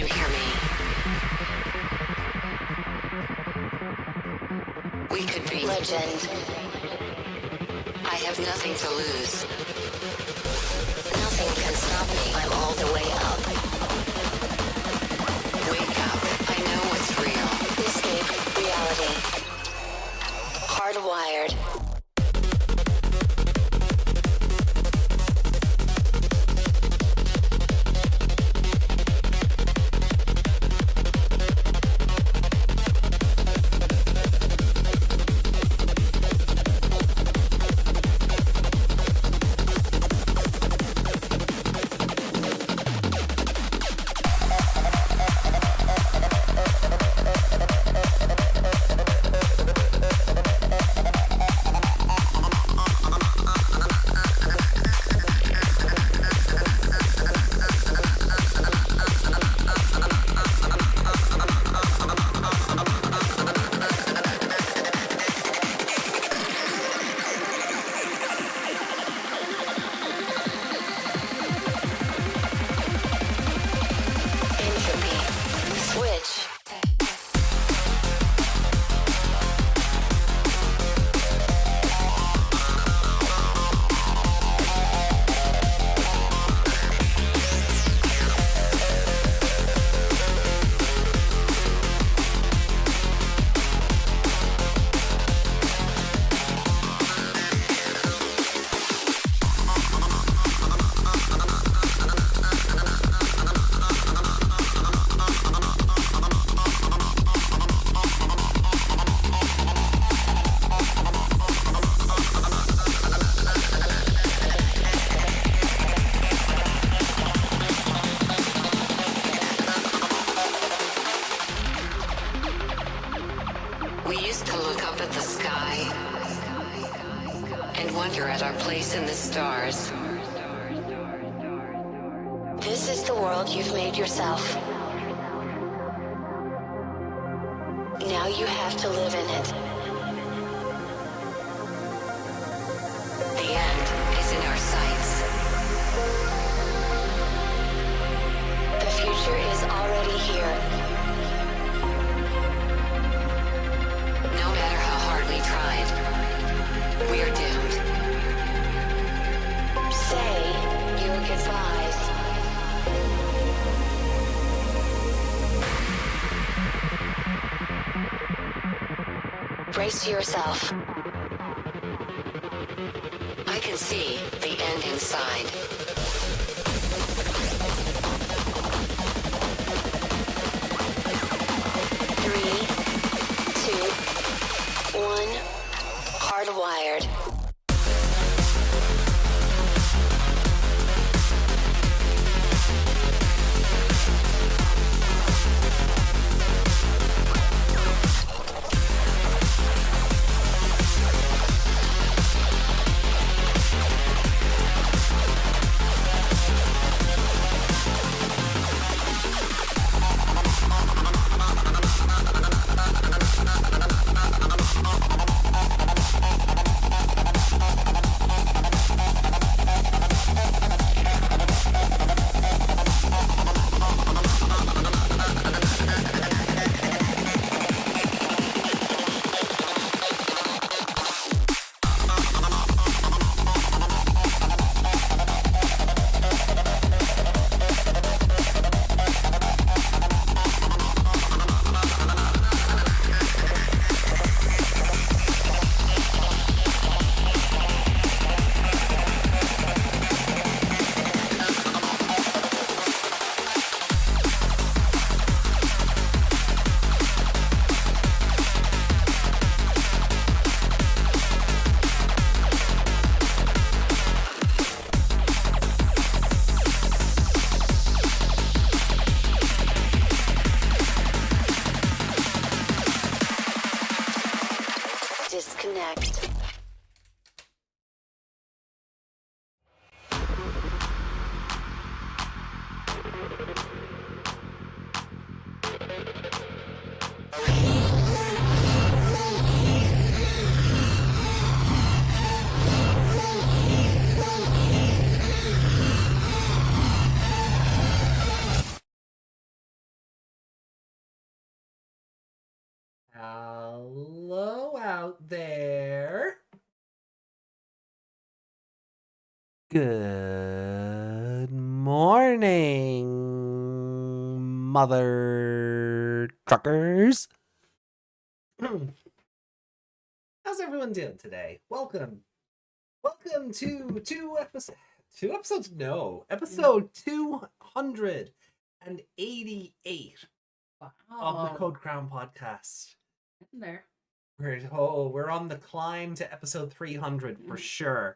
you hear me? We could be legend. I have nothing to lose. Nothing can stop me. I'm all the way up. Wake up. I know what's real. Escape reality. Hardwired. This is the world you've made yourself. Now you have to live in it. The end is in our sights. The future is already here. No matter how hard we tried, we are doomed. Say your goodbyes. Brace yourself. I can see the end inside. 3, 2, 1. Hardwired. Hello out there. Good morning, mother truckers. How's everyone doing today? Welcome to episode 288 of the Code Crown podcast. Getting there. We're on the climb to episode 300 for sure.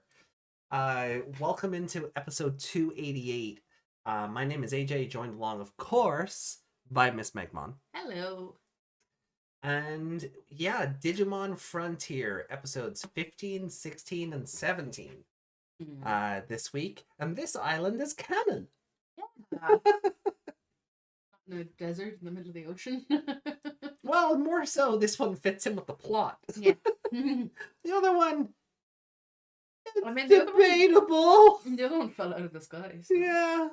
Welcome into episode 288. My name is AJ, joined along, of course, by Miss Megmon. Hello. And yeah, Digimon Frontier episodes 15, 16, and 17 this week. And this island is Canon. Yeah. In a desert in the middle of the ocean. Well, more so, this one fits in with the plot. Yeah. The other one, I mean, debatable. The other one fell out of the sky. So. Yeah.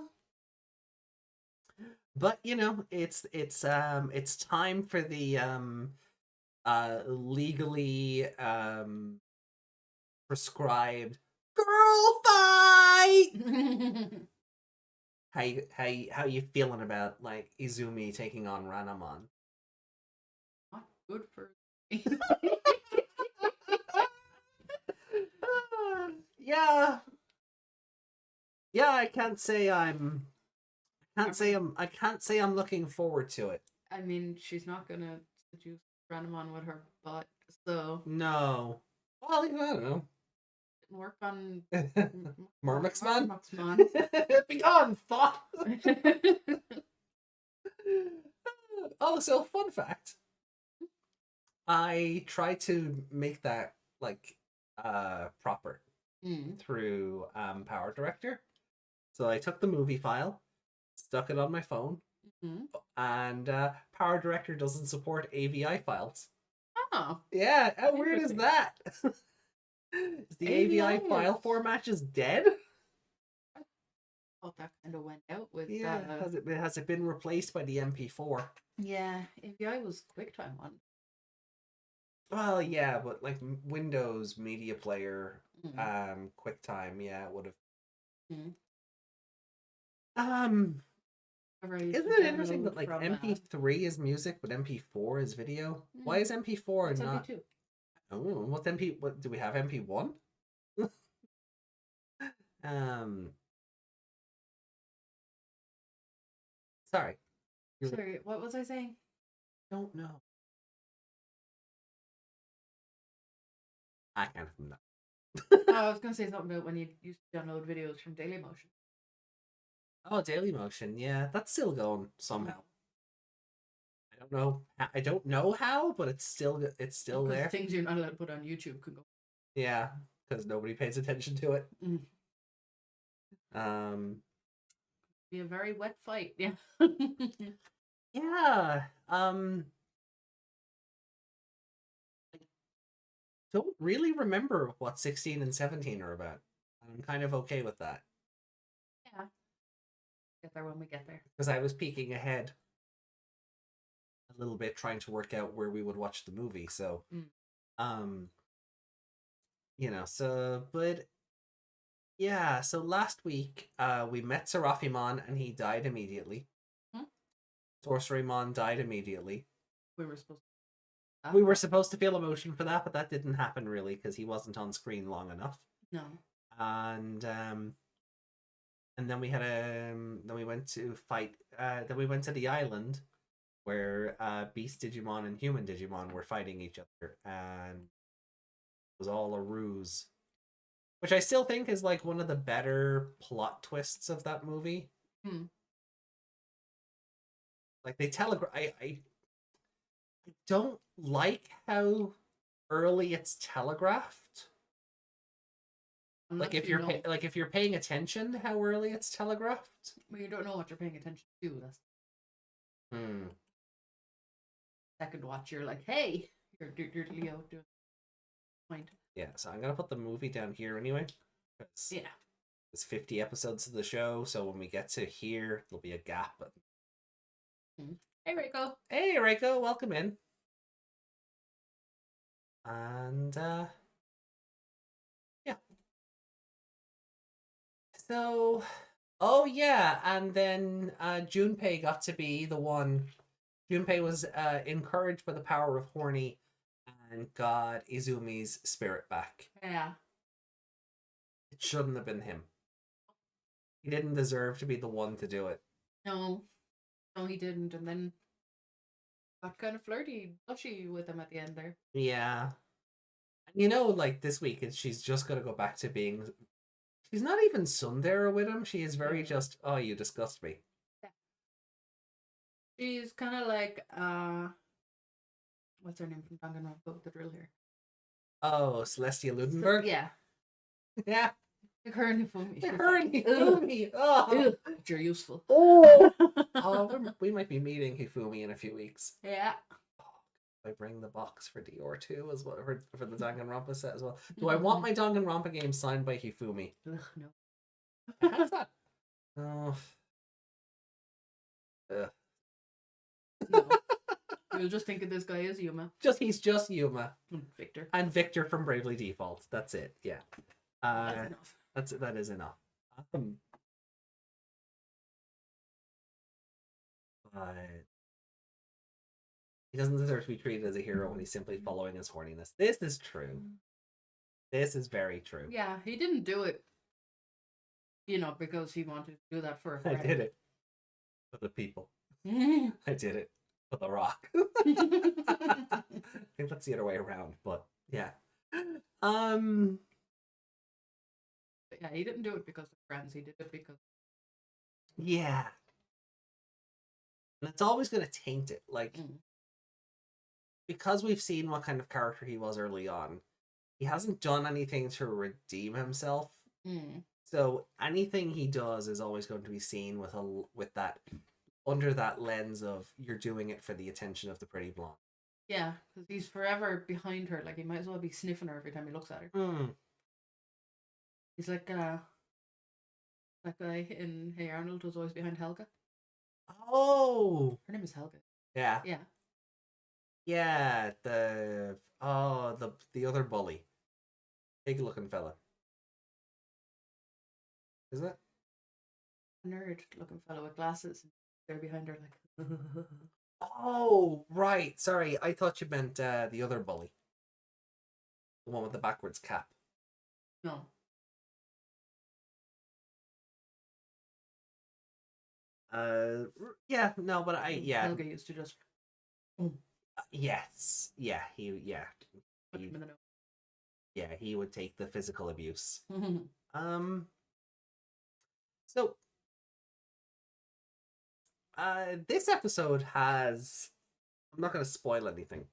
But you know, it's time for the legally prescribed girl fight. How you feeling about like Izumi taking on Ranamon? Not good for me. Yeah, I can't say I'm looking forward to it. I mean, she's not gonna seduce Ranamon with her butt, so no. Well, I don't know. Didn't work on Murmuxman? Be gone, thought. Oh, so fun fact. I tried to make that like proper through Power Director. So I took the movie file, stuck it on my phone, and Power Director doesn't support AVI files. Oh. Yeah, how weird is that? Is the AVI file format just dead? I thought that kind of went out with... Yeah, has it been replaced by the MP4? Yeah, AVI was QuickTime one. Well, yeah, but like Windows Media Player, QuickTime, yeah, it would have. Isn't it interesting that like MP3 is music, but MP4 is video? Why is MP4 It's not? MP2. Oh, what do we have? MP1? Sorry. Sorry, what was I saying? Don't know. I can't remember. I was gonna say something about when you used to download videos from Dailymotion. Oh, Dailymotion, yeah, that's still going somehow. I don't know how, but it's still there. Things you're not allowed to put on YouTube could go. Yeah, because nobody pays attention to it. Be a very wet fight. Yeah. Yeah. I don't really remember what 16 and 17 are about. I'm kind of okay with that. Yeah. Get there when we get there. Because I was peeking ahead a little bit, trying to work out where we would watch the movie. So, you know, but yeah, so last week we met Serafimon and he died immediately. Sorcerymon died immediately. We were supposed to feel emotion for that, but that didn't happen really because he wasn't on screen long enough. No. And then we had then we went to fight. Then we went to the island where Beast Digimon and Human Digimon were fighting each other, and it was all a ruse, which I still think is like one of the better plot twists of that movie. Like they telegraph. I don't like how early it's telegraphed. Like if you're paying attention, how early it's telegraphed. Well, you don't know what you're paying attention to. That's second watch. You're like, hey, you're Leo doing point. Yeah, so I'm gonna put the movie down here anyway. Yeah, it's 50 episodes of the show, so when we get to here, there'll be a gap. Hey, Reiko. Hey, Reiko. Welcome in. And yeah. So, oh yeah, and then Junpei got to be the one. Junpei was encouraged by the power of horny and got Izumi's spirit back. Yeah. It shouldn't have been him. He didn't deserve to be the one to do it. No. No, he didn't. And then got kind of flirty, blushy with him at the end there. Yeah. You know, like this week, she's just gonna go back to being. She's not even tsundere with him. She is very just. Oh, you disgust me. Yeah. She's kind of like what's her name from Danganronpa, the drill here? Oh, Celestia Ludenberg. Yeah. Yeah. Like her and Hifumi. Her and Hifumi. Oh. But you're useful. Oh. Oh, we might be meeting Hifumi in a few weeks. Yeah. I bring the box for Dior too as well for the Danganronpa set as well. Do I want my Danganronpa game signed by Hifumi? Ugh, no. How's that? Oh. Ugh. No. You'll just think of this guy as Yuma. He's just Yuma. Victor. And Victor from Bravely Default. That's it. Yeah. That's enough. That is enough. But he doesn't deserve to be treated as a hero when he's simply following his horniness. This is true. This is very true. Yeah, he didn't do it, because he wanted to do that for a friend. I did it for the people. I did it for the rock. I think that's the other way around, but yeah. But yeah, he didn't do it because of friends. He did it because. Yeah. And it's always going to taint it. Like, because we've seen what kind of character he was early on, he hasn't done anything to redeem himself. So anything he does is always going to be seen with that under that lens of you're doing it for the attention of the pretty blonde. Yeah, because he's forever behind her. Like, he might as well be sniffing her every time he looks at her. He's like that guy in Hey Arnold who's always behind Helga. Oh, Her name is Helga. yeah, Yeah. yeah. The other bully, big looking fella. Is it? Nerd looking fellow with glasses. They're behind her like. Oh, right. Sorry, I thought you meant the other bully, the one with the backwards cap. No. Yeah, no, but Helga used to just. Yes, yeah, Punch him in the nose. yeah, he would take the physical abuse. So, this episode has. I'm not going to spoil anything,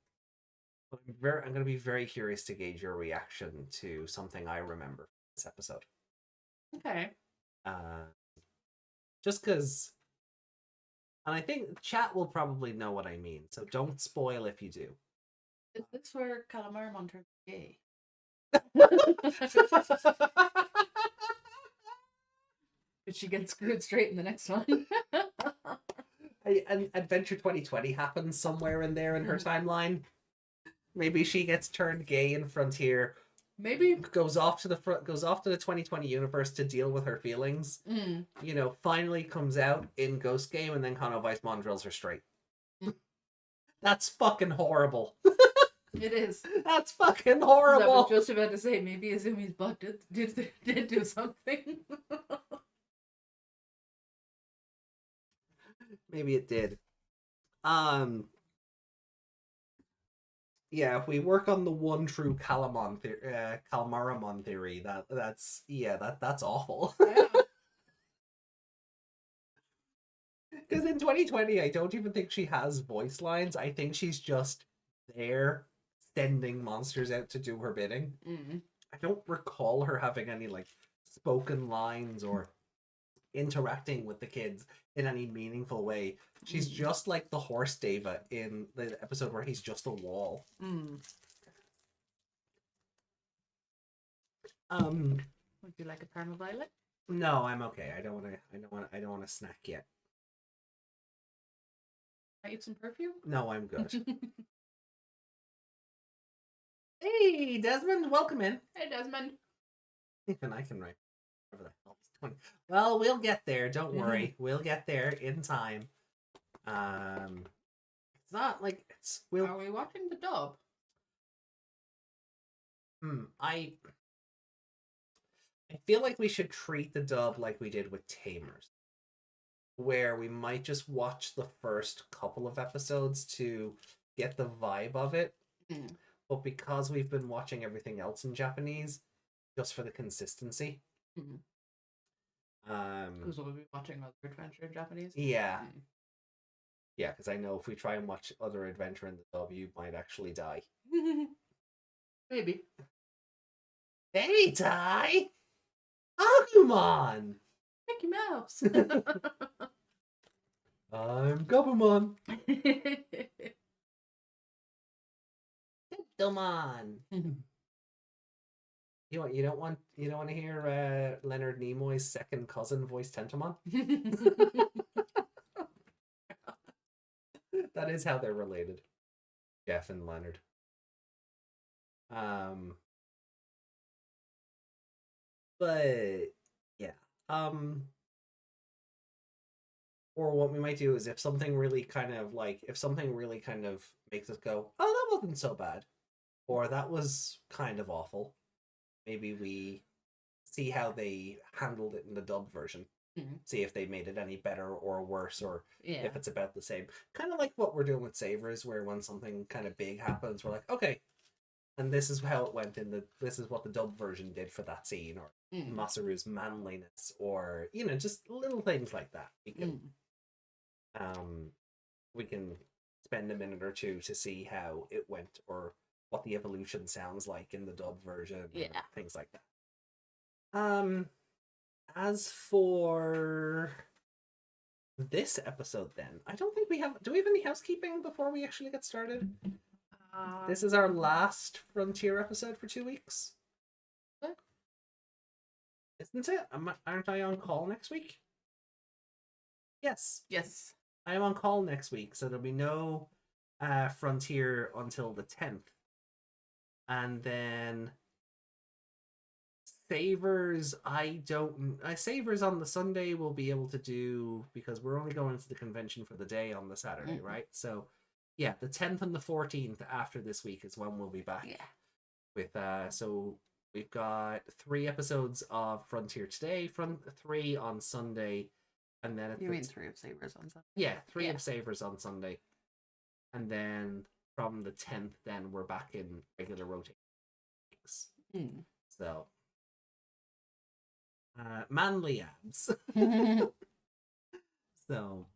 but I'm going to be very curious to gauge your reaction to something I remember from this episode. Okay. Just because. And I think chat will probably know what I mean, so don't spoil if you do. Is this where Calamari turns gay? Did she get screwed straight in the next one? And Adventure 2020 happens somewhere in there in her timeline. Maybe she gets turned gay in Frontier. Maybe goes off to the 2020 universe to deal with her feelings. Finally comes out in Ghost Game, and then Kano Weissmon drills her straight. That's fucking horrible. it is. That's fucking horrible. I was just about to say, maybe Izumi's butt did do something. Maybe it did. Yeah, if we work on the one true Calamaramon theory, that's awful. Because in 2020, I don't even think she has voice lines. I think she's just there sending monsters out to do her bidding. I don't recall her having any spoken lines or interacting with the kids in any meaningful way. She's just like the horse Deva in the episode where he's just a wall. Would you like a Parma Violet? No, I'm okay. I don't want to snack yet. I eat some perfume? No, I'm good. Hey, Desmond, welcome in. Hey, Desmond. Even I can write whatever the hell he's doing. Well, we'll get there. Don't worry. We'll get there in time. It's not like it's. Are we watching the dub? I feel like we should treat the dub like we did with Tamers, where we might just watch the first couple of episodes to get the vibe of it. But because we've been watching everything else in Japanese, just for the consistency. Because we'll be watching other adventure in Japanese. Yeah. Yeah, because I know if we try and watch other adventure in the dub, you might actually die. Maybe. They die? Agumon! Mickey Mouse. I'm Gabumon. Domon. You don't want to hear Leonard Nimoy's second cousin voice Tentomon? That is how they're related. Jeff and Leonard. But yeah. Or what we might do is if something really kind of makes us go, oh, that wasn't so bad, or that was kind of awful, maybe we see how they handled it in the dub version. See if they made it any better or worse, or if it's about the same. Kind of like what we're doing with Savers, where when something kind of big happens, we're like, okay, and this is how it went this is what the dub version did for that scene, or Masaru's manliness, or just little things like that. We can spend a minute or two to see how it went, or what the evolution sounds like in the dub version, things like that. As for this episode, then, I don't think we have. Do we have any housekeeping before we actually get started? This is our last Frontier episode for 2 weeks. What? Isn't it? Aren't I on call next week? Yes. Yes. I am on call next week, so there'll be no Frontier until the 10th. And then Savers, Savers on the Sunday we'll be able to do, because we're only going to the convention for the day on the Saturday, right? So yeah, the 10th and the 14th after this week is when we'll be back. Yeah. With so we've got 3 episodes of Frontier today, 3 on Sunday, and then You mean 3 of Sabers on Sunday? Yeah, 3 of Savers on Sunday. And then from the 10th, then we're back in regular rotating weeks. So manly abs. So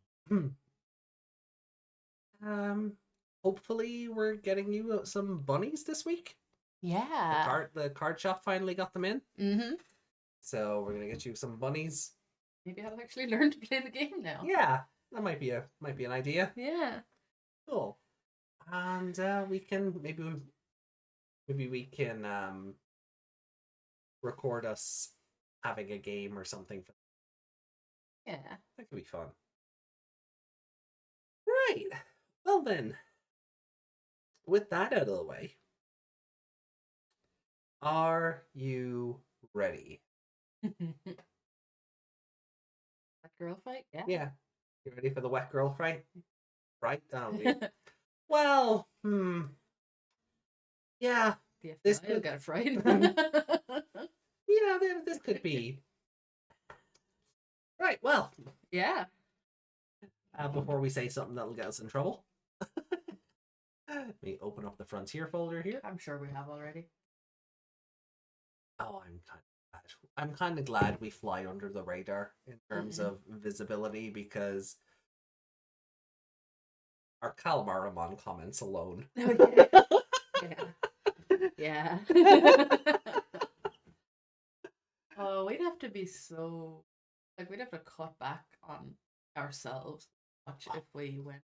hopefully we're getting you some bunnies this week. Yeah. The card shop finally got them in. So we're gonna get you some bunnies. Maybe I'll actually learn to play the game now. Yeah, that might be an idea. Yeah. Cool. And we can maybe we can record us having a game or something. Yeah. That could be fun. Right. Well then, with that out of the way, are you ready? That girl fight? Yeah. Yeah. You ready for the wet girl fight? Right? Well, yeah. This could get a fright. Yeah, this could be. Right, well. Yeah. Before we say something that'll get us in trouble. Let me open up the Frontier folder here. I'm sure we have already. Oh, I'm kind of glad we fly under the radar in terms of visibility, because our Calmaramon comments alone. Yeah. Oh, we'd have to be so we'd have to cut back on ourselves much if we went.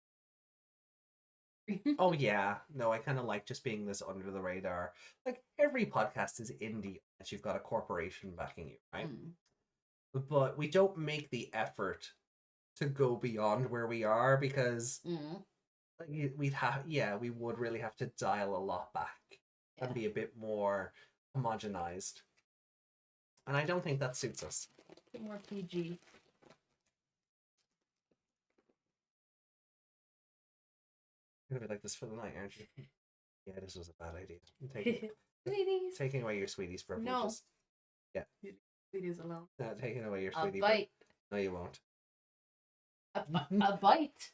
Oh yeah, no, I kind of like just being this under the radar. Like, every podcast is indie unless you've got a corporation backing you, right? But we don't make the effort to go beyond where we are, because we would really have to dial a lot back and be a bit more homogenized. And I don't think that suits us. A bit more PG. You're gonna be like this for the night, aren't you? Yeah, this was a bad idea. I'm taking, Sweeties. taking away your sweetie's privileges. No. Sweeties alone. No, taking away your A sweetie. bite. No, you won't. A bite.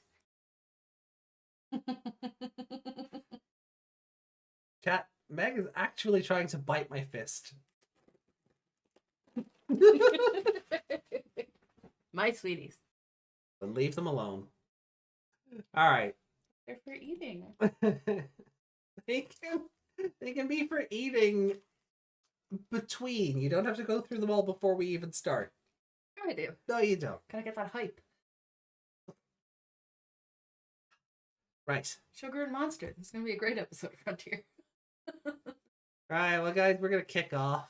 Chat, Meg is actually trying to bite my fist. My sweeties. Then leave them alone. Alright. They're for eating. They can be for eating between. You don't have to go through them all before we even start. Sure I do. No, you don't. Gotta get that hype. Right. Sugar and Monster. This is gonna be a great episode of Frontier. Alright, well guys, we're gonna kick off.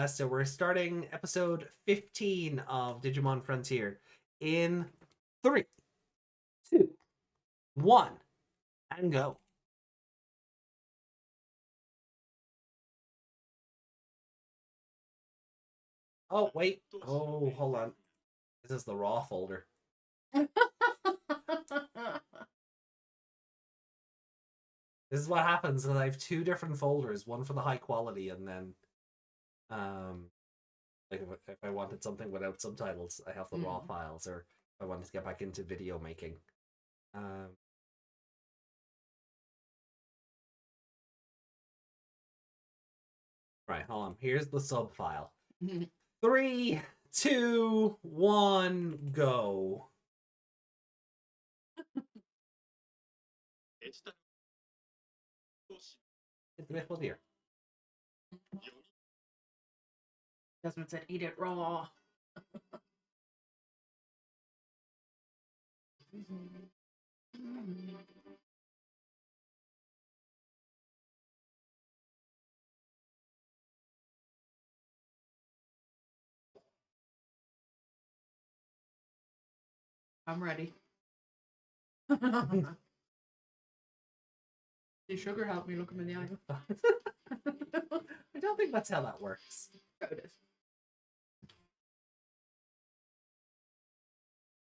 So we're starting episode 15 of Digimon Frontier in 3, 2, 1, and go. Oh, wait. Oh, hold on. This is the raw folder. This is what happens when I have 2 different folders, one for the high quality and then like if I wanted something without subtitles, I have the raw files, or if I wanted to get back into video making. Right, hold on. Here's the sub file. 3, 2, 1, go. Hit the middle here. Desmond said, "Eat it raw." I'm ready. The sugar helped me look him in the eye. I don't think that's how that works. There it is.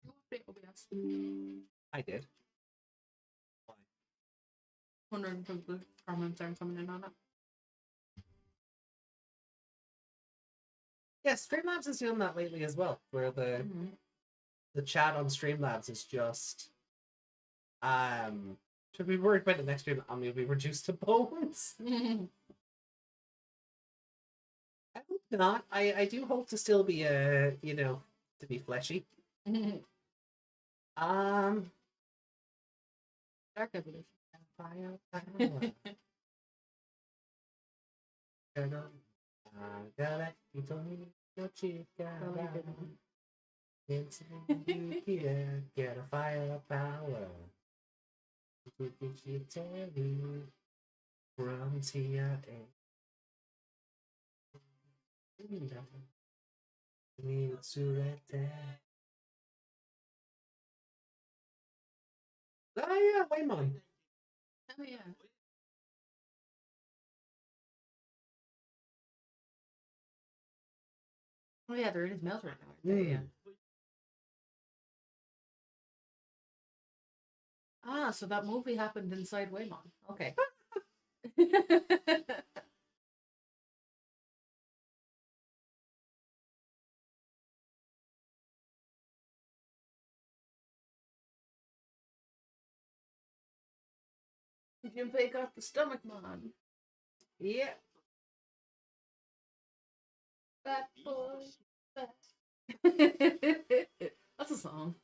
You update OBS. I did. Why? Wondering because the comments aren't coming in on it. Yeah, Streamlabs is doing that lately as well, where the chat on Streamlabs is just should we worry about the next stream? I'm gonna be reduced to bones. I hope not. I do hope to still be to be fleshy. Dark evolution. Get a fire power. Frontier. Oh yeah, Wikimon. Oh yeah. Oh yeah, they're in his mouth right now. Aren't they? Yeah. Ah, so that movie happened inside Waymon. Okay. Junpei got the stomach man. Yeah. Fat boy. Fat. That's a song.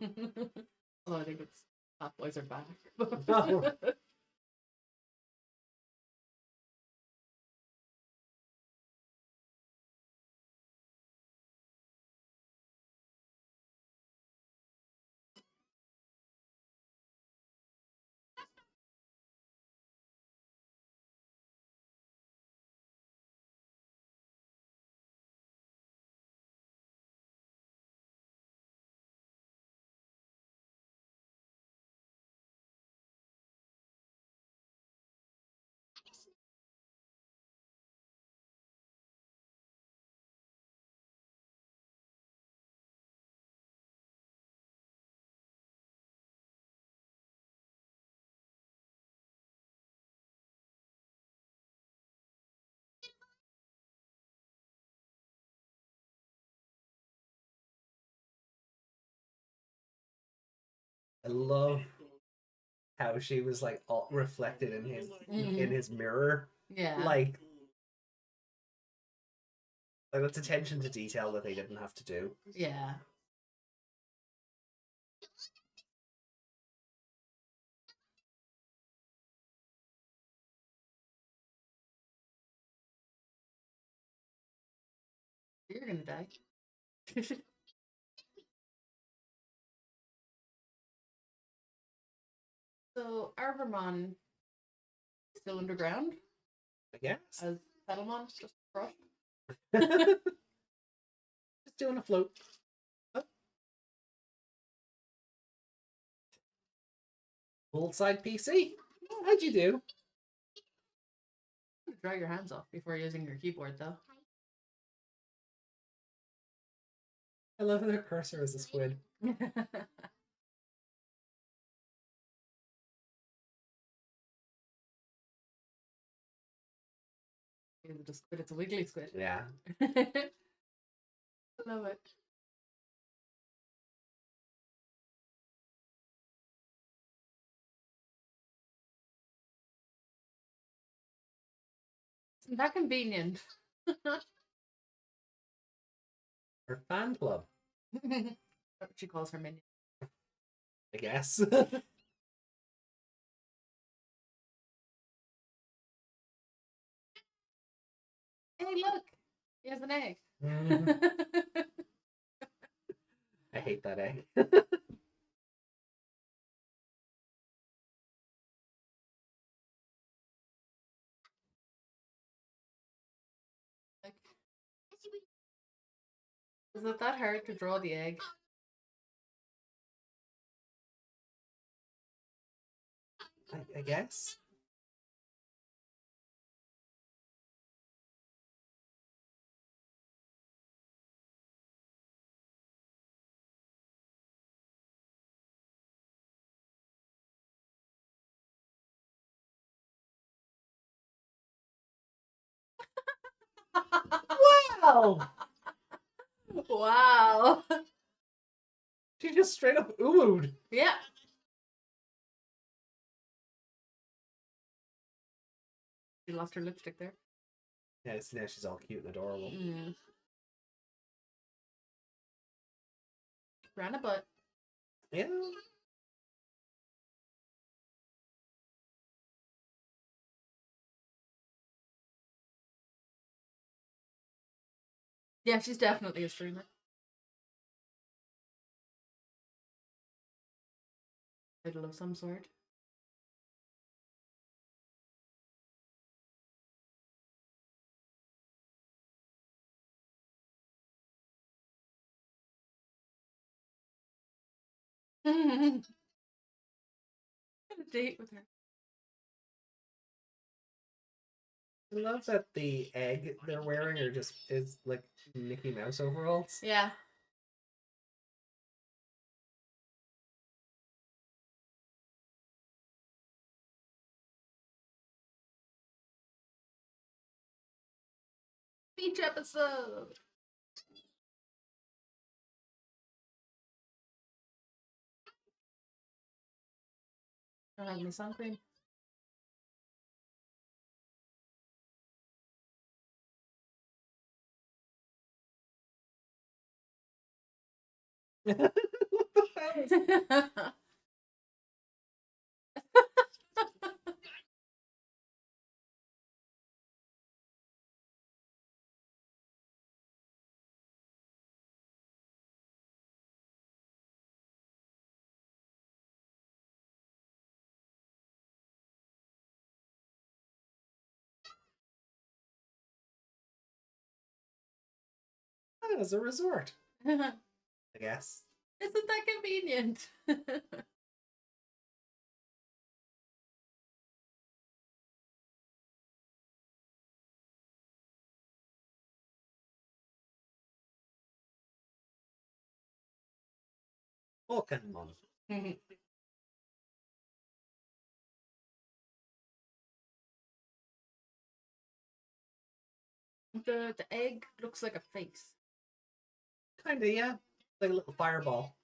Oh, I think it's Fat Boys Are Back. Oh. I love how she was like all reflected in his mirror. Yeah. Like that's attention to detail that they didn't have to do. Yeah. You're gonna die. So Arbomon still underground I guess. as Petalmon just crushed. Just doing a float. Oh. Full-side PC? How'd you do? Dry your hands off before using your keyboard, though. I love their cursor as a squid. It's a squid. It's a wiggly squid. Yeah. Love it. Isn't that convenient? Her fan club, That's what she calls her minion. I guess. Hey, look! He has an egg. I hate that egg. Like, is it that hard to draw the egg? I guess. Wow! Wow! She just straight up oohed. Yeah. She lost her lipstick there. Yeah, so now she's all cute and adorable. Ran a butt. Yeah. Yeah, she's definitely a streamer. Idol of some sort. Had a date with her. I love that the egg they're wearing is like Mickey Mouse overalls. Yeah. Beach episode. Don't have any sun cream. That is a resort, Isn't I guess. that convenient? Bokomon. The egg looks like a face. Kinda, yeah. Like a little fireball.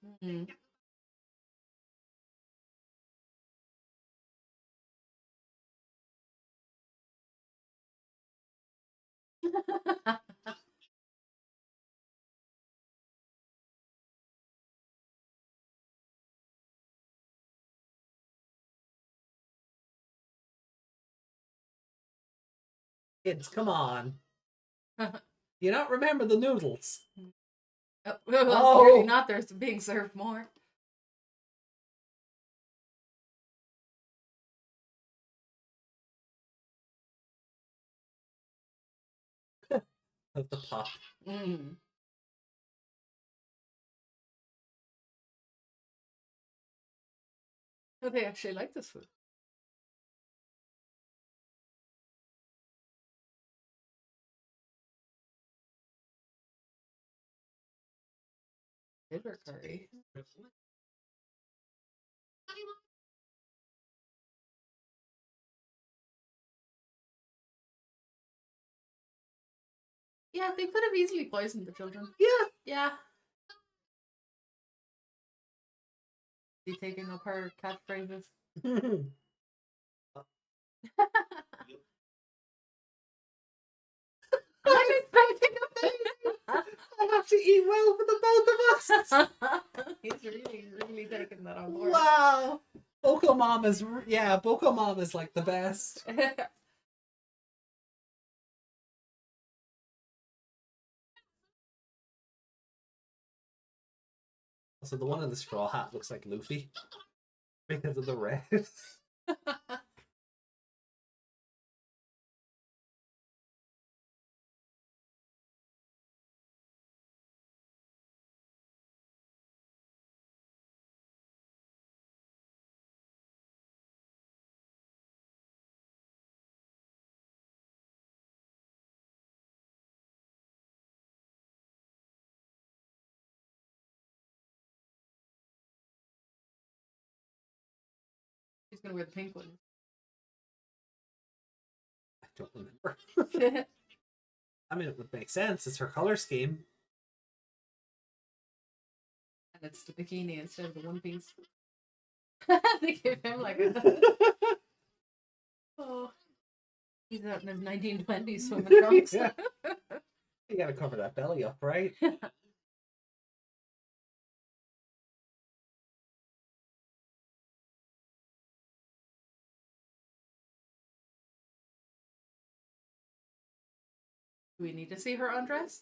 Kids, come on. You don't remember the noodles? Well, clearly not. There's being served more. Of the pop. Mm. Oh, they actually like this food. Liver curry. Yeah, they could have easily poisoned the children. Yeah. Yeah. Is he taking up her catchphrases? I'm expecting a baby. I have to eat well for the both of us. He's really taking that on board. Wow. Bokomon is Bokomon is like the best. So the one in the straw hat looks like Luffy because of the red. She's gonna wear the pink one. I don't remember. I mean, it would make sense. It's her color scheme. And it's the bikini instead of the one piece. They give him like a... Oh. He's out in his 1920s swimming trunks. Yeah. You gotta cover that belly up, right? Do we need to see her undress?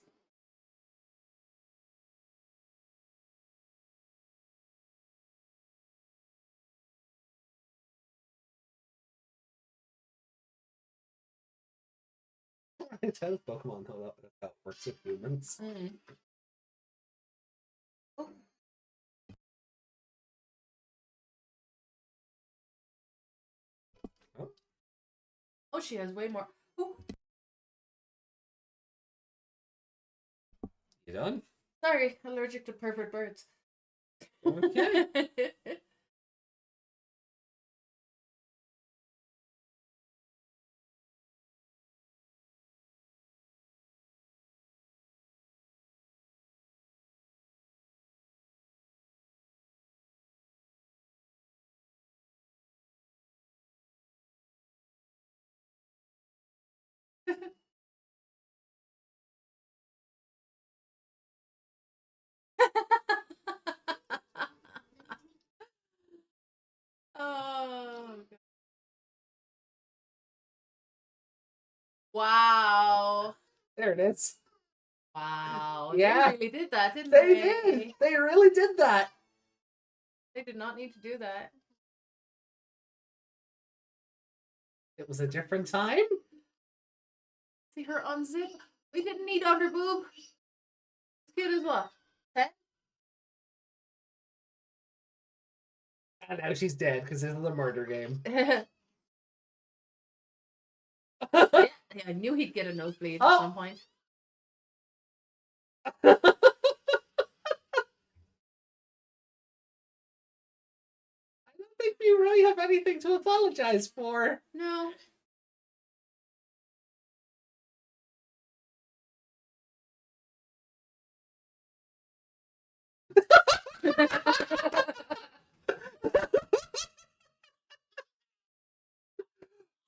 It's how Pokemon know that works with humans. Mm. Oh, she has way more. Oh, You done? sorry, allergic to pervert birds. Okay. Oh, God. Wow. There it is. Wow. Yeah. They really did that, didn't They they? did. They really did that. They did not need to do that. It was a different time. See her unzip? We didn't need under boob. As cute as what? And now she's dead because this is a murder game. Yeah, I knew he'd get a nosebleed at Oh. some point. I don't think we really have anything to apologize for. No.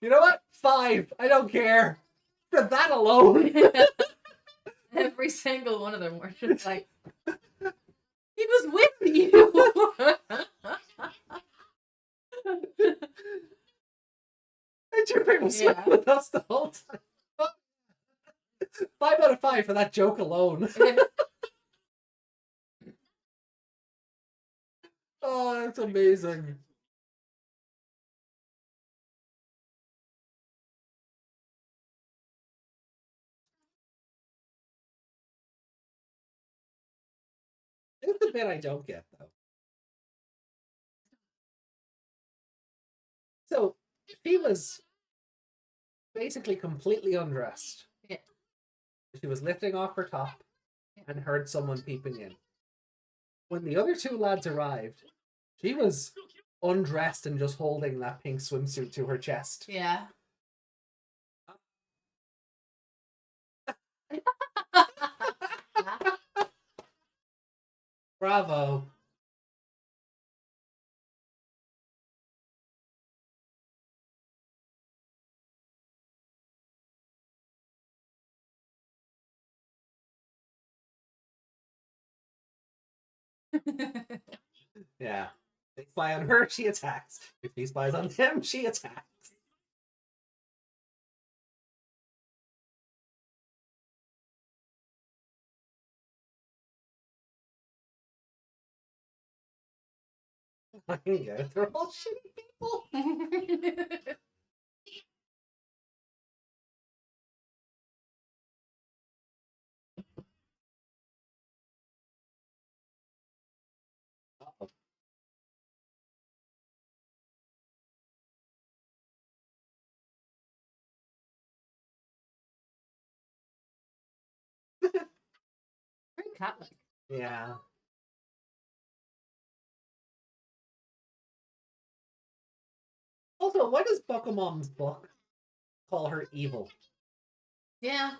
You know what? 5. I don't care. For that alone. Every single one of them were just like, he was with you. And Junpei was with us the whole time. 5 out of 5 for that joke alone. Oh, that's amazing. It's the bit I don't get, though. So, she was basically completely undressed. Yeah. She was lifting off her top and heard someone peeping in. When the other two lads arrived, she was undressed and just holding that pink swimsuit to her chest. Yeah. Bravo. Yeah. They spy on her, she attacks. If he spies on them, she attacks. I can get it. They're all shitty people. Oh. Very cat-like. Yeah. Also, why does Bokomon's book call her evil? Yeah.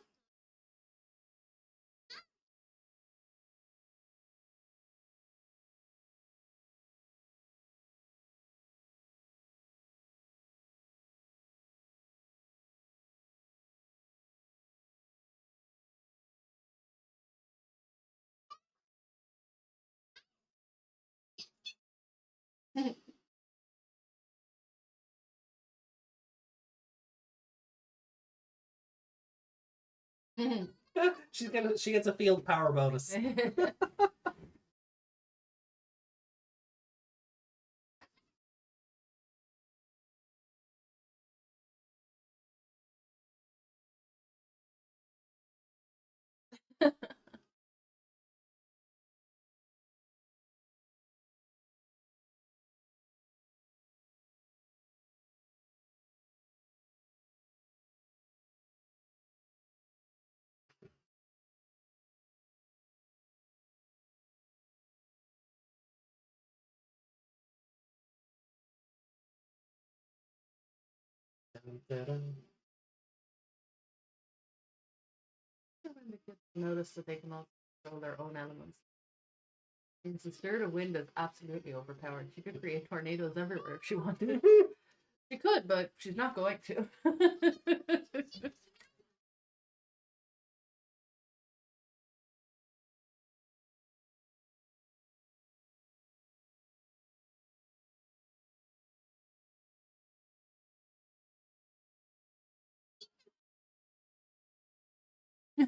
She gets a field power bonus. When the kids notice that they can also control their own elements. Since the spirit of wind is absolutely overpowered, she could create tornadoes everywhere if she wanted. She could, but she's not going to.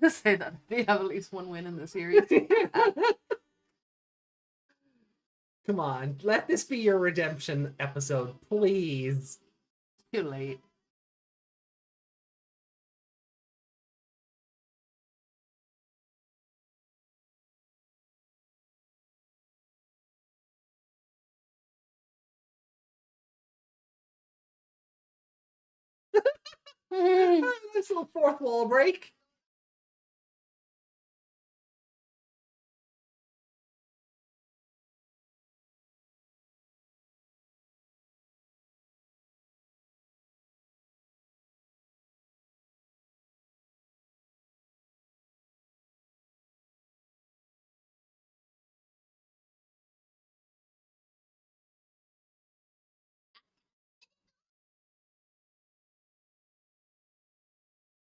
Say that they have at least one win in the series. Come on, let this be your redemption episode, please. Too late. This little fourth wall break.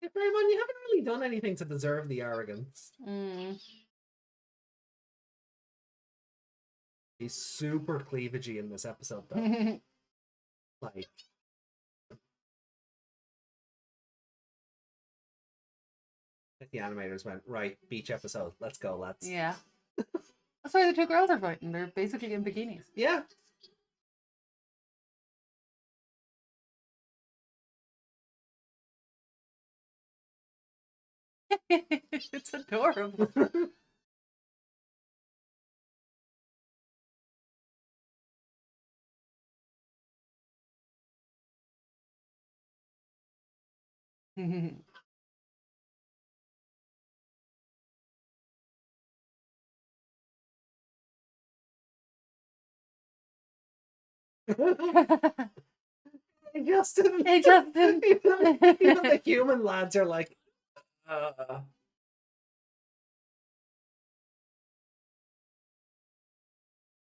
Hey, Paimon, you haven't really done anything to deserve the arrogance. He's super cleavagey in this episode, though. Like, the animators went, right, beach episode, let's go, lads. Yeah. That's why the two girls are fighting. They're basically in bikinis. Yeah. It's adorable. Hey, Justin. Hey, Justin. Even the human lads are like,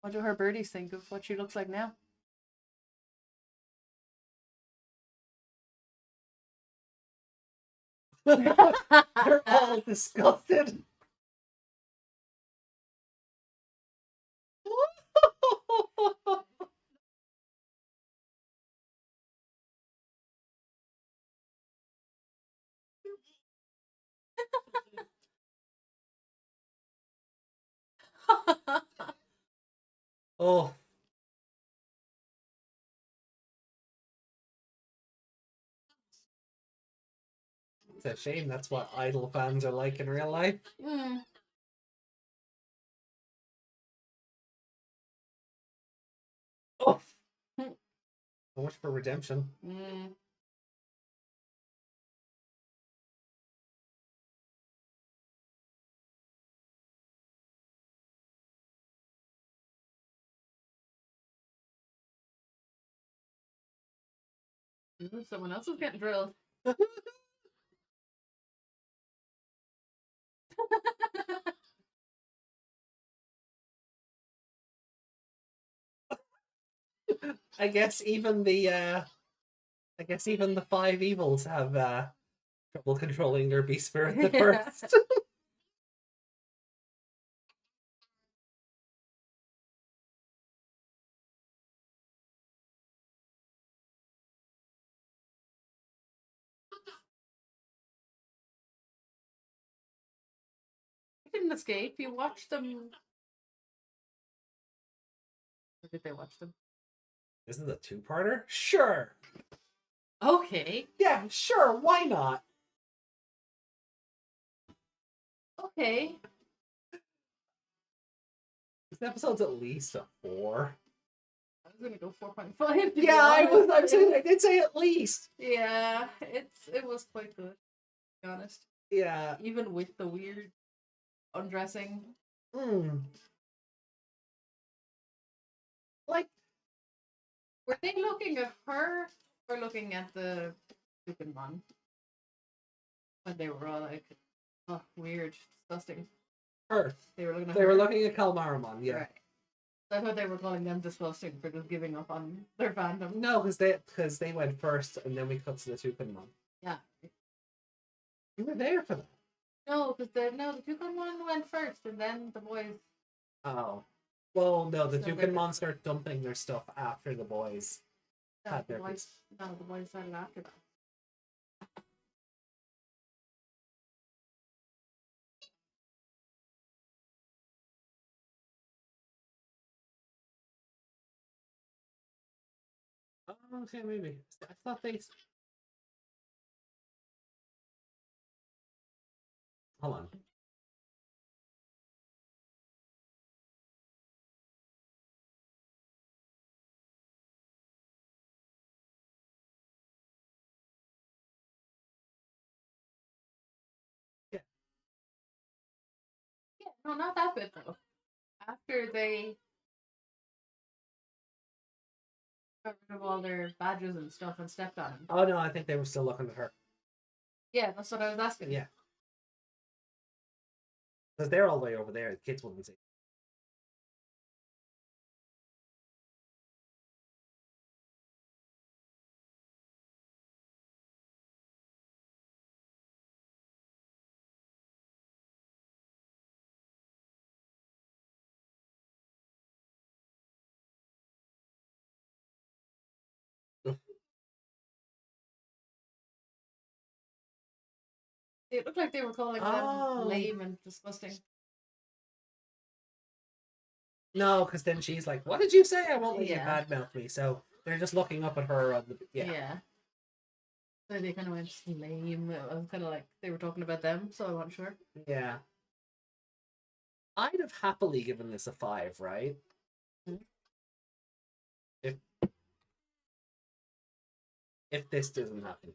What do her birdies think of what she looks like now? They're all disgusted. Oh. It's a shame that's what idol fans are like in real life. Oh. So much for redemption. Someone else is getting drilled. I guess even the five evils have trouble controlling their beast spirit at first. They didn't escape. You watched them. Or did they watch them? Isn't it a two-parter? Sure. Okay. Yeah, sure. Why not? Okay. This episode's at least a 4. I was gonna go 4.5. Yeah, I did say at least. Yeah, it was quite good, to be honest. Yeah. Even with the weird undressing. Like, were they looking at her or looking at the Wikimon? When they were all like, oh, weird, disgusting. her. They were looking at They her. were looking at Kalmaramon, yeah. Right. I thought they were calling them disgusting for just giving up on their fandom. No, because they went first, and then we cut to the Tucanmon. Yeah. You were there for that. No, because the Wikimon went first, and then the boys. Oh. Well, no, the So Tucanmon start dumping their stuff after the boys had their piece. No, the boys started after that. Oh, okay, maybe. I thought they... Hold on. Yeah. Yeah, no, not that bit though. After they got rid of all their badges and stuff and stepped on him. Oh, no, I think they were still looking at her. Yeah, that's what I was asking. Yeah. Because they're all the way over there. The kids wouldn't see. It looked like they were calling Oh. them lame and disgusting. No, because then she's like, "What did you say? I won't let you Yeah. badmouth me." So they're just looking up at her on the Yeah. So they kind of went lame. I was kind of like they were talking about them, so I wasn't sure. Yeah. I'd have happily given this a 5, right? Mhm. If this doesn't happen.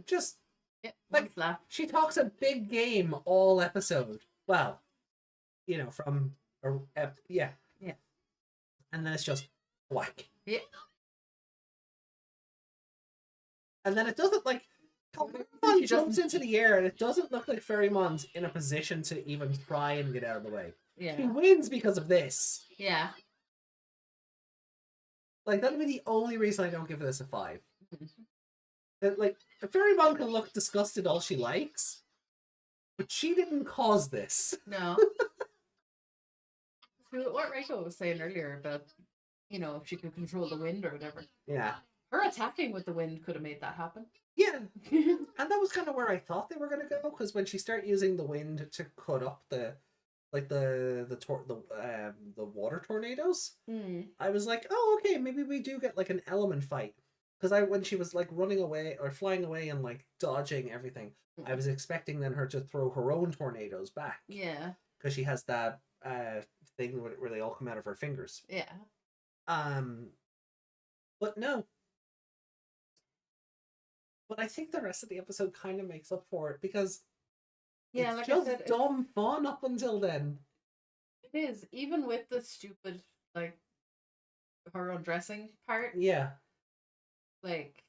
Just Yeah, like one slap. she talks a big game all episode. Well, you know, from yeah. Yeah. And then it's just whack. Yeah. And then it doesn't like She Pokemon jumps doesn't- into the air and it doesn't look like Fairymon's in a position to even try and get out of the way. She Yeah. wins because of this. Yeah. Like that'd be the only reason I don't give this a 5. Mhm. Like a Fairymon can look disgusted all she likes, but she didn't cause this. No. So what Rachel was saying earlier about, you know, if she could control the wind or whatever. Yeah. Her attacking with the wind could have made that happen. Yeah. And that was kind of where I thought they were going to go, because when she started using the wind to cut up the water tornadoes, I was like, oh, okay, maybe we do get like an element fight. Because when she was like running away or flying away and like dodging everything, I was expecting then her to throw her own tornadoes back. Yeah. Because she has that thing where they all come out of her fingers. Yeah. But no. But I think the rest of the episode kind of makes up for it, because Yeah, it's like just I said, dumb fun up until then. it is. Even with the stupid, like, her undressing part, Yeah. like,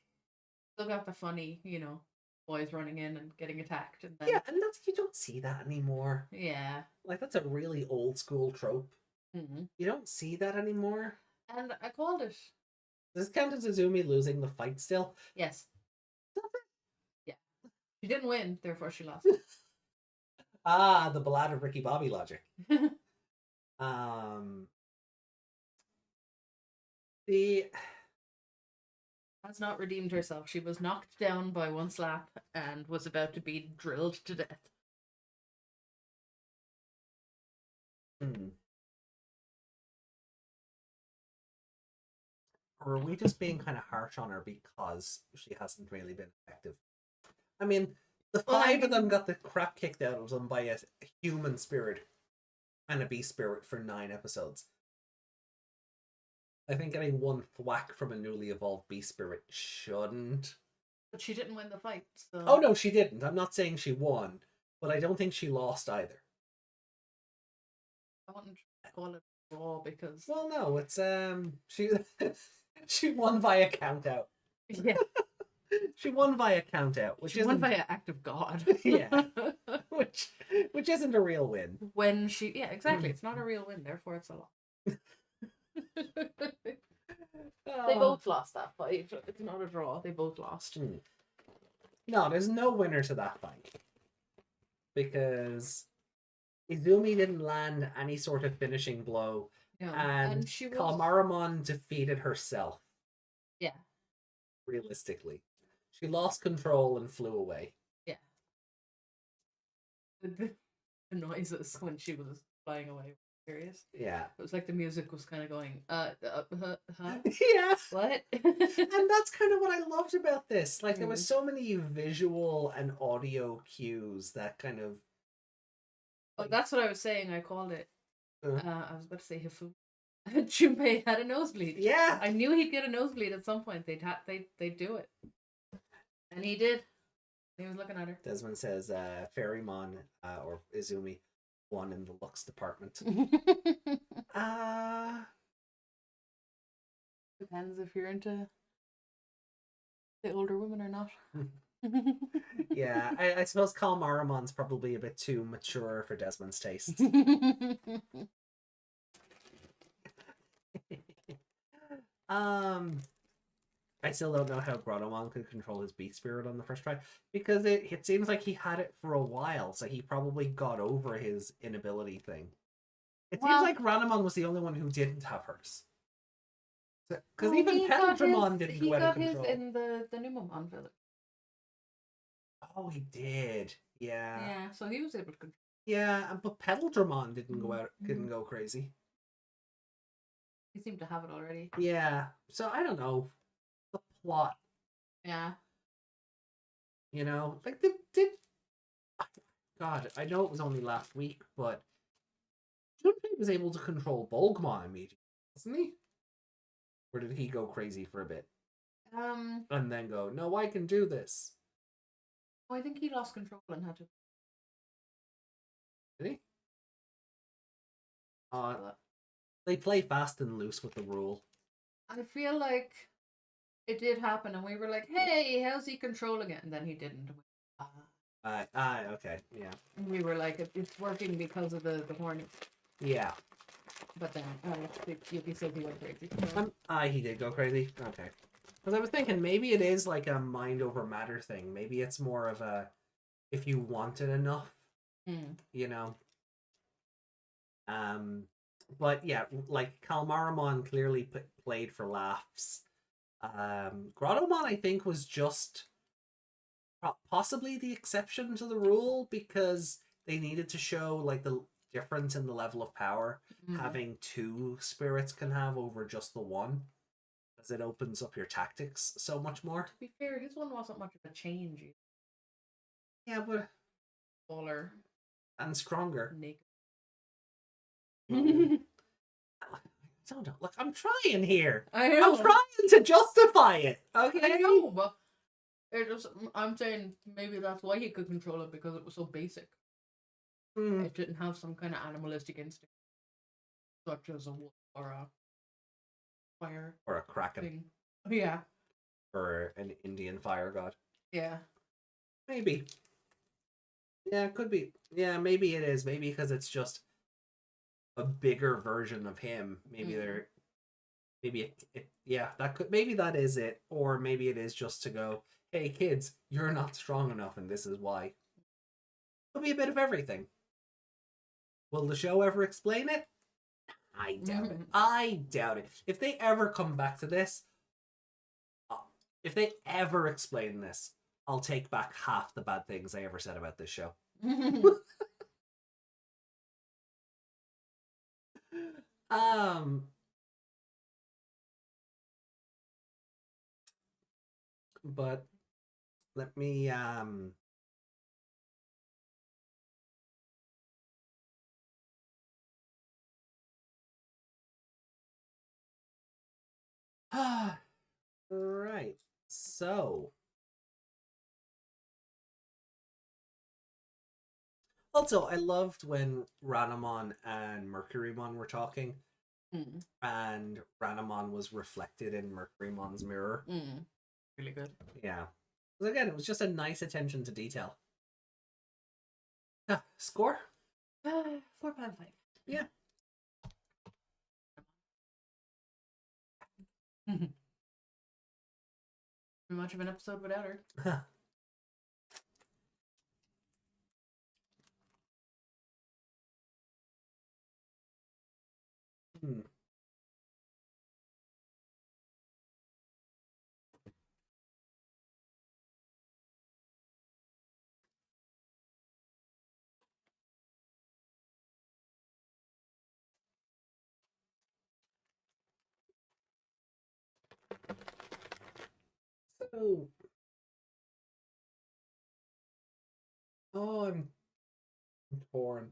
still got the funny, you know, boys running in and getting attacked. And then, Yeah, and you don't see that anymore. Yeah. Like, that's a really old school trope. Mm-hmm. You don't see that anymore. And I called it. Does this count as Izumi losing the fight still? Yes. Yeah. She didn't win, therefore she lost. Ah, the Ballad of Ricky Bobby logic. The Has not redeemed herself. She was knocked down by one slap and was about to be drilled to death. Or are we just being kind of harsh on her because she hasn't really been effective? I mean, the five of them got the crap kicked out of them by a human spirit and a beast spirit for 9 episodes. I think getting one thwack from a newly evolved beast spirit shouldn't. But she didn't win the fight, so... Oh no, she didn't. I'm not saying she won, but I don't think she lost either. I wouldn't call it draw because... Well, no, it's she she won via count out. Yeah. She won via count out, which She isn't won by an act of God. Yeah. which isn't a real win. When she... Yeah, exactly. It's not a real win, therefore it's a loss. They both lost that fight. It's not a draw. They both lost. No, there's no winner to that fight. Because Izumi didn't land any sort of finishing blow. No. And she was... Kalmaramon defeated herself. Yeah. Realistically. She lost control and flew away. Yeah. The noises when she was flying away were serious. Yeah. It was like the music was kind of going, huh? Yeah. What? And that's kind of what I loved about this. Like, there was so many visual and audio cues that kind of... Oh, that's what I was saying. I called it. I was about to say Hifu. Junpei had a nosebleed. Yeah. I knew he'd get a nosebleed at some point. They'd do it. And he did. He was looking at her. Desmond says Fairymon or Izumi won in the looks department. Depends if you're into the older women or not. Yeah, I suppose Kalmaramon's probably a bit too mature for Desmond's taste. I still don't know how Grottomon could control his beast spirit on the first try, because it seems like he had it for a while, so he probably got over his inability thing. It seems like Ranamon was the only one who didn't have hers. Because even he got Pedaldramon his- didn't he go out of got his control. in the Numamon village. Oh, he did. Yeah. Yeah, so he was able to control. Yeah, but Pedaldramon didn't go crazy. He seemed to have it already. Yeah. So I don't know. The plot, Yeah. you know, like did God, I know it was only last week, but Junpei was able to control Bokomon immediately, wasn't he? Or did he go crazy for a bit and then go, no, I can do this? I think he lost control and had to. Did he? They play fast and loose with the rule. I feel like it did happen, and we were like, "Hey, how's he controlling it?" And then he didn't. Okay, yeah. And we were like, "It's working because of the hornet." Yeah. But then Yuki said he went crazy. He did go crazy. Okay. Because I was thinking maybe it is like a mind over matter thing. Maybe it's more of a if you want it enough, you know. But yeah, like Calmaramon clearly played for laughs. Grottomon, I think, was just possibly the exception to the rule because they needed to show like the difference in the level of power having two spirits can have over just the one, because it opens up your tactics so much more. To be fair, his one wasn't much of a change. Yeah, but Taller and stronger. naked. I don't know. Look, I'm trying here. I know. I'm trying to justify it. Okay. I know, but I'm saying maybe that's why he could control it, because it was so basic. It didn't have some kind of animalistic instinct, such as a wolf or a fire Or a kraken. thing. Yeah. Or an Indian fire god. Yeah. Maybe. Yeah, it could be. Yeah, maybe it is. Maybe because it's just a bigger version of him. Maybe they're. Maybe yeah, that could. Maybe that is it, or maybe it is just to go, hey kids, you're not strong enough, and this is why. Could be a bit of everything. Will the show ever explain it? I doubt it. I doubt it. If they ever come back to this, if they ever explain this, I'll take back half the bad things I ever said about this show. But let me right. So also, I loved when Ranamon and Mercurymon were talking, and Ranamon was reflected in Mercurymon's mirror. Really good. Yeah. Because again, it was just a nice attention to detail. Score? 4.5. Yeah. Too much of an episode without her. So, I'm torn.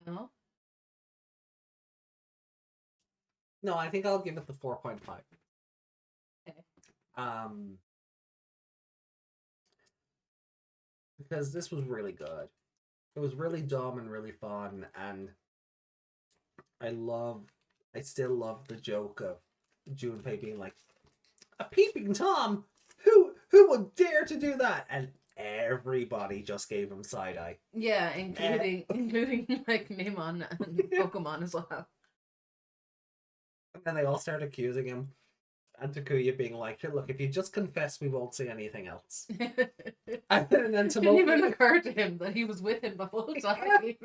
No? No, I think I'll give it the 4.5. Okay. Because this was really good. It was really dumb and really fun, and I still love the joke of Junpei being like, a peeping Tom? Who would dare to do that? And everybody just gave him side eye. Yeah, including like Neymon and Bokomon as well. And then they all start accusing him. And Takuya being like, hey, look, if you just confess, we won't say anything else. And then It didn't even occur to him that he was with him the whole time.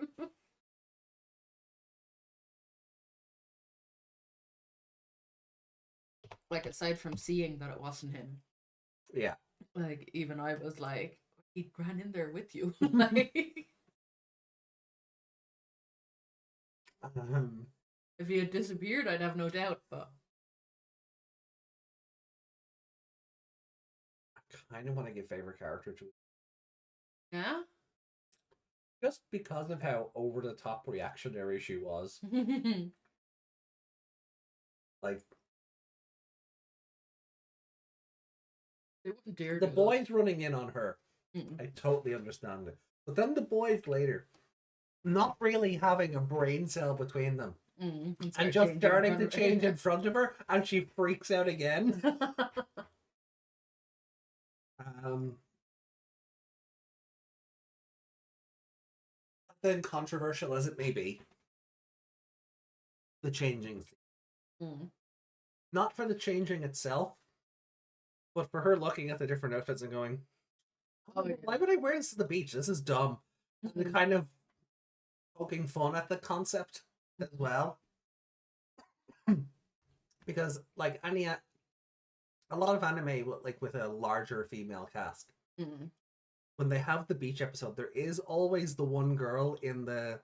like aside from seeing that it wasn't him, Yeah. like even I was like, he ran in there with you. Like, if he had disappeared, I'd have no doubt. But I kind of want to give favorite character to yeah. just because of how over the top reactionary she was. Like They wouldn't dare the do that. boys running in on her, Mm-mm. I totally understand it. But then the boys later, not really having a brain cell between them, Mm, and just starting to change in front of her, and she freaks out again. Then controversial as it may be, the changing thing. Mm. Not for the changing itself, but for her looking at the different outfits and going, Oh, yeah. why would I wear this to the beach? This is dumb. And kind of poking fun at the concept as well. Because like a lot of anime with a larger female cast, Mm. when they have the beach episode, there is always the one girl in the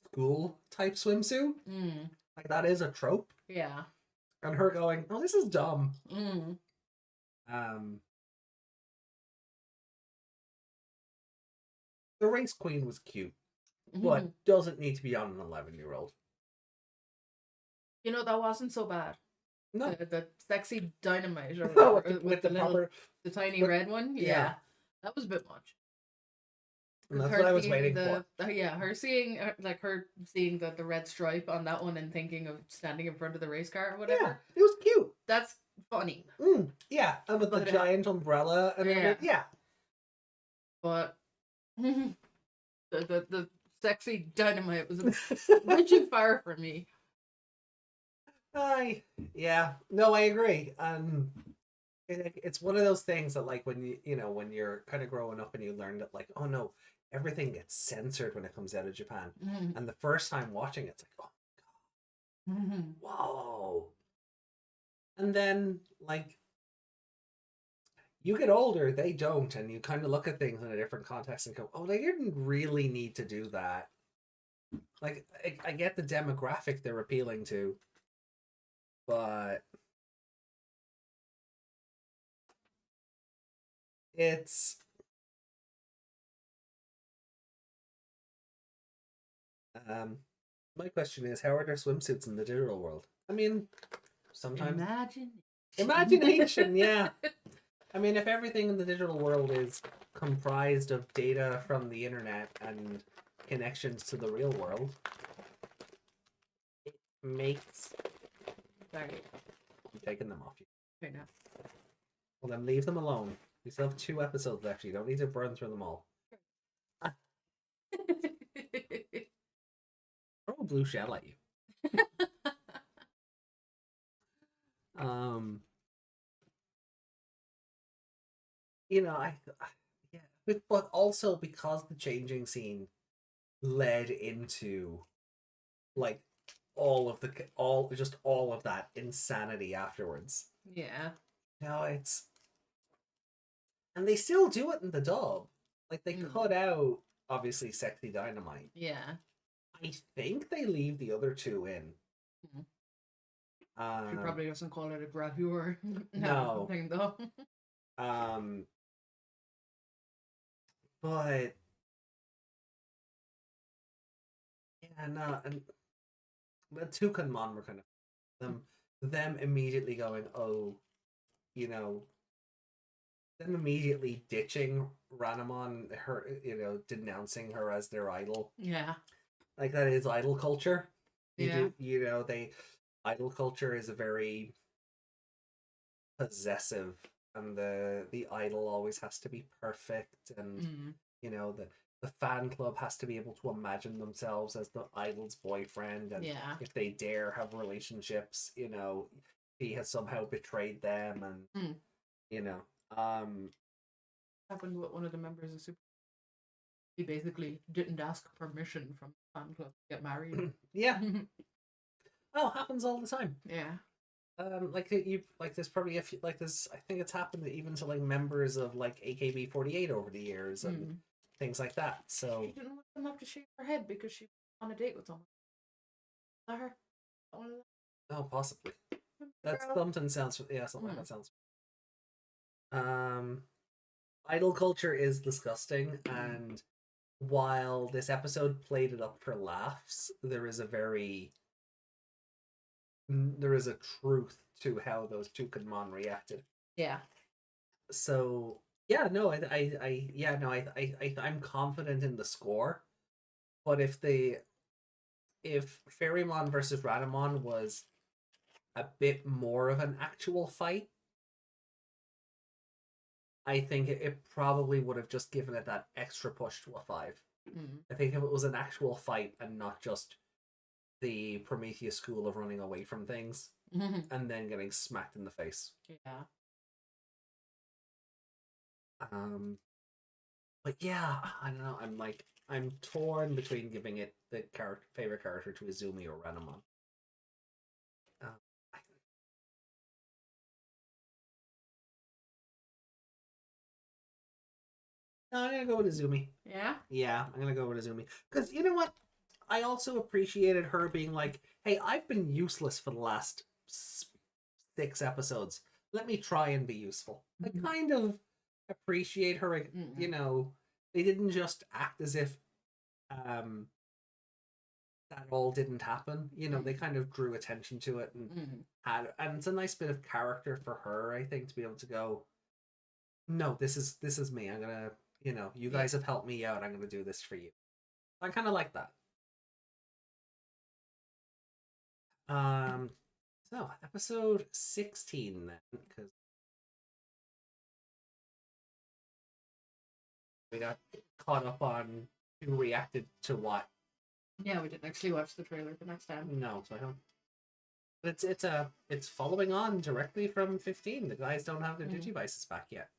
school type swimsuit. Mm. Like that is a trope. Yeah. And her going, oh, this is dumb. Mm. The race queen was cute, but doesn't need to be on an 11-year-old. You know, that wasn't so bad. No. The sexy dynamite or, Oh, or with the little, proper, the tiny with- red one. Yeah. yeah. That was a bit much. and that's Her what I was seeing waiting for. Yeah, her seeing the red stripe on that one and thinking of standing in front of the race car or whatever. Yeah, it was cute. That's funny. Yeah, and with the But, giant umbrella and everything. Yeah. But the sexy dynamite was way too far for me. Yeah, no, I agree. It's one of those things that like when when you're kind of growing up and you learn that like, oh no, everything gets censored when it comes out of Japan. Mm. And the first time watching it, it's like, oh my god, Mm. whoa. And then like you get older, they don't, and you kind of look at things in a different context and go, oh, they didn't really need to do that. Like I get the demographic they're appealing to, but it's my question is, how are their swimsuits in the digital world? I mean, sometimes imagination, yeah. I mean, if everything in the digital world is comprised of data from the internet and connections to the real world, it makes... Sorry. I'm taking them off you. Right now. Well, then leave them alone. We still have 2 episodes left. You don't need to burn through them all. Throw a blue shell at you. Yeah, but also because the changing scene led into like all of that insanity afterwards. Yeah. No, and they still do it in the dub. Like they cut out obviously Sexy Dynamite. Yeah. I think they leave the other 2 in. She probably doesn't call it a gravure. No. Thing though. But yeah, no, and the Tukanmon were kind of them immediately going, oh, them immediately ditching Ranamon, her, denouncing her as their idol. Yeah. Like that is idol culture. Yeah. Idol culture is a very possessive, and the idol always has to be perfect, and the fan club has to be able to imagine themselves as the idol's boyfriend, and if they dare have relationships, he has somehow betrayed them, and happened with one of the members of Super. He basically didn't ask permission from the fan club to get married. yeah. Oh, happens all the time. Yeah. like you like there's probably a few like there's I think it's happened even to like members of like AKB48 over the years and things like that. So She didn't want them to have to shave her head because she was on a date with someone. Is that her? That one of them? oh, possibly that's Girl. something sounds something like that sounds. Idol culture is disgusting, and while this episode played it up for laughs, there is a truth to how those two Kunmon reacted. Yeah. So yeah, no, I'm confident in the score, but if Fairymon versus Ranamon was a bit more of an actual fight, I think it probably would have just given it that extra push to a 5. I think if it was an actual fight and not just the Prometheus school of running away from things and then getting smacked in the face. Yeah. But yeah, I don't know. I'm torn between giving it the favorite character to Izumi or Ranamon. No, I'm gonna go with Izumi. Yeah? Yeah, I'm gonna go with Izumi. Because you know what? I also appreciated her being like, hey, I've been useless for the last 6 episodes. Let me try and be useful. I kind of appreciate her, you know, they didn't just act as if that all didn't happen. You know, they kind of drew attention to it and and it's a nice bit of character for her, I think, to be able to go, no, this is me. I'm gonna, you know, you guys have helped me out. I'm gonna do this for you. I kind of like that. So episode 16 then, because we got caught up on who reacted to what. Yeah, we didn't actually watch the trailer for next time. No, so I don't. But it's following on directly from 15. The guys don't have their Digivices back yet.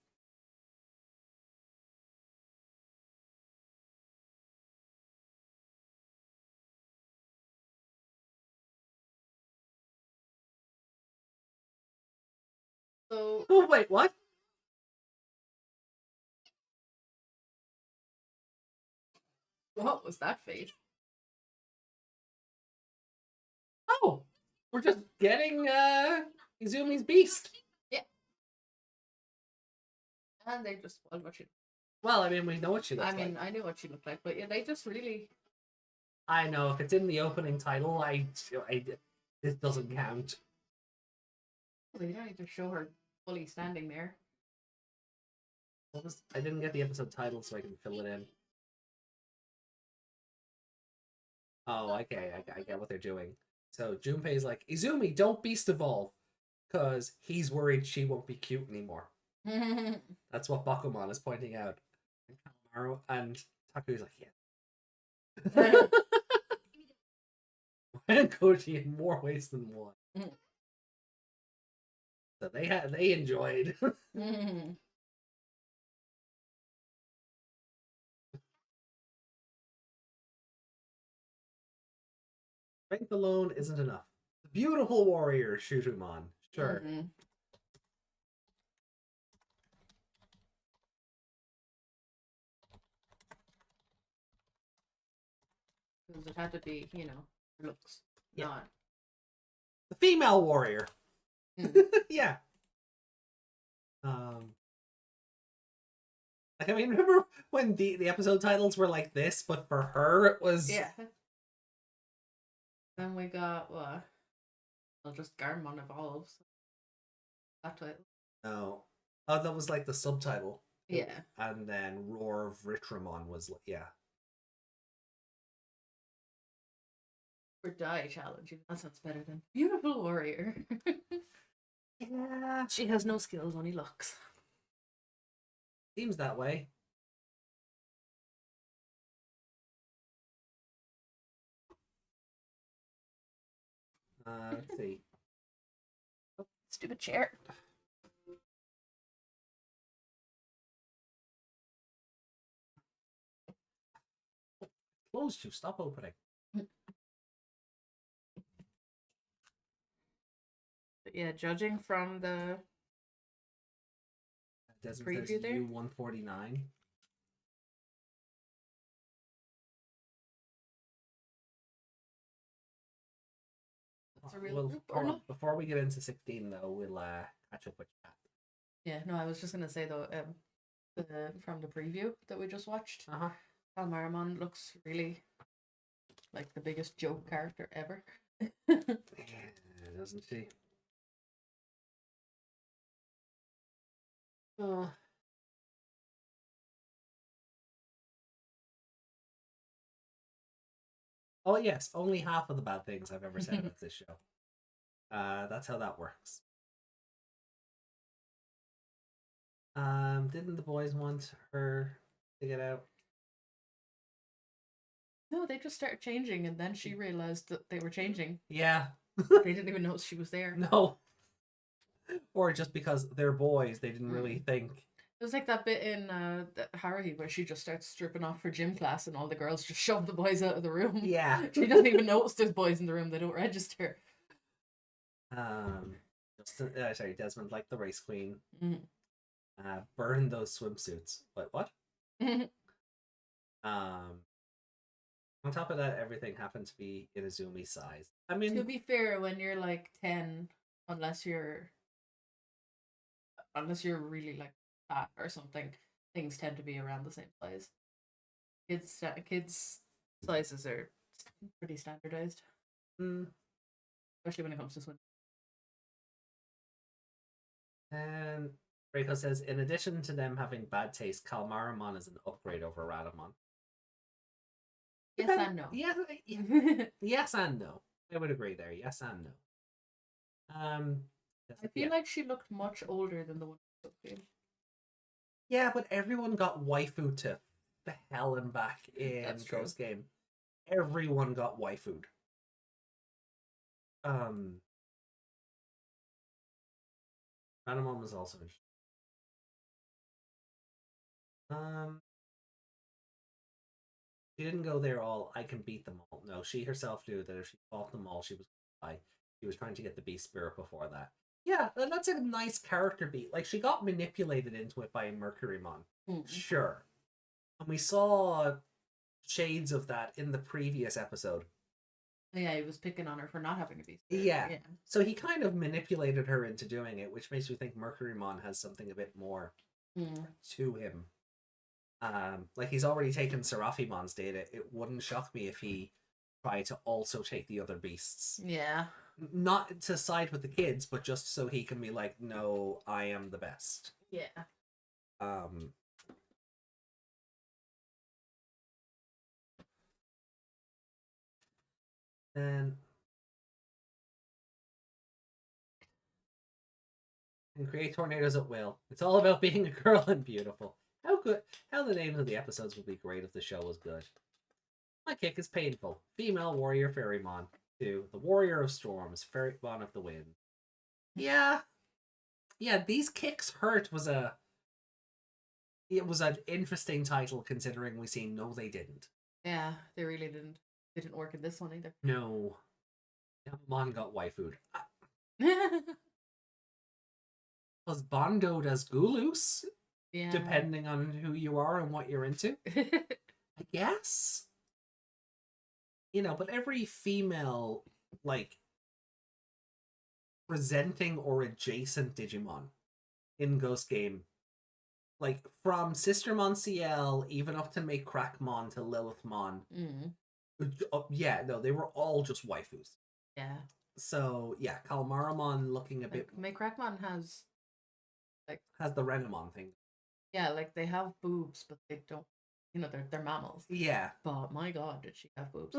So Oh wait, what? what was that face? Oh, we're just getting Izumi's beast. Yeah. And they just spoiled what she. Well, I mean, we know what she looks like. I knew what she looked like, but yeah, they just really. I know if it's in the opening title, this doesn't count. They don't need to show her fully standing there. I didn't get the episode title, so I can fill it in. Oh, okay, I get what they're doing. So Junpei's like, Izumi, don't beast evolve, because he's worried she won't be cute anymore. That's what Bokomon is pointing out. And Taku's like, yeah. And Koji in more ways than one. So they enjoyed. Strength alone isn't enough. The beautiful warrior, Shutumon. Sure. Because it had to be, you know, looks. Yeah. Not. The female warrior. Yeah. Like, I mean, remember when the episode titles were like this, but for her it was... Yeah. Then we got, what? Well, just Garmon evolves. That title. No. Oh, that was like the subtitle. Yeah. And then Roar of Ritramon was, yeah. Or Die Challenge. That sounds better than Beautiful Warrior. Yeah. She has no skills, only looks. Seems that way. Let's see. Stupid chair. Closed you. Stop opening. But yeah, judging from the Desmond says preview there? U149. That's a real Well, group or hold on. not? Before we get into 16, though, we'll catch up with chat. Yeah, no, I was just gonna say though, from the preview that we just watched, Uh-huh. Calmaramon looks really like the biggest joke character ever. Yeah, doesn't she? Oh. Oh yes, only half of the bad things I've ever said about this show. That's how that works. Didn't the boys want her to get out? No, they just started changing, and then she realized that they were changing. Yeah. They didn't even notice she was there. No. Or just because they're boys, they didn't really think. It was like that bit in Haruhi where she just starts stripping off for gym class, and all the girls just shove the boys out of the room. Yeah. She doesn't even notice there's boys in the room; they don't register. Desmond, like the race queen. Mm. Burn those swimsuits. What? On top of that, everything happened to be Inazumi size. I mean, To be fair, when you're like 10, unless you're really like fat or something, things tend to be around the same size. Kids sizes are pretty standardized, especially when it comes to swim. And Reiko says, in addition to them having bad taste, Calmaramon is an upgrade over Radamon. Yes and no. Yeah, yes and no. I would agree there. Yes and no. I feel like she looked much older than the one. Yeah, but everyone got waifu to the hell and back in That's true. Ghost Game. Everyone got waifu'd. Radamon was also interesting. She didn't go there all, I can beat them all. No, she herself knew that if she fought them all, she was going to die. She was trying to get the beast spirit before that. Yeah, that's a nice character beat. Like, she got manipulated into it by Mercurymon. Sure. And we saw shades of that in the previous episode. Yeah, he was picking on her for not having a beast. Yeah. So he kind of manipulated her into doing it, which makes me think Mercurymon has something a bit more to him. Like, he's already taken Seraphimon's data. It wouldn't shock me if he tried to also take the other beasts. Yeah. Not to side with the kids, but just so he can be like, no, I am the best. Yeah. And create tornadoes at will. It's all about being a girl and beautiful. How the names of the episodes would be great if the show was good. My kick is painful. Female warrior Fairymon. 2. The warrior of storms. Fairymon of the wind. Yeah. Yeah, these kicks hurt was an interesting title considering we see no they didn't. Yeah, they really didn't. They didn't work in this one either. No. Mon got waifu'd. Was Bondo does Gulus? Yeah. Depending on who you are and what you're into. I guess. You know, but every female, like, presenting or adjacent Digimon in Ghost Game, like, from Sistermon CL, even up to Make Crackmon to Lilithmon, yeah, no, they were all just waifus. Yeah. So, yeah, Calmaramon looking a bit... Make Crackmon has the Renamon thing. Yeah, like, they have boobs, but they don't, you know, they're mammals. Yeah. But my god, did she have boobs.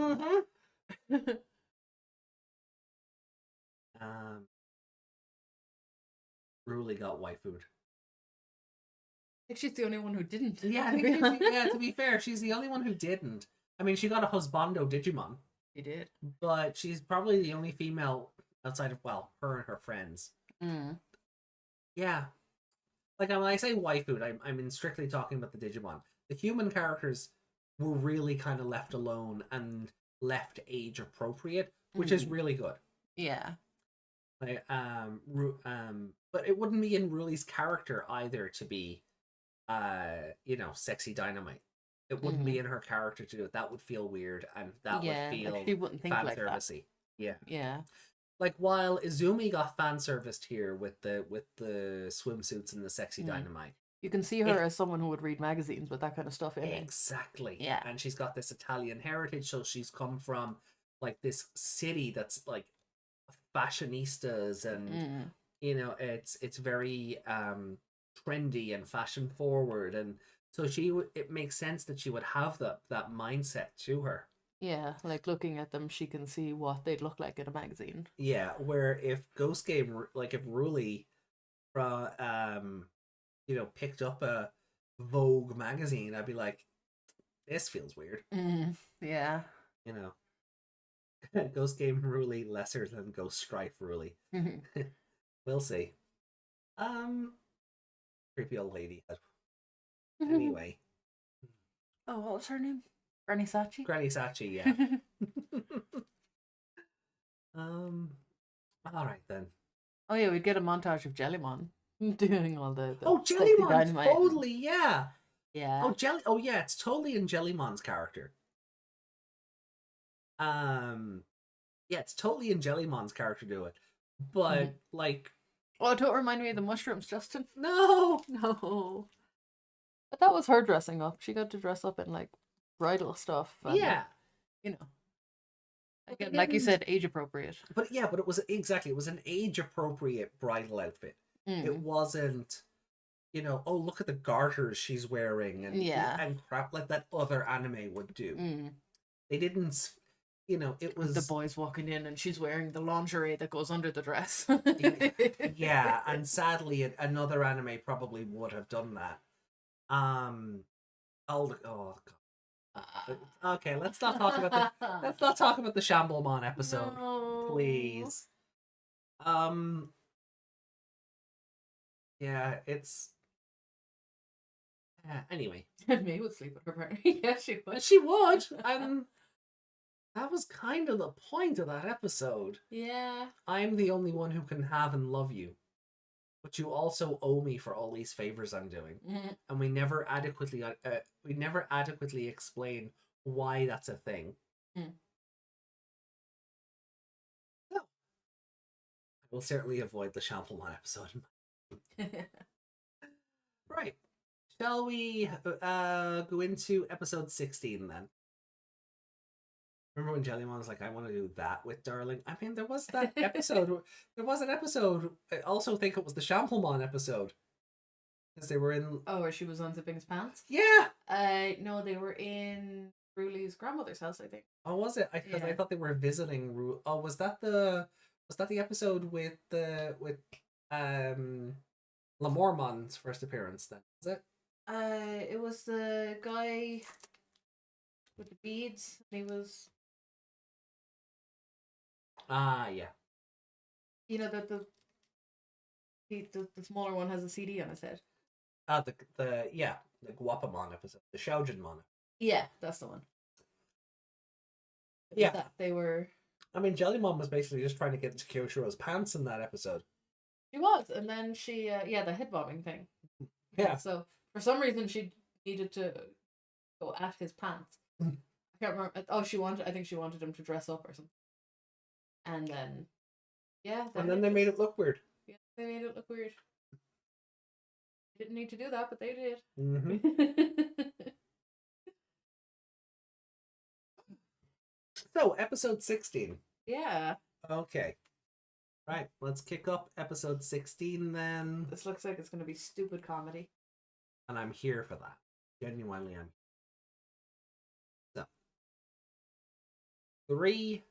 Ruli got waifu'd. I think she's the only one who didn't. Yeah, to be fair, she's the only one who didn't. I mean, she got a husbando Digimon. She did. But she's probably the only female outside of, well, her and her friends. Yeah. Like, when I say waifu'd, I'm strictly talking about the Digimon. The human characters were really kind of left alone and left age appropriate, which is really good. Yeah. Like, but it wouldn't be in Ruli's character either to be, sexy dynamite. It wouldn't be in her character to do it. That would feel weird, and that would Yeah, like feel she wouldn't think fan like that. servicey. Yeah. Yeah. Like while Izumi got fan serviced here with the swimsuits and the sexy dynamite. You can see her as someone who would read magazines with that kind of stuff in it. Exactly. Yeah. And she's got this Italian heritage, so she's come from like this city that's like fashionistas, and it's very trendy and fashion forward, and so it makes sense that she would have that mindset to her. Yeah, like looking at them, she can see what they'd look like in a magazine. Yeah, where if Ghost Game, like if Ruli picked up a Vogue magazine, I'd be like, this feels weird. Yeah. Ghost Game Ruli lesser than Ghost Strife Ruli. We'll see. Creepy old lady. Anyway. Oh, what was her name? Granny Sachi? Granny Sachi, yeah. Alright then. Oh yeah, we'd get a montage of Jellymon doing all the Jellymon, totally, yeah. Yeah. Yeah, it's totally in Jellymon's character. Yeah, it's totally in Jellymon's character to do it. But like, oh, don't remind me of the mushrooms, Justin. No. But that was her dressing up. She got to dress up in like bridal stuff. And, yeah. Again, like you said, age appropriate. But it was an age appropriate bridal outfit. It wasn't, oh, look at the garters she's wearing and crap like that other anime would do. They didn't, it was the boys walking in and she's wearing the lingerie that goes under the dress. Yeah, and sadly another anime probably would have done that. Oh god. Okay, let's not talk about the Shamblemon episode, please. Yeah, it's. Anyway, May would sleep with her partner. Yeah, she would. She would, and that was kind of the point of that episode. Yeah. I'm the only one who can have and love you, but you also owe me for all these favors I'm doing, and we never adequately explain why that's a thing. So, I will certainly avoid the Shamblemon episode. Right. Shall we go into episode 16 then? Remember when Jellymon was like, I want to do that with Darling? I mean, there was that episode. There was an episode. I also think it was the Shamblemon episode. Because they were in... Oh, where she was unzipping his pants? Yeah! No, they were in Ruli's grandmother's house, I think. Oh, was it? Because I thought they were visiting Ruli. Oh, was that the episode with Lamormon's first appearance then? Was it? It was the guy with the beads. He was... yeah. You know, the smaller one has a CD on his head. The Guapamon episode. The Shoujinmon. Yeah, that's the one. Yeah. That they were... I mean, Jellymon was basically just trying to get into Kyoshiro's pants in that episode. She was, and then she, the head bobbing thing. Yeah. So, for some reason, she needed to go at his pants. I can't remember. Oh, I think she wanted him to dress up or something. And then, and then they made it look weird. Yeah, they made it look weird. Didn't need to do that, but they did. So, episode 16. Yeah. Okay. Right, let's kick up episode 16 then. This looks like it's going to be stupid comedy. And I'm here for that. Genuinely, I'm. So. 3,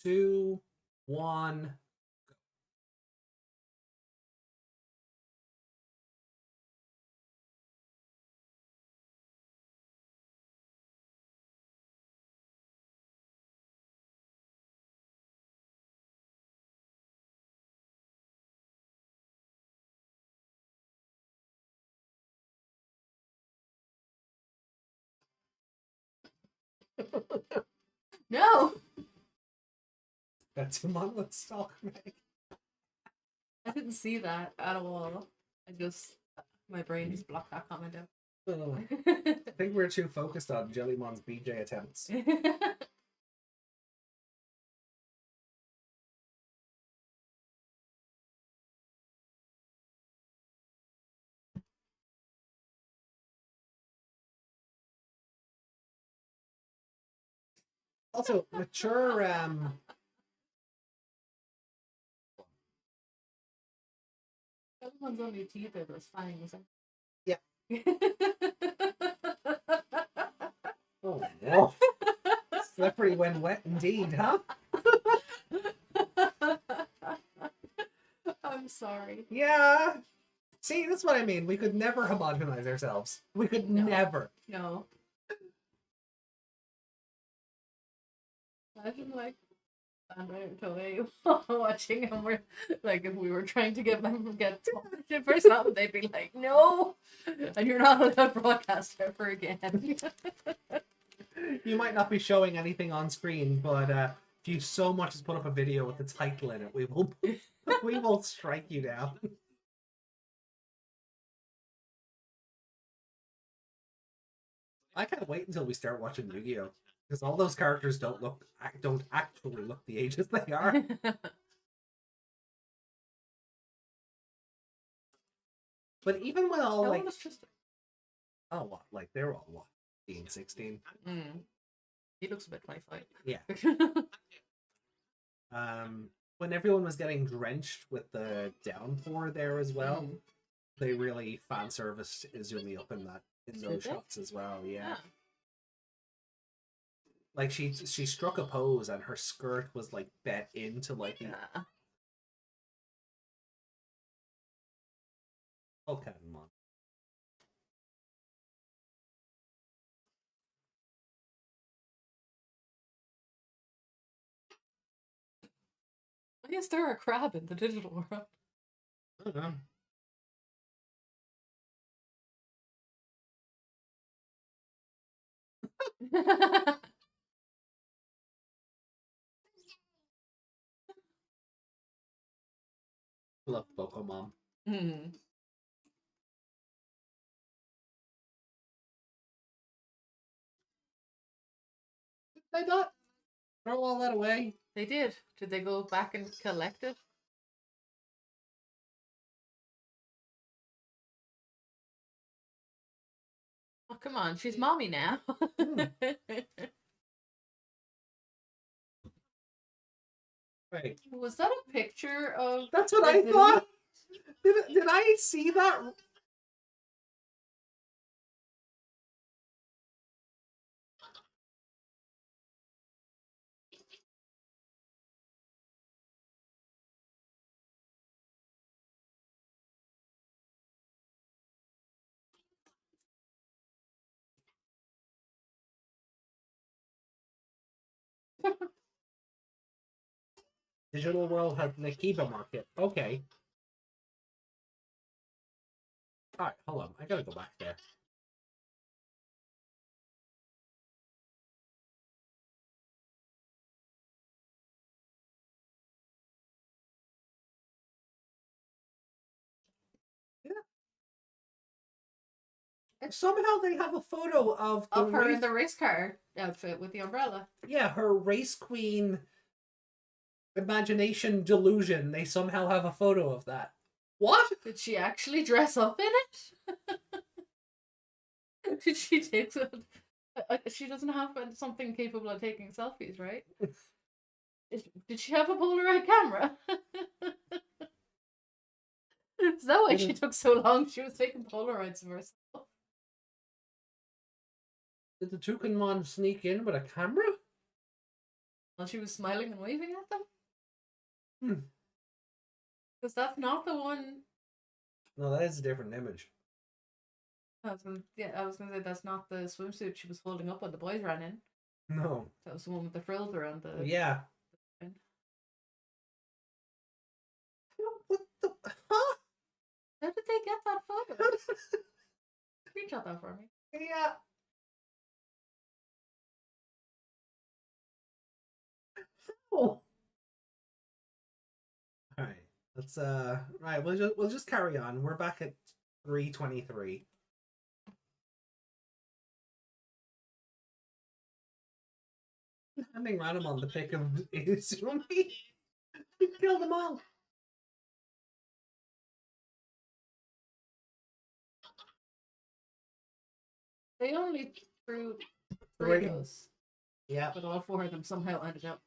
2, 1. No! That's a monolith stalk, Meg. didn't see that at all. My brain just blocked that comment out. Oh, I think we're too focused on Jellymon's BJ attempts. Also, mature Everyone's only teeth are those fangs. Yeah. Oh no. Slippery when wet indeed, huh? I'm sorry. Yeah. See, that's what I mean. We could never homogenize ourselves. We could never. No. Imagine like Sandra and Toei watching and we're like if we were trying to get them to get sponsorship or something, they'd be like, no, and you're not allowed to broadcast ever again. You might not be showing anything on screen, but if you so much as put up a video with the title in it, we will strike you down. I can't wait until we start watching Yu-Gi-Oh! Because all those characters don't actually look the ages they are. But even when all like, oh what, like they're all what, 15, 16? He looks a bit 25. Yeah. When everyone was getting drenched with the downpour there as well, they really fan serviced Izumi up in those shots as well. Yeah. Like she struck a pose and her skirt was like bet into like the Bokomon. Why is there a crab in the digital world? I don't know. Love Bokomon. They not throw all that away. They did. Did they go back and collect it? Oh, come on. She's mommy now. Right. Was that a picture of... That's what I thought. Did I see that? Digital world has the Akiba market. Okay. Alright, hold on. I gotta go back there. Yeah. And somehow they have a photo of her in the race car outfit with the umbrella. Yeah, her race queen imagination delusion. They somehow have a photo of that. What? Did she actually dress up in it? Did she take some... She doesn't have something capable of taking selfies, right? Did she have a Polaroid camera? Is that why she took so long? She was taking Polaroids of herself. Did the Tukenmon sneak in with a camera? While she was smiling and waving at them? Because that's not the one... No, that is a different image. I was gonna say that's not the swimsuit she was holding up when the boys ran in. No. That was the one with the frills around the... Yeah. What the... Huh? How did they get that photo? Screenshot that for me. Yeah. Oh. Alright. Let's right. We'll just carry on. We're back at 3:23. Handing random on the pick of Izumi. He killed them all. They only threw Three. three of those, Yeah. but all four of them somehow ended up.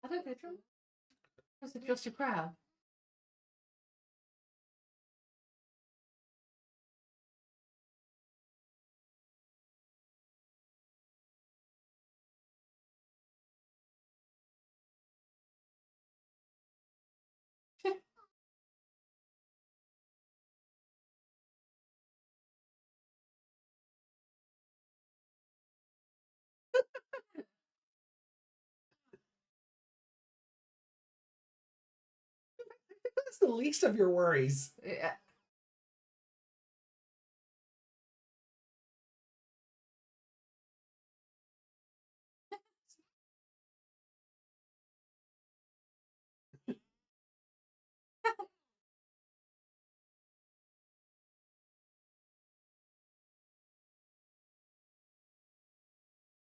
I don't get them. Was it just a crab? That's the least of your worries. Yeah.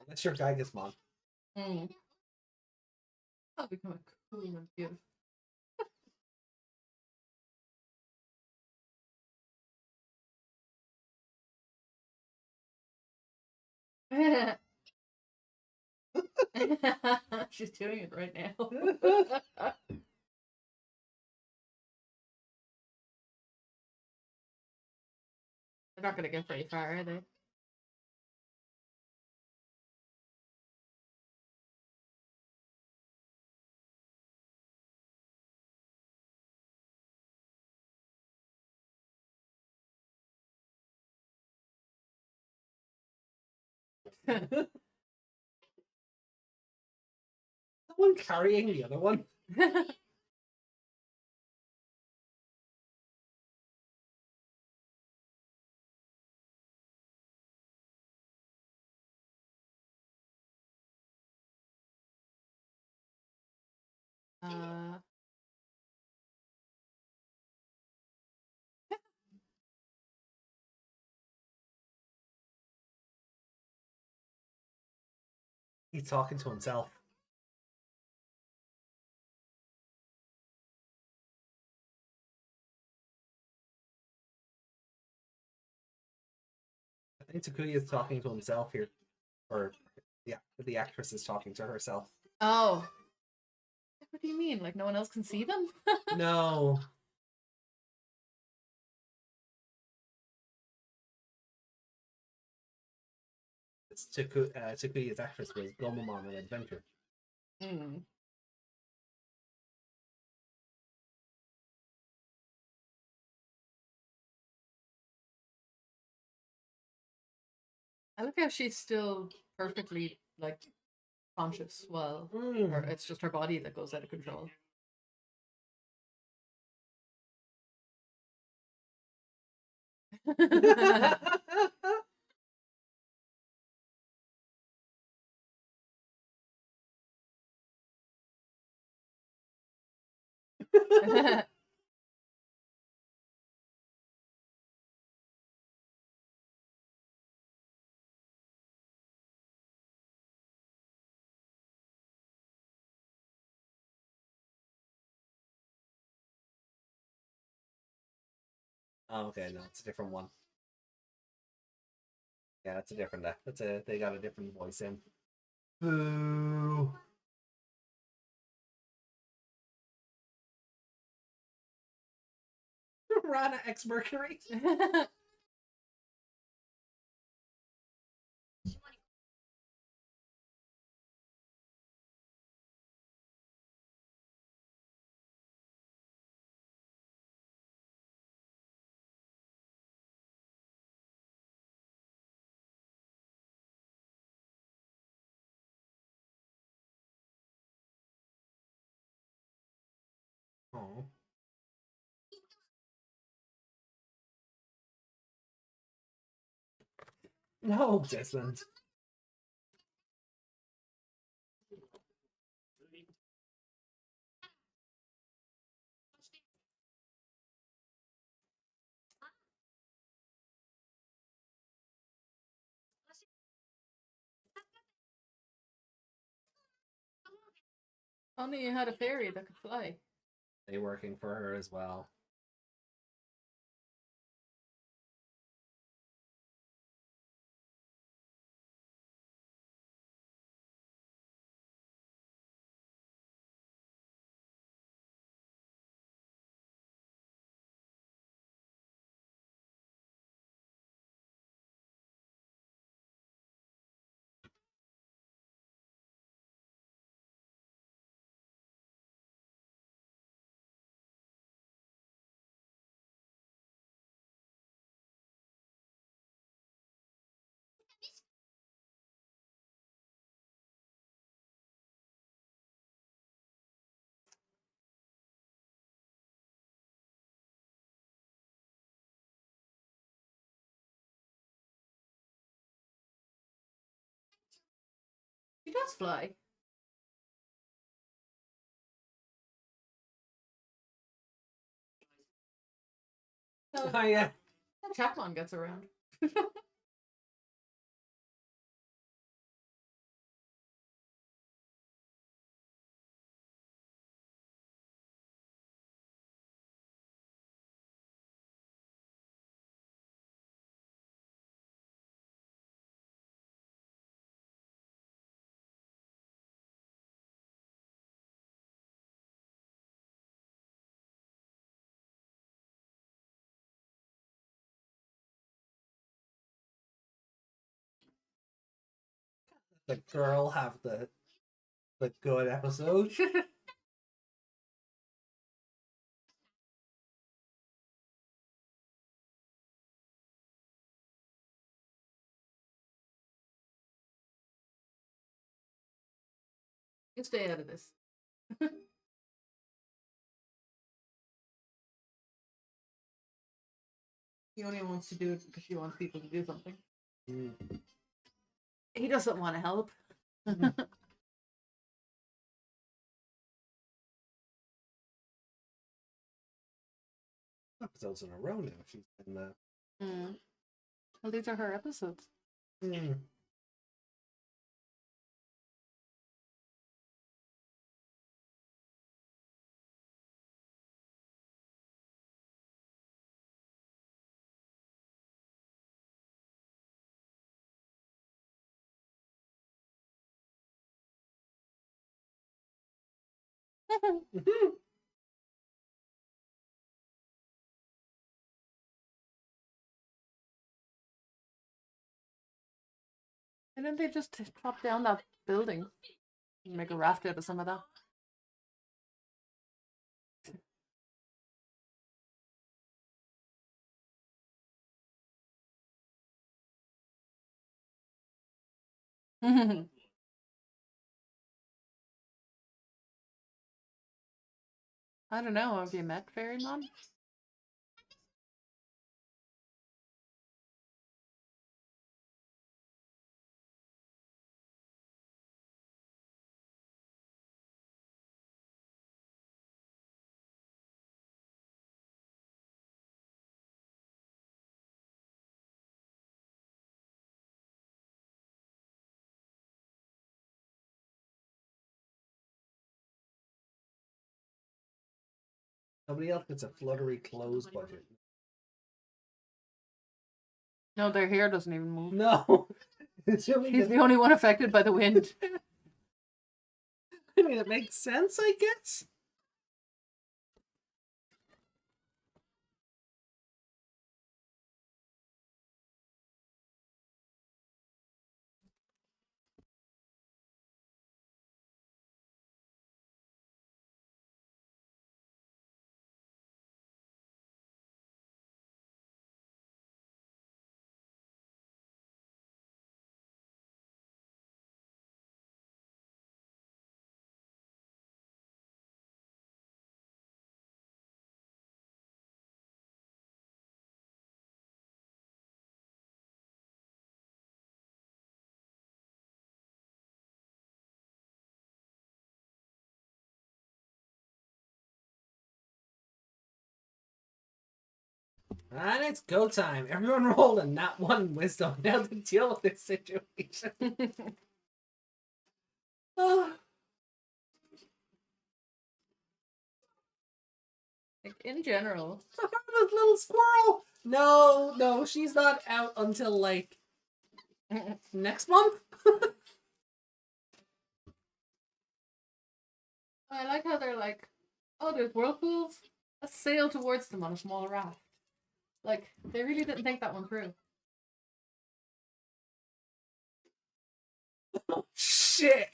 That's your Gigasmon. Mm. That'll become a cool and beautiful. She's doing it right now. They're not gonna get very far, are they? Someone carrying the other one. uh, He's talking to himself. I think Takuya is talking to himself here. Or, yeah, the actress is talking to herself. oh. What do you mean? Like no one else can see them? No. Takuya's actress was Gomamon in Adventure. Mm. I look how she's still perfectly like conscious. Well, or it's just her body that goes out of control. Oh, okay, no, it's a different one. Yeah, that's a different. They got a different voice in. Boo. Rana X Mercury. No, Desmond. Only you had a fairy that could fly. They working for her as well. She does fly. So, Oh yeah. Chapman gets around. The girl have the good episode. You stay out of this. He only wants to do it because she wants people to do something. Mm. He doesn't want to help. Episodes in a row now. She's been Well, these are her episodes. Mm. Why didn't they just chop down that building and make a raft out of some of that? I don't know. Have you met Fairy Mom? Nobody else gets a fluttery clothes budget. No, their hair doesn't even move. No. It's only She's the only one affected by the wind. I mean, it makes sense, I guess. And it's go time. Everyone rolled a nat 1 wisdom now to deal with this situation. Ah, Like, in general. this little squirrel. No, no, she's not out until like next month. I like how they're like, oh, there's whirlpools. Let's sail towards them on a small raft. Like, they really didn't think that one through. Shit.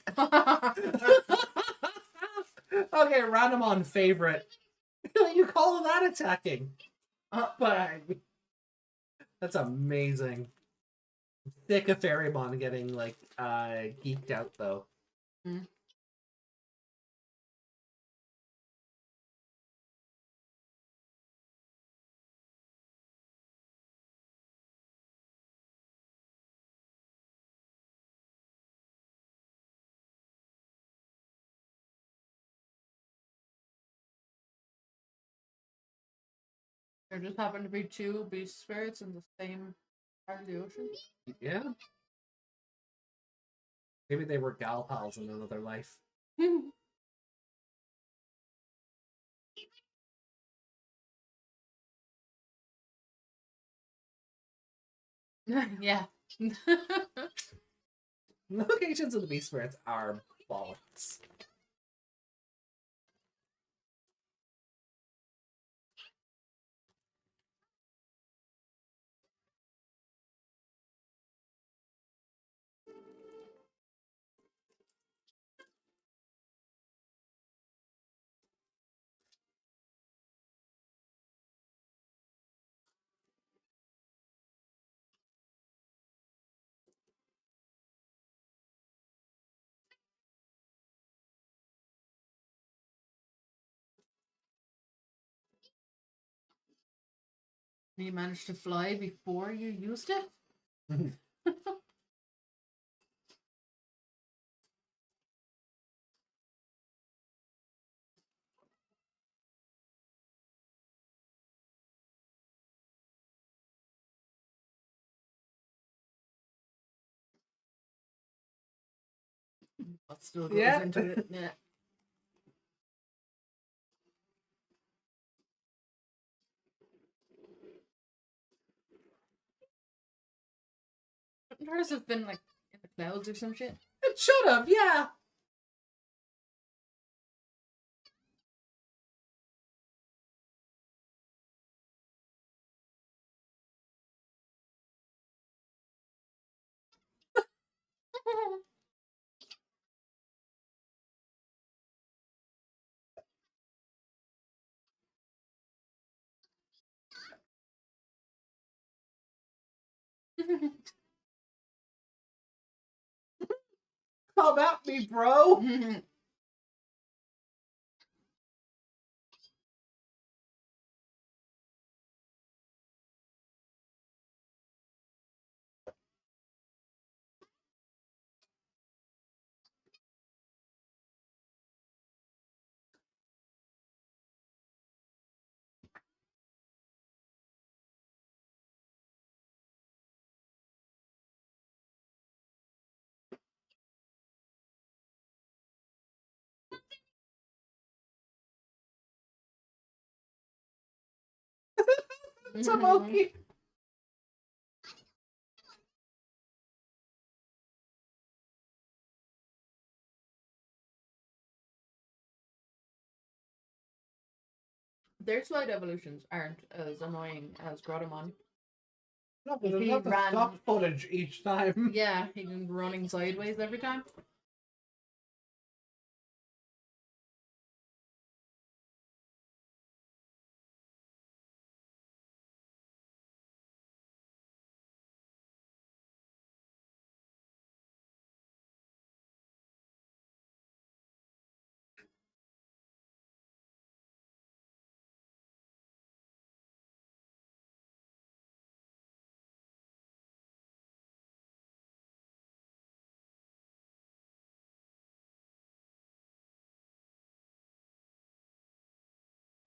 Okay, Randomon favorite. You call that attacking? Bang. That's amazing. Sick of Fairymon getting like geeked out though. Mm. There just happened to be two beast spirits in the same part of the ocean. Yeah. Maybe they were gal pals in another life. Yeah. Locations of the beast spirits are bollocks. You managed to fly before you used it? What still goes Yeah. into it? Yeah. Shouldn't hers have been like in the clouds or some shit? It should have, yeah. Come at me, bro. Tomoki. Their slide evolutions aren't as annoying as Grotomon. No, If there's he not the ran- stop footage each time. Yeah, he's running sideways every time.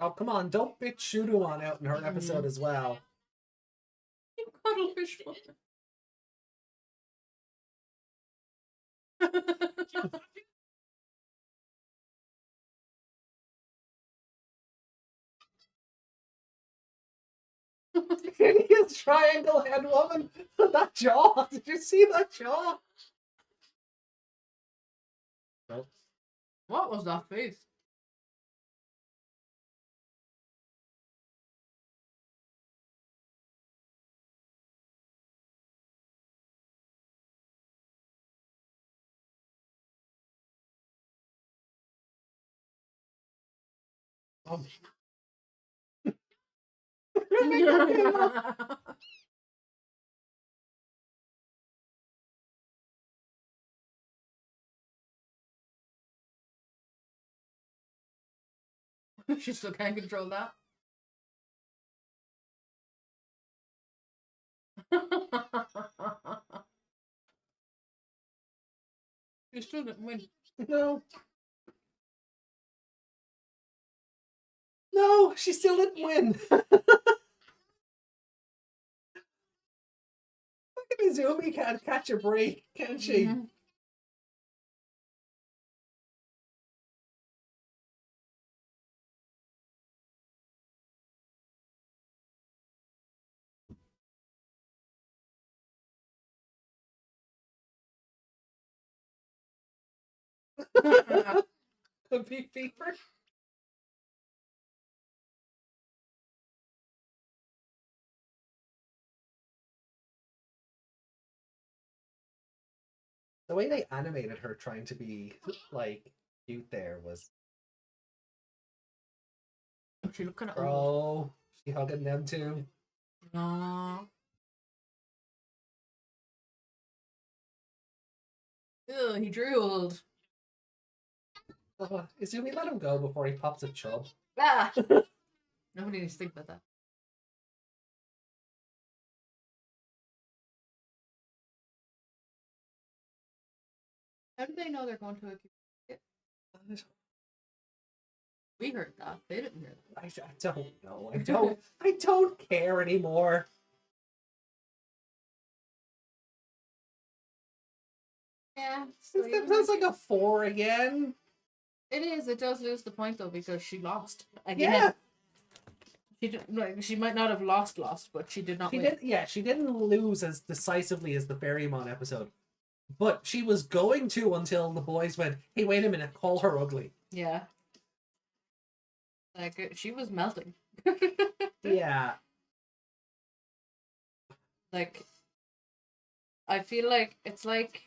Oh, come on, don't bitch Shudumon out in her episode as well. You cuddlefish one. Hideous triangle head woman. That jaw. Did you see that jaw? Nope. What was that face? Oh. She still can't control that. She still didn't win. No. No, she still didn't win. Izumi can't catch a break, can she? Mhm. Could be fever. The way they animated her trying to be like cute there was She looked kind of old. bro. She hugging them too. Aww. Ew, he drooled. Izumi, let him go before he pops a chub. Ah! Nobody needs to think about that. How did they know they're going to a... We heard that. They didn't hear that. I don't know. I don't care anymore. Yeah. That sounds like a 4 again. It is. It does lose the point though because she lost again. Yeah. She did, like, she might not have lost, but she did not She win. did. Yeah, she didn't lose as decisively as the Ferrymon episode, but she was going to until the boys went, "Hey, wait a minute! Call her ugly." Yeah. Like she was melting. Yeah. Like, I feel like it's like,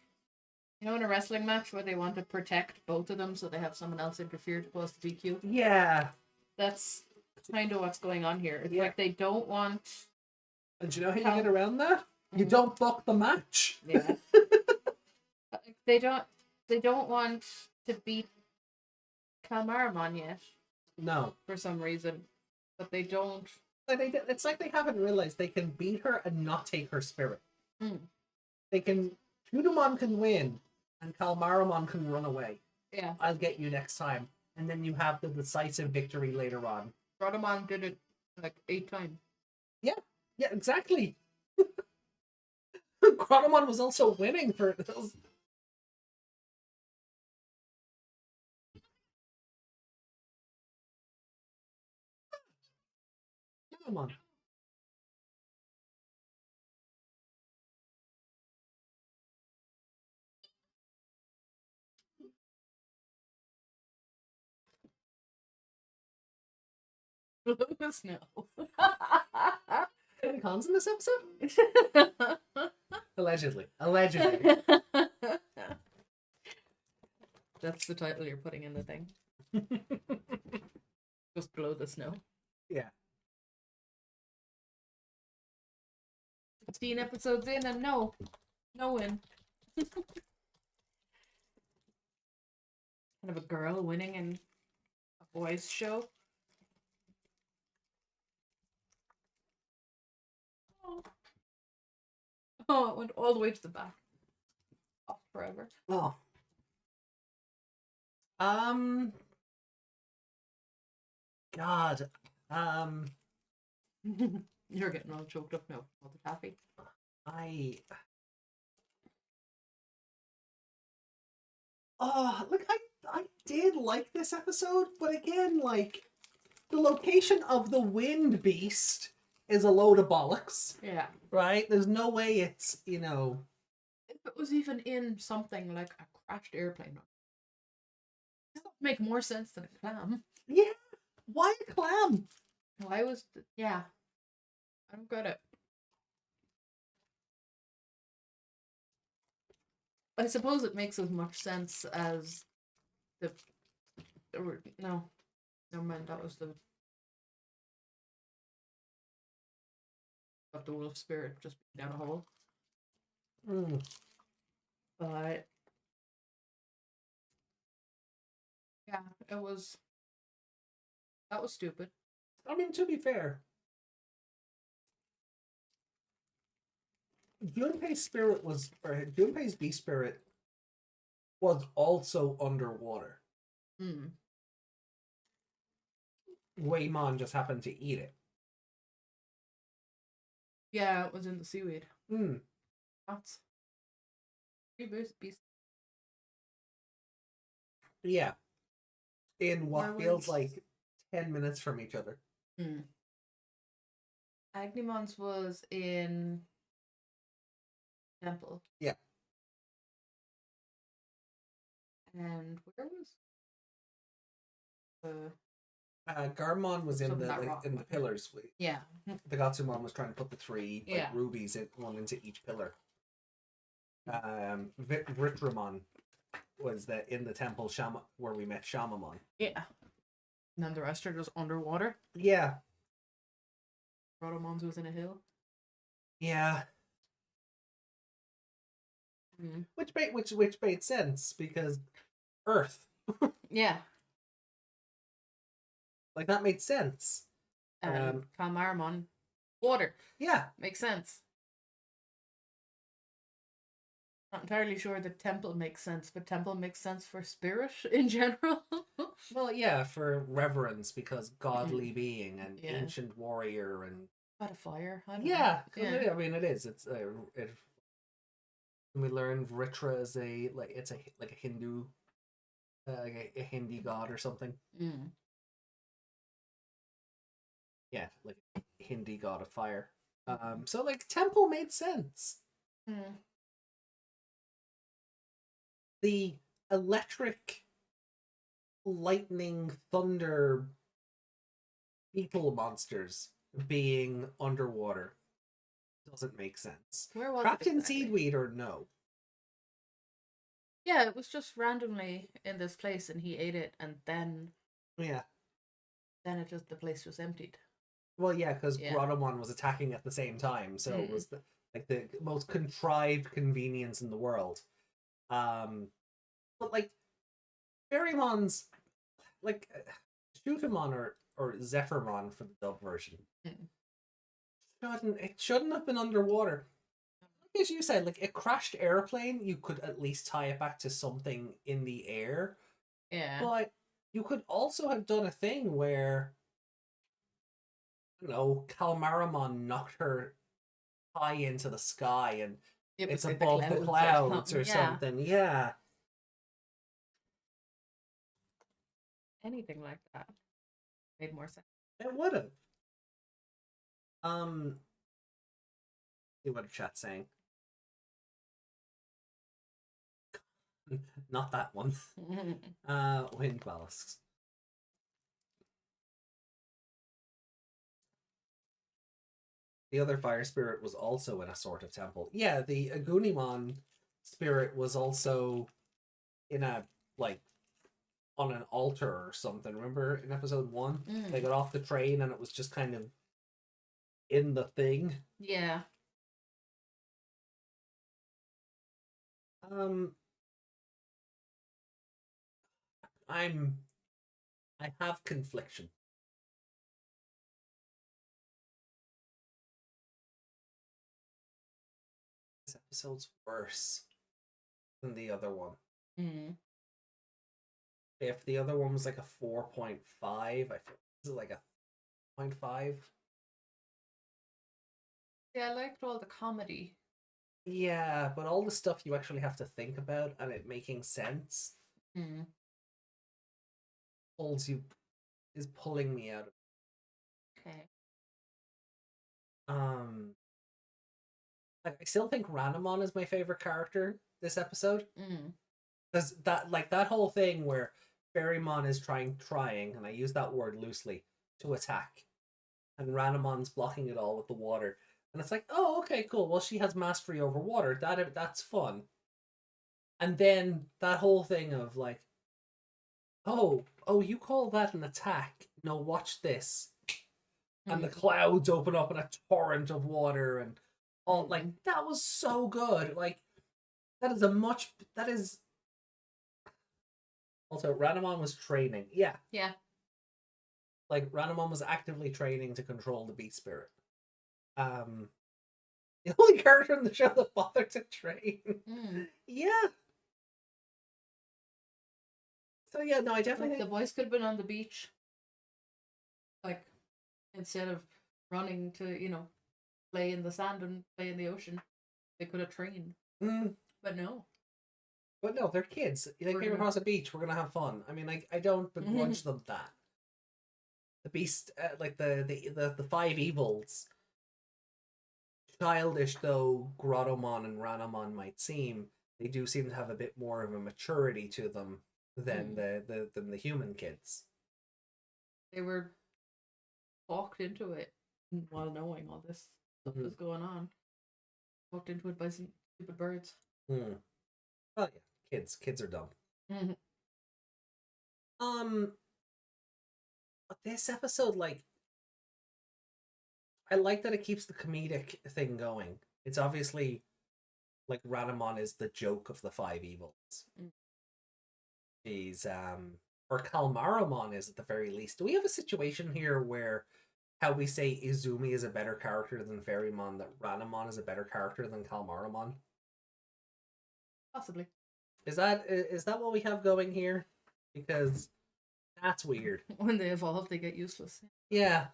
you know, in a wrestling match where they want to protect both of them so they have someone else interfere to cause the DQ. Yeah. That's kind of what's going on here. It's Yeah. like they don't want. And do you know how you get around that? You don't book the match. Yeah. They don't want to beat Kalmaramon yet No. for some reason, but they don't. It's like they haven't realized they can beat her and not take her spirit. Mm. They can. Shudumon can win, and Kalmaramon can run away. Yeah. I'll get you next time. And then you have the decisive victory later on. Rodamon did it like 8 times. Yeah, exactly. Grodomon was also winning for those. Grodomon. The snow. Any cons in this episode? Allegedly. That's the title you're putting in the thing. Just blow the snow. Yeah. 16 episodes in and no win. Kind of a girl winning in a boys show. Oh, it went all the way to the back. Off forever. Oh. God. You're getting all choked up now. All the taffy. I look, I did like this episode, but again, like, the location of the wind beast is a load of bollocks, Yeah. right? There's no way it's, you know, If it was even in something like a crashed airplane, that would make more sense than a clam. yeah, why a clam? Why was yeah? I don't get it. I suppose it makes as much sense as the no, never mind. That was the of the wolf spirit just being down a hole. Mm. But yeah, that was stupid. I mean, to be fair, Junpei's beast spirit was also underwater. Mm. Waymon just happened to eat it. Yeah, it was in the seaweed. Hmm. That's beast. Yeah. In what Where feels was- like 10 minutes from each other. Mm. Agnimon's was in Temple. Yeah. And where was Garmon was in Something the that rock, in the wasn't it? pillars. yeah. The Gatsumon was trying to put the three Yeah. rubies in one into each pillar. Vitramon was in the temple where we met Shamamon. Yeah. And then the rest are just underwater. Yeah. Rotomon's was in a hill. Yeah. Mm. Which made sense because Earth. Yeah. Like, that made sense. And Kalmaramon, water. Yeah. Makes sense. Not entirely sure that Temple makes sense, but Temple makes sense for spirit in general. Well, yeah, for reverence because godly being and Yeah. ancient warrior and Got a fire. I don't yeah, know. 'cause I mean it is. It's we learn Vritra is a Hindu, a Hindi god or something. Mm. Yeah, like a Hindi god of fire. So like temple made sense. Mm. The electric, lightning, thunder, people monsters being underwater doesn't make sense. Where was Trapped it in exactly? seaweed or no? Yeah, it was just randomly in this place, and he ate it, and then Yeah. the place was emptied. Well, yeah, because Yeah. Grottomon was attacking at the same time, so it was the most contrived convenience in the world. But like Fairymon's like Shootamon or Zephyrmon for the dub version. Shouldn't have been underwater. Like as you said, like a crashed airplane, you could at least tie it back to something in the air. Yeah. But you could also have done a thing where, you know, Kalmaramon knocked her high into the sky and It it's was in above the clouds or Yeah. something. Yeah. Anything like that made more sense. It would have. See what the chat's saying. Not that one. Wind mollusks. The other fire spirit was also in a sort of temple. Yeah, the Agunimon spirit was also in a on an altar or something. Remember in episode 1? They got off the train and it was just kind of in the thing. Yeah. I have confliction. This episode's worse than the other one. If the other one was like a 4.5, I feel this is like a 0.5. Yeah, I liked all the comedy. Yeah, but all the stuff you actually have to think about and it making sense Mm. is pulling me out of Okay. I still think Ranamon is my favorite character this episode. Mm. Because that whole thing where Ferrymon is trying, and I use that word loosely, to attack. And Ranamon's blocking it all with the water. And it's like, oh, okay, cool. Well, she has mastery over water. That's fun. And then that whole thing of like, oh, you call that an attack? No, watch this. And the clouds open up in a torrent of water and all like that was so good. Like that is also Ranamon was training. Yeah. Yeah. Like Ranamon was actively training to control the beast spirit. The only character in the show that bothered to train. Yeah. So yeah, no, I definitely Like, the boys could have been on the beach. Like, instead of running to, play in the sand and play in the ocean, they could have trained. But no. But no, they're kids. They came across a beach. We're gonna have fun. I mean, I don't begrudge them that. The beast, like the five evils, childish though Grottomon and Ranamon might seem, they do seem to have a bit more of a maturity to them than the human kids. They were walked into it while knowing all this stuff was going on. Walked into it by some stupid birds. Well, yeah, kids are dumb. But this episode, like, I like that it keeps the comedic thing going. It's obviously like Ranamon is the joke of the five evils. He's or Kalmaramon is at the very least. Do we have a situation here where how we say Izumi is a better character than Ferrymon, that Ranamon is a better character than Kalmaramon? Possibly. Is that what we have going here? Because that's weird. When they evolve, they get useless. Yeah.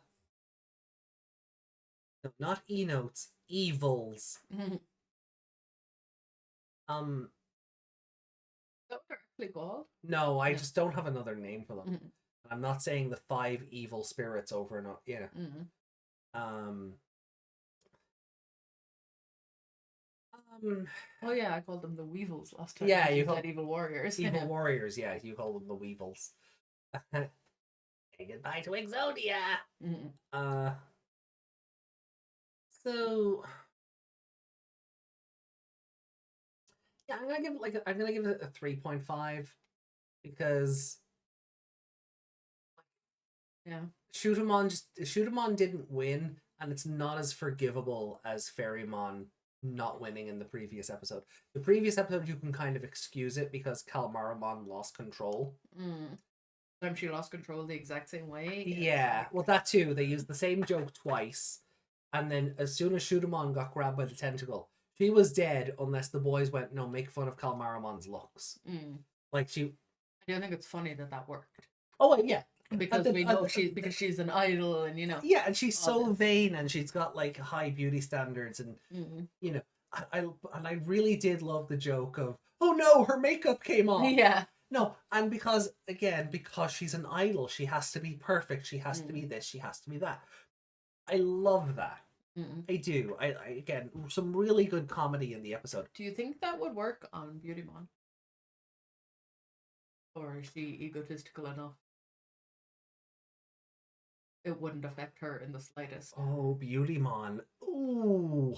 No, not E-notes, evils. Is that what they're actually called? No, I just don't have another name for them. I'm not saying the five evil spirits over and over. Yeah. Oh yeah, I called them the Weevils last time. Yeah, you said evil warriors. Evil warriors, yeah, you call them the Weevils. Say goodbye to Exodia. So yeah, I'm gonna give it a 3.5 because Shootamon didn't win, and it's not as forgivable as Ferrymon not winning in the previous episode. The previous episode you can kind of excuse it because Kalmaramon lost control. Time she lost control the exact same way. Yeah, well that too. They used the same joke twice, and then as soon as Shootamon got grabbed by the tentacle, she was dead unless the boys went, no, make fun of Kalmaramon's looks. Like she. I do think it's funny that worked. Oh yeah. Because we know she's an idol, and yeah, and she's so vain, and she's got like high beauty standards, and I really did love the joke of, oh no, her makeup came off. Yeah. No, and because she's an idol, she has to be perfect. She has to be this. She has to be that. I love that. I do. I again, some really good comedy in the episode. Do you think that would work on Beautymon? Or is she egotistical enough? It wouldn't affect her in the slightest. Oh, Beautymon. Ooh.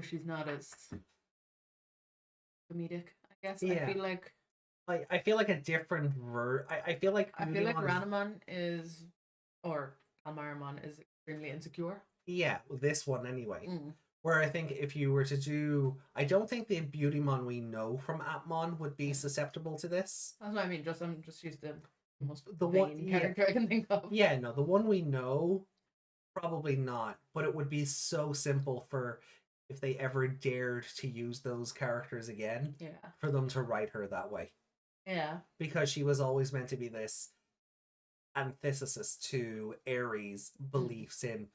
She's not as comedic, I guess. Yeah. I feel like a different I feel like Ranamon is, or Kalmaramon is extremely insecure. Yeah, this one anyway. Where I think if you were to do, I don't think the Beautymon we know from Atmon would be susceptible to this. That's what I mean. I'm just used to most the one character I can think of. Yeah, no, the one we know, probably not. But it would be so simple for if they ever dared to use those characters again. Yeah. For them to write her that way. Yeah. Because she was always meant to be this antithesis to Aries' beliefs in,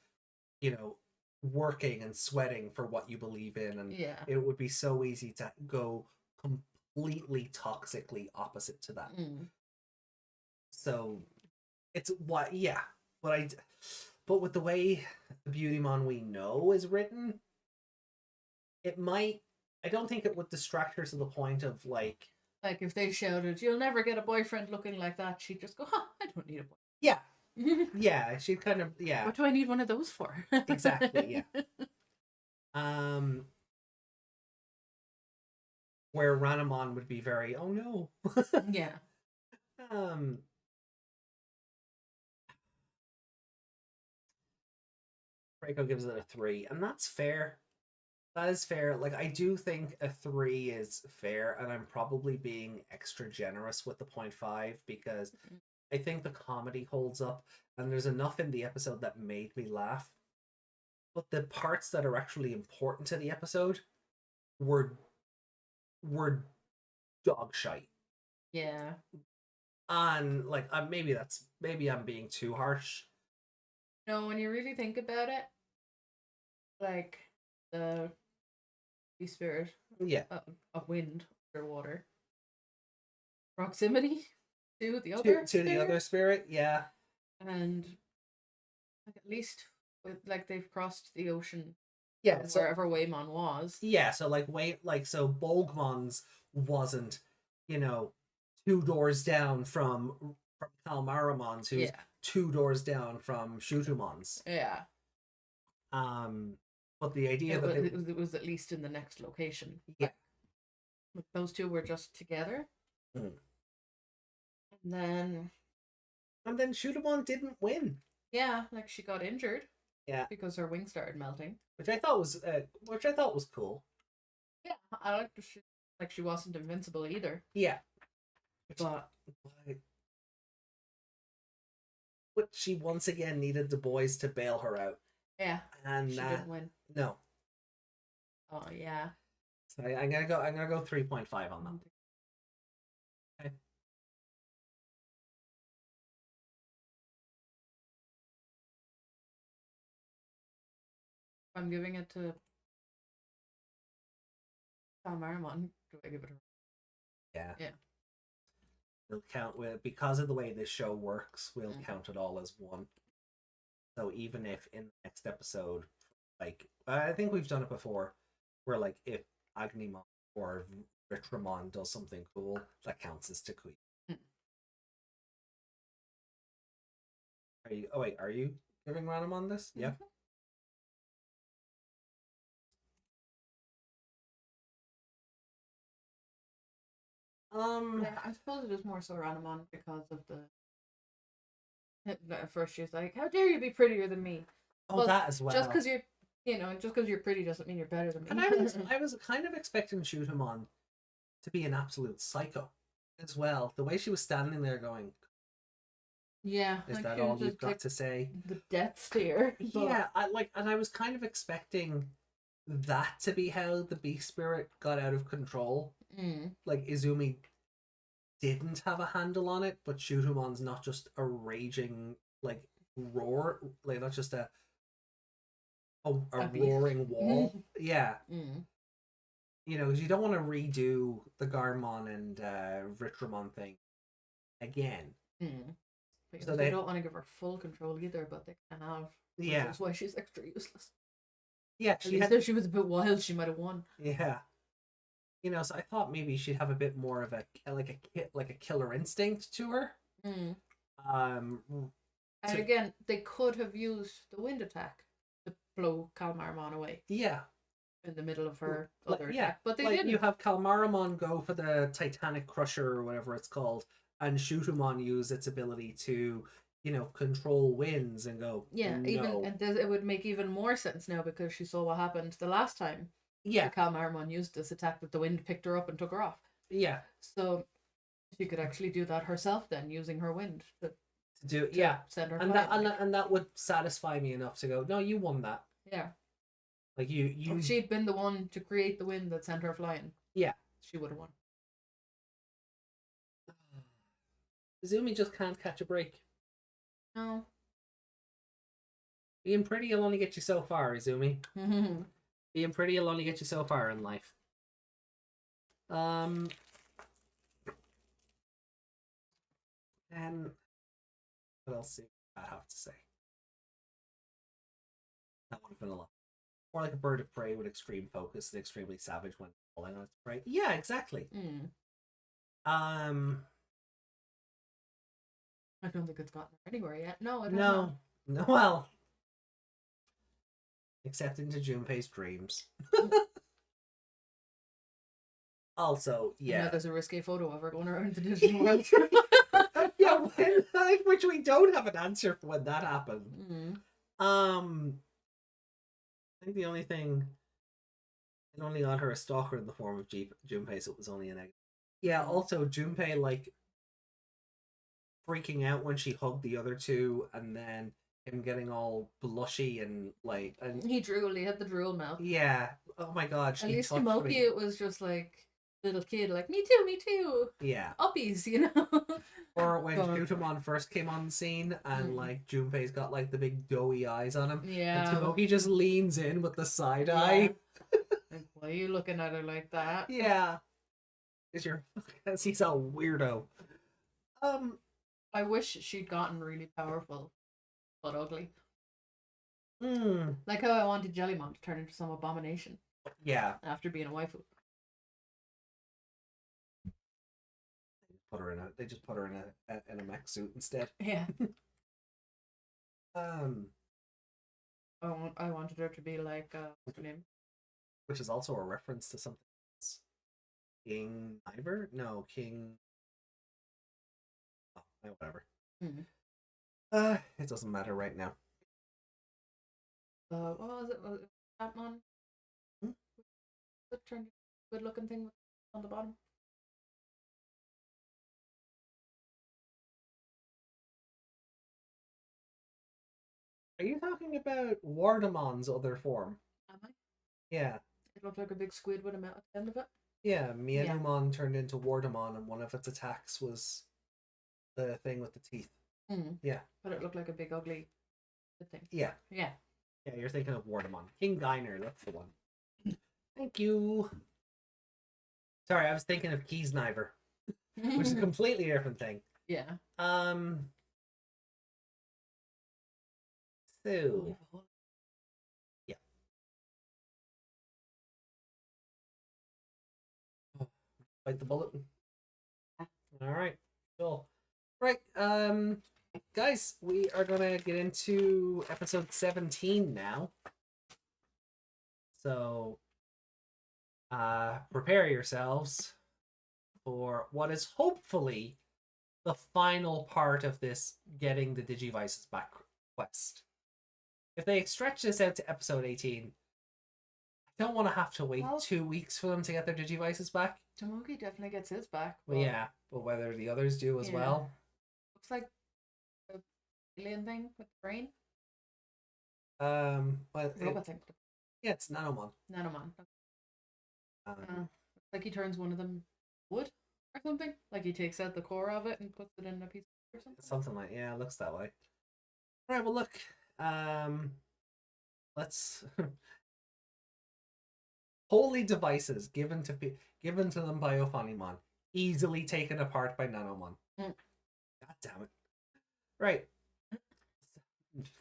you know, working and sweating for what you believe in, and Yeah. it would be so easy to go completely toxically opposite to that. So it's what, yeah, but with the way the Beautymon we know is written, it might. I don't think it would distract her to the point of like if they shouted, "You'll never get a boyfriend looking like that," she'd just go, "Huh, I don't need a boyfriend." yeah, yeah. She'd kind of What do I need one of those for? Exactly, yeah. Where Ranamon would be very, oh no. Yeah. Reiko gives it a 3, and that's fair. That is fair. Like, I do think a 3 is fair, and I'm probably being extra generous with the 0.5 because I think the comedy holds up, and there's enough in the episode that made me laugh. But the parts that are actually important to the episode were dog shite. Yeah. And like, maybe I'm being too harsh. No, when you really think about it, like the spirit, Yeah, of wind underwater, proximity to the other to the other spirit, yeah, and like at least with like they've crossed the ocean, yeah. So wherever Waymon was. yeah, so so Bokomons wasn't, 2 doors down from Kalmaramon's, who's 2 doors down from Shutumon's. Yeah. But the idea that it was at least in the next location. Yeah. Like, those two were just together. And then Shutumon didn't win. Yeah, like she got injured. Yeah. Because her wings started melting. Which I thought was cool. Yeah, I liked she wasn't invincible either. Yeah. But she once again needed the boys to bail her out. Yeah. And she didn't win. No. Oh yeah. So I'm gonna go 3.5 on that. Okay. I'm giving it to Marimon. Do I give it a... Yeah. Yeah. We'll count because of the way this show works, we'll count it all as one. So even if in the next episode, like, I think we've done it before, where like if Agnimon or Ritramon does something cool, that counts as Takui. Are you giving Ranamon this? Yeah. Yeah, I suppose it is more so Ranamon because of at first she's like, "How dare you be prettier than me?" Oh, that as well. Just because you're pretty doesn't mean you're better than me. And I was kind of expecting Shutumon to be an absolute psycho as well. The way she was standing there going, yeah, is like that all you've got to say? The death stare. Yeah, I was kind of expecting that to be how the beast spirit got out of control. Like Izumi didn't have a handle on it, but Shutumon's not just a raging like roar, like not just a roaring wall. Yeah. Because you don't want to redo the Garmon and Ritramon thing again. So they don't want to give her full control either, but they can have. Yeah. That's why she's extra useless. Yeah, if she was a bit wild, she might have won. Yeah. So I thought maybe she'd have a bit more of a killer instinct to her. And again, they could have used the wind attack to blow Kalmaramon away. Yeah. In the middle of her other attack. But they didn't. You have Kalmaramon go for the Titanic Crusher or whatever it's called, and Shutumon use its ability to, control winds and go. Yeah, no. It would make even more sense now because she saw what happened the last time. Yeah. Kalmaramon used this attack that the wind picked her up and took her off. Yeah. So she could actually do that herself then, using her wind to send her flying. And that would satisfy me enough to go, no, you won that. Yeah. Like you if she'd been the one to create the wind that sent her flying. Yeah. She would have won. Izumi just can't catch a break. No. Being pretty will only get you so far, Izumi. Being pretty will only get you so far in life. And what else do I have to say? That would have been a lot. More like a bird of prey with extreme focus and extremely savage when falling on its prey. Yeah, exactly. I don't think it's gotten anywhere yet. No, I don't No. know. No, well. Except into Junpei's dreams. Also, Yeah, yeah. there's a risque photo of her going around the Disney World. Yeah, which we don't have an answer for when that happened. I think the only thing it only got her a stalker in the form of Junpei, so it was only a negative. Yeah, also Junpei like freaking out when she hugged the other two, and then him getting all blushy and like and He had the drool mouth. yeah. Oh my god, At least touched Tomoki, me. it was just like little kid, like me too. Yeah. Uppies, you know. Or when Shutamon first came on the scene and like Junpei's got like the big doughy eyes on him. Yeah. And Tomoki just leans in with the side eye. Like, why are you looking at her like that? Yeah. He's a weirdo. I wish she'd gotten really powerful, but ugly. Like how I wanted Jellymon to turn into some abomination. Yeah. After being a waifu. They just put her in a mech suit instead. Yeah. I wanted her to be like what's her name? Which is also a reference to something else. King Ivor? No, King. Oh, whatever. It doesn't matter right now. What was it? Was it Batman? The good looking thing on the bottom. Are you talking about Wardamon's other form? Am I? Yeah. It looked like a big squid with a mouth at the end of it. Yeah, Mienumon turned into Wardamon, and one of its attacks was the thing with the teeth. Yeah. But it looked like a big ugly thing. Yeah. Yeah. Yeah, you're thinking of Wardamon. King Geiner, that's the one. Thank you. Sorry, I was thinking of Kiesniver, which is a completely different thing. Yeah. So yeah. Bite the bullet. All right. Cool. Right. Guys, we are gonna get into episode 17 now. So prepare yourselves for what is hopefully the final part of this getting the Digivices back quest. If they stretch this out to episode 18, I don't want to have to wait 2 weeks for them to get their Digivices back. Tomoki definitely gets his back. Well, yeah, but whether the others do as well. Looks like a alien thing with the brain. Well, Robot thing. yeah, it's Nanomon. Nanomon. Looks like he turns one of them wood or something. Like he takes out the core of it and puts it in a piece of or something. Something like, yeah, it looks that way. All right, well, look, let's holy devices given to them by Ophanimon, easily taken apart by Nanomon. God damn it! Right,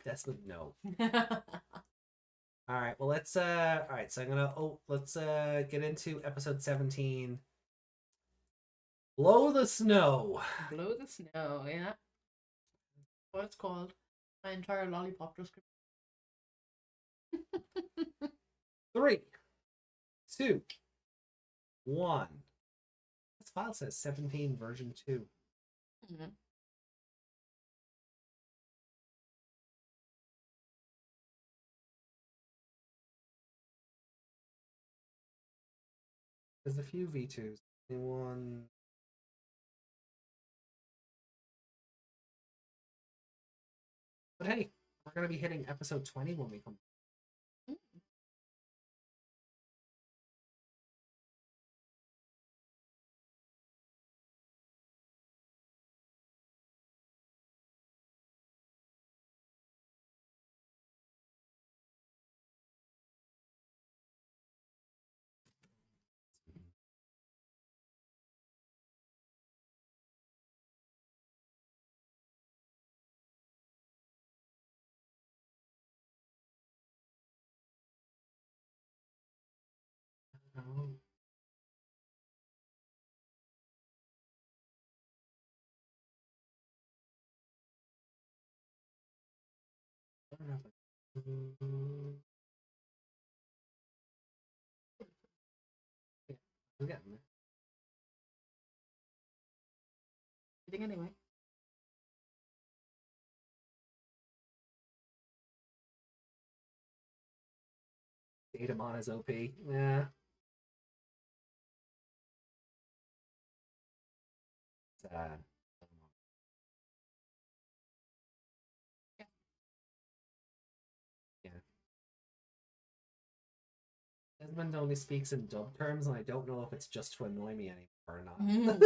that's the no. All right, well, let's all right, so I'm gonna let's get into episode 17. Blow the snow. Blow the snow, yeah. What it's called. My entire lollipop description. 3, 2, 1. This file says 17 version 2. There's a few V2s. Anyone? But hey, we're going to be hitting episode 20 when we come. Oh. I don't know if yeah, I'm getting there. I think anyway. Datamon is OP. Yeah. Sad. Yeah. Yeah. Desmond only speaks in dub terms, and I don't know if it's just to annoy me anymore or not.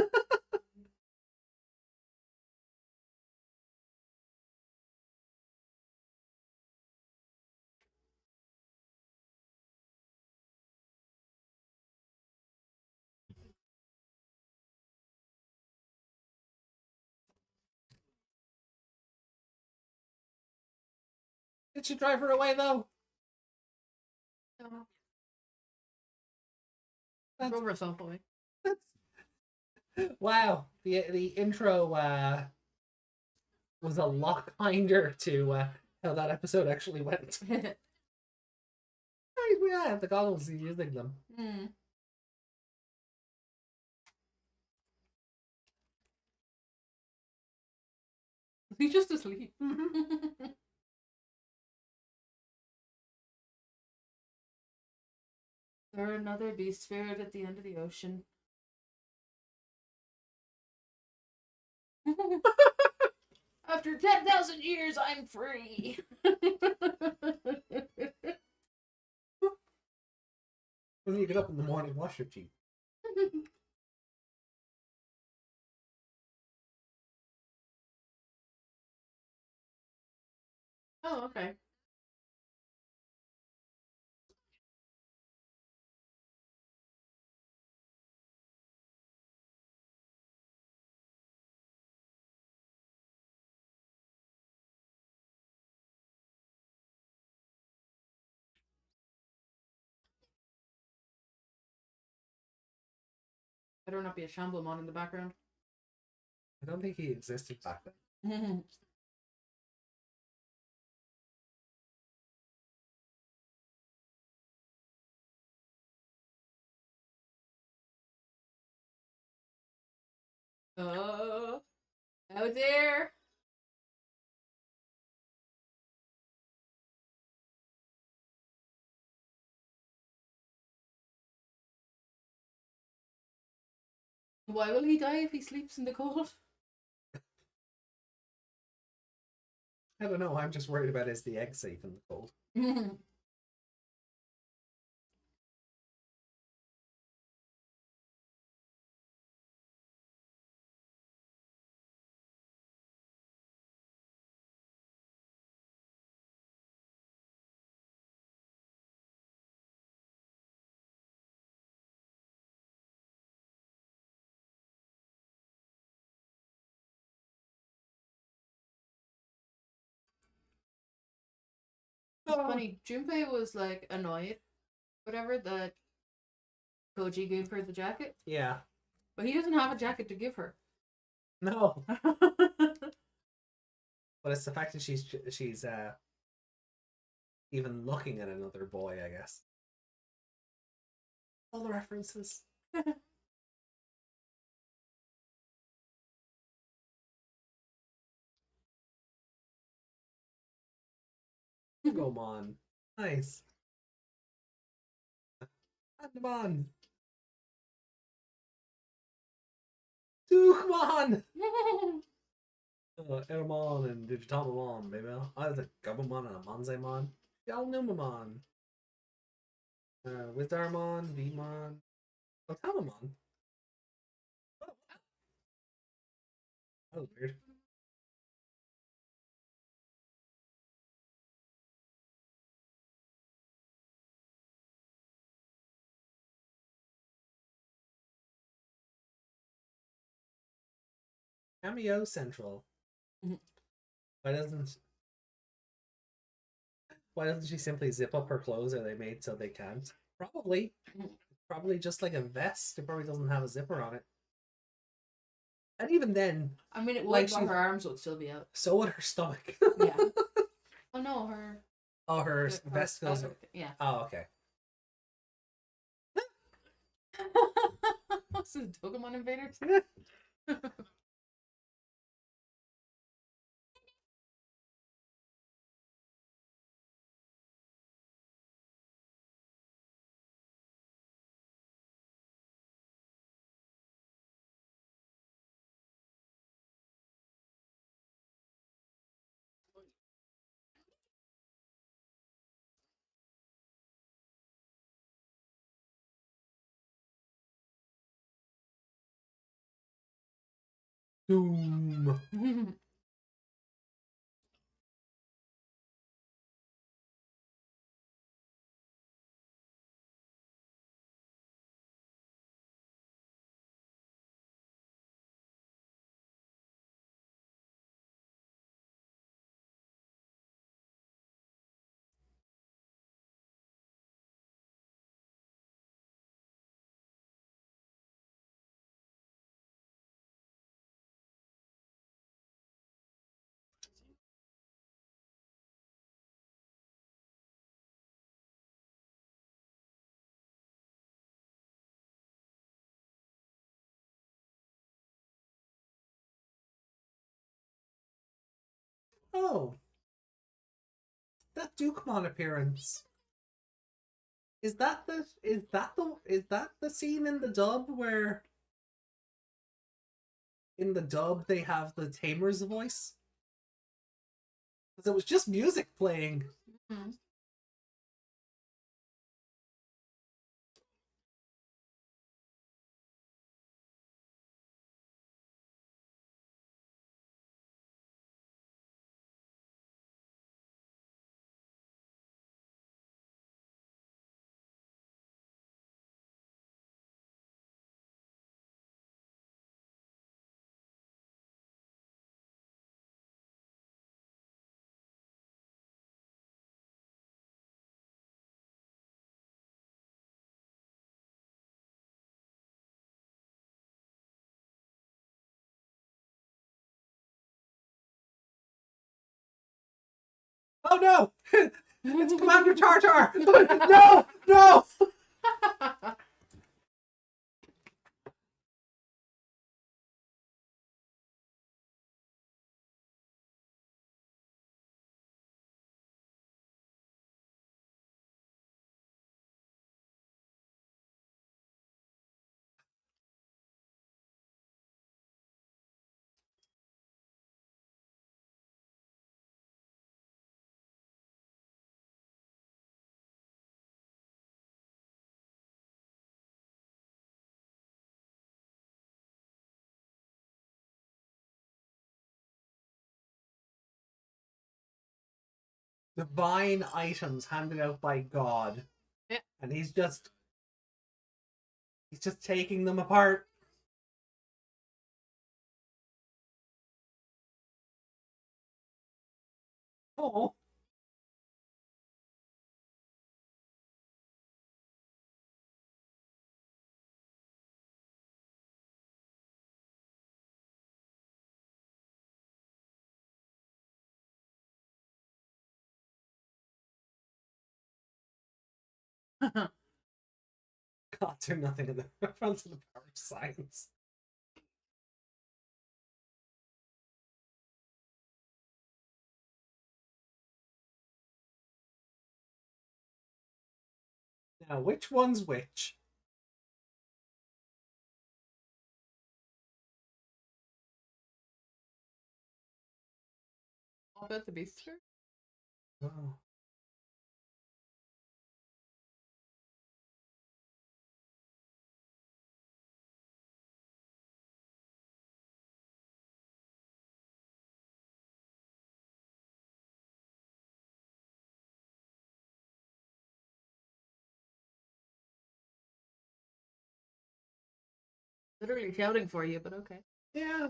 Did she drive her away though? No. That's, Throw herself away. wow. The intro was a lot kinder to how that episode actually went. Yeah, the goggles using them. Mm. Is he just asleep? There another beast spirit at the end of the ocean. After 10,000 years, I'm free. When you get up in the morning, wash your teeth. Oh, okay. Better not be a Shamblemon in the background. I don't think he existed back then. Oh, out there. Why will he die if he sleeps in the cold? I don't know. I'm just worried about is the egg safe in the cold. It's funny. Junpei was like annoyed, whatever, that Koji gave her the jacket, Yeah. but he doesn't have a jacket to give her. No. But it's the fact that she's even looking at another boy, I guess. All the references. Bokomon. Nice. Andamon. Bokomon. Eramon and Digitamon, baby. I was a Gabumon and a Manzaimon. Galnumamon. Wizarmon, Vmon. Otamamon. Oh, that was weird. Cameo Central. Mhm. Why doesn't she simply zip up her clothes? Are they made so they can't? Probably. Mhm. probably just like a vest. It probably doesn't have a zipper on it. And even then, I mean, it would, Like but she- her arms would still be out. so would her stomach. Yeah. Oh no, her. Oh, her her vest goes. feather- Yeah. Oh, okay. This is Pokemon Invaders. Doom. Oh, that Bokomon appearance. Is that the scene in the dub where in the dub they have the tamer's voice? Because it was just music playing. Mhm. Oh no! It's Commander Tartar! No! No! Divine items handed out by God. Yeah. And he's just taking them apart. Oh. God, do nothing in the front of the power of science. Now, which one's which? All about the Beaster. Oh. Literally shouting for you, but okay. Yeah.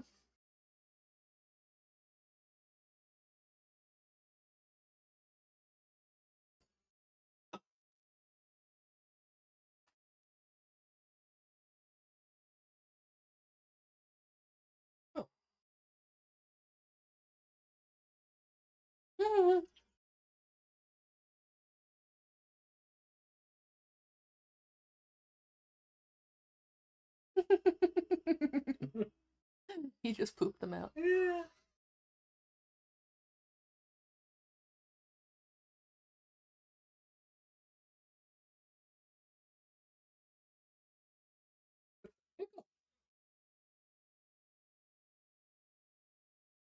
He just pooped them out. Yeah.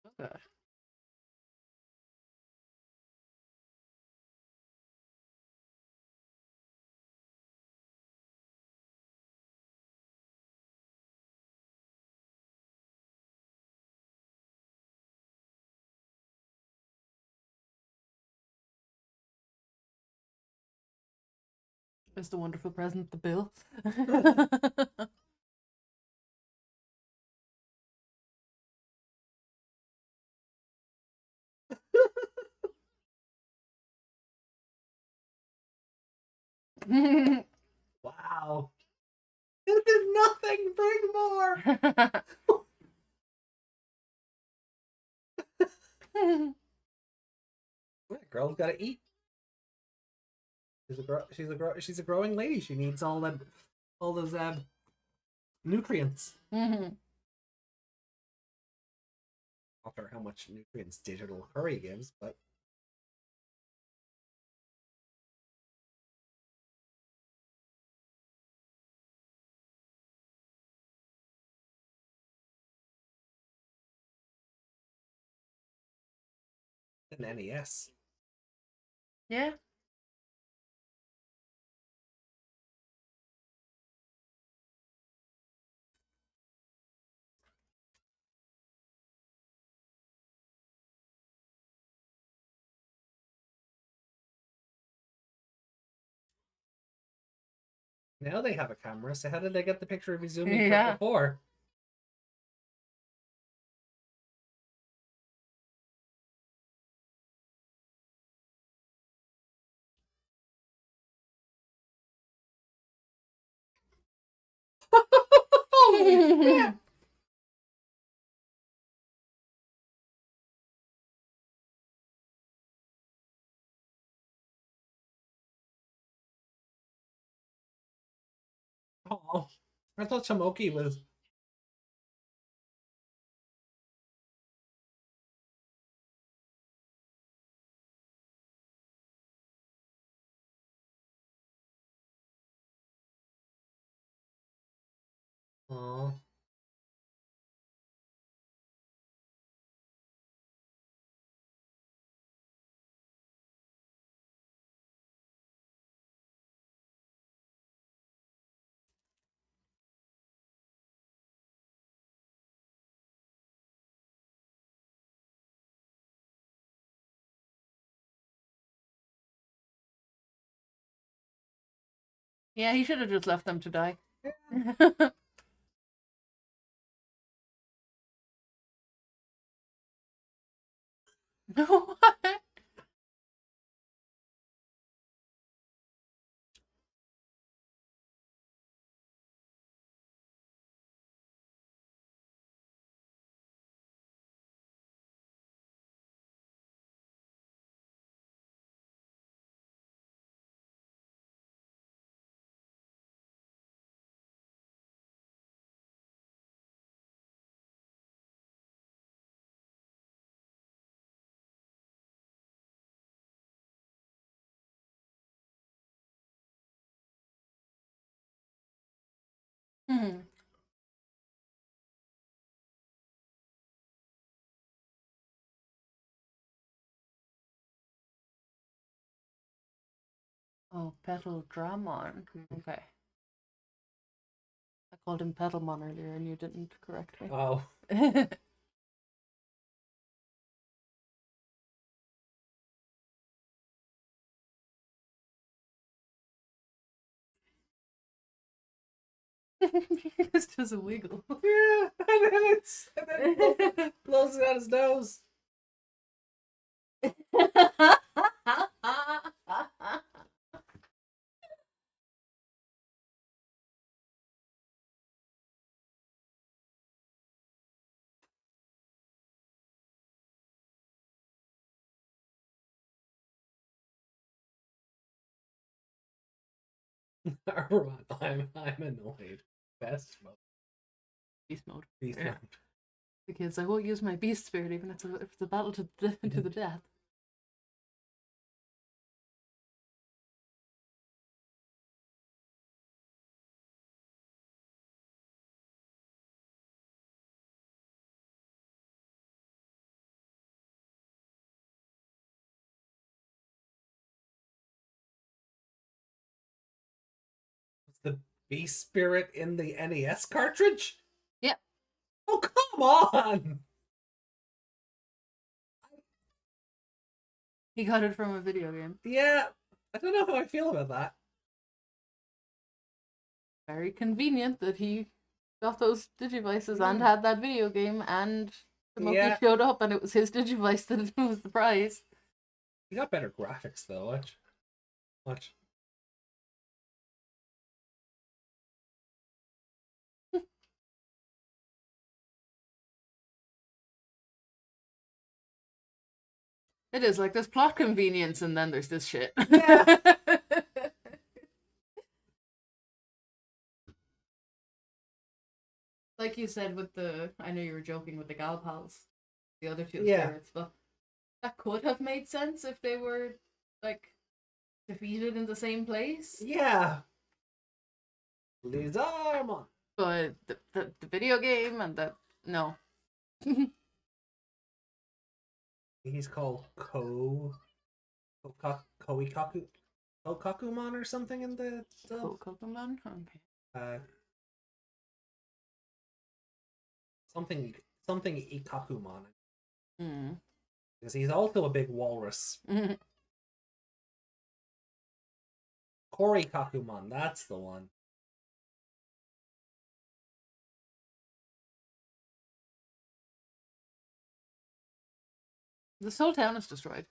Oh gosh. Is the wonderful present the bill? Wow. This is nothing. Bring more. That girl's got to eat. She's a growing lady. She needs all those nutrients. Mhm. Not sure how much nutrients digital curry gives, but an NES. Yeah. Now they have a camera, so how did they get the picture of Izumi Yeah. before? Holy crap! Oh, I thought Tomoki was. Oh. Yeah, he should have just left them to die. What? Hmm. Oh, Petal Dramon. Okay. I called him Petalmon earlier and you didn't correct me. Oh. It's just a wiggle. Yeah, and then blows it out his nose. I'm annoyed. Best mode. Beast mode. Beast Yeah. mode. The kids, I won't use my beast spirit even if it's a battle to the death. The Beast Spirit in the NES cartridge? Yeah. Oh, come on! He got it from a video game. Yeah, I don't know how I feel about that. Very convenient that he got those Digivices and had that video game, and the monkey showed up and it was his Digivice that was the prize. He got better graphics though. Watch. It is like there's plot convenience and then there's this shit. Yeah. Like you said with I know you were joking with the gal pals, the other two Yeah. spirits, but that could have made sense if they were like defeated in the same place. Yeah. Les Armes. But the video game and no. He's called Koikakumon or something in the Bokomon? Okay. Something Ikakumon. Mm. Because he's also a big walrus. Mm. Korikakumon, that's the one. This whole town is destroyed.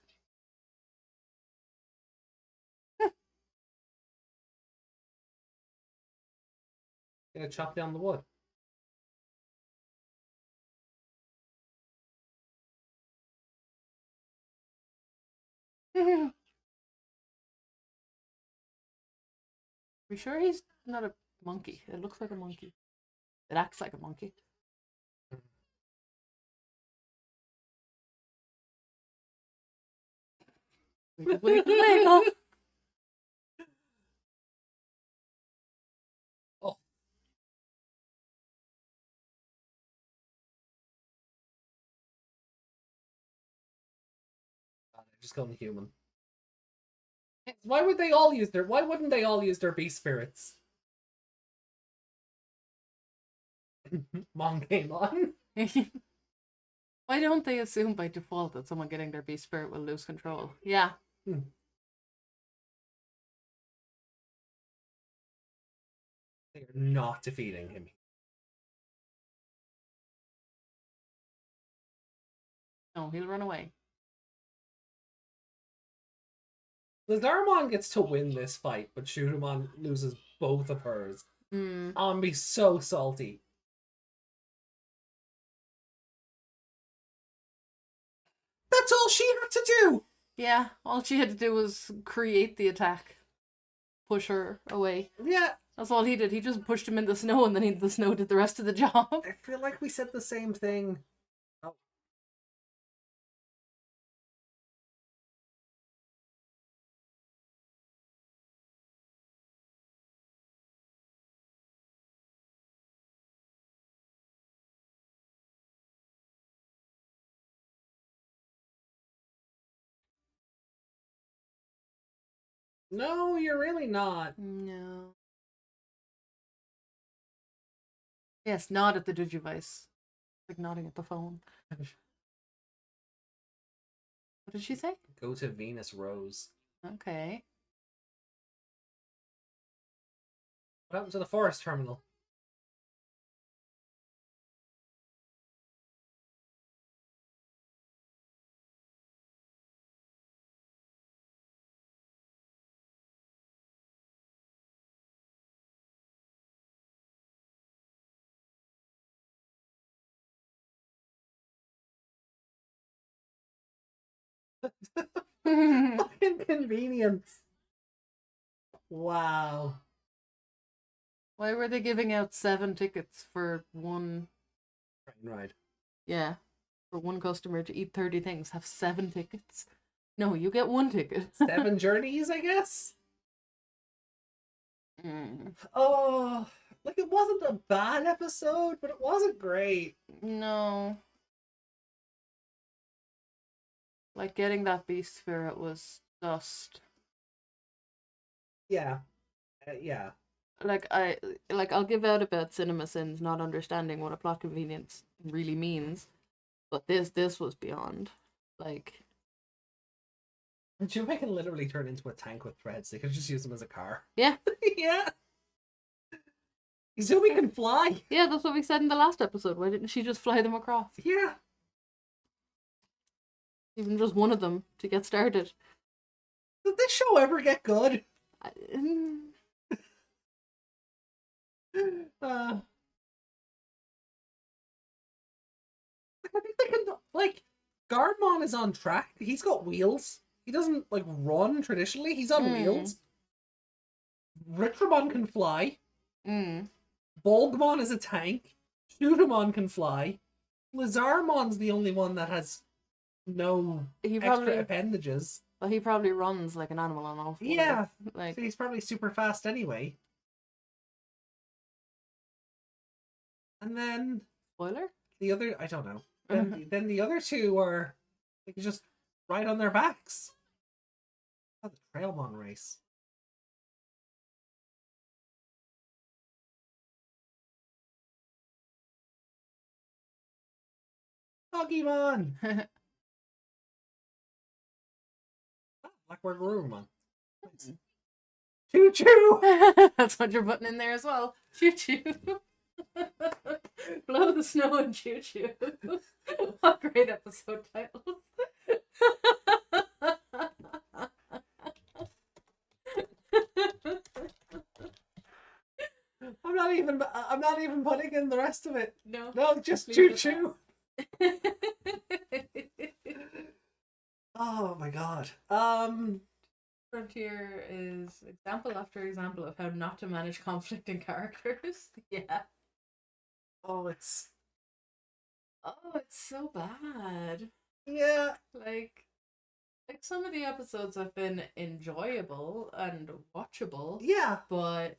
Gonna chop down the wood. We sure he's not a monkey? It looks like a monkey. It acts like a monkey. Wiggle, wiggle, wiggle. Oh. God, they're just going human. Why wouldn't they all use their beast spirits? Monkemon. Why don't they assume by default that someone getting their beast spirit will lose control? Yeah. They are not defeating him. No, he'll run away. Lizarmon gets to win this fight, but Shootamon loses both of hers. Mm. I'm be so salty. That's all she had to do. Yeah, all she had to do was create the attack. Push her away. Yeah. That's all he did. He just pushed him in the snow and then the snow did the rest of the job. I feel like we said the same thing. Oh. No, you're really not. No. Yes, nod at the Digivice. Like nodding at the phone. What did she say? Go to Venus Rose. Okay. What happened to the forest terminal? Inconvenience. Wow. Why were they giving out 7 tickets for one? Right. Yeah, for one customer to eat 30 things, have 7 tickets. No, you get 1 ticket. 7 journeys, I guess. Mm, Oh, like it wasn't a bad episode, but it wasn't great. no. Like getting that beast spirit was just Yeah, yeah. like I'll give out about cinema sins not understanding what a plot convenience really means, but this was beyond. Like Junpei can literally turn into a tank with threads. They could just use him as a car. yeah, Yeah. Izumi can fly. yeah, that's what we said in the last episode. Why didn't she just fly them across? Yeah. Even just one of them to get started. Did this show ever get good? I, I think they can, like, Garmon is on track. He's got wheels. He doesn't, like, run traditionally. He's on wheels. Ritramon can fly. Bolgmon is a tank. Shootamon can fly. Lizarmon's the only one that has no extra appendages. But he probably runs like an animal on all fours. Yeah. Like So he's probably super fast anyway. And then spoiler? the other, I don't know. Then the other two are like just right on their backs. Oh, the Trailmon race. Pokemon! Like we're Garurumon. Choo choo! That's what you're putting in there as well. Choo choo. Blow the snow and choo choo. What great episode titles. I'm not even putting in the rest of it. No. No, just Leave choo it choo. Oh my god. Frontier is example after example of how not to manage conflicting characters. Yeah. Oh, it's so bad. yeah. Like some of the episodes have been enjoyable and watchable. Yeah. But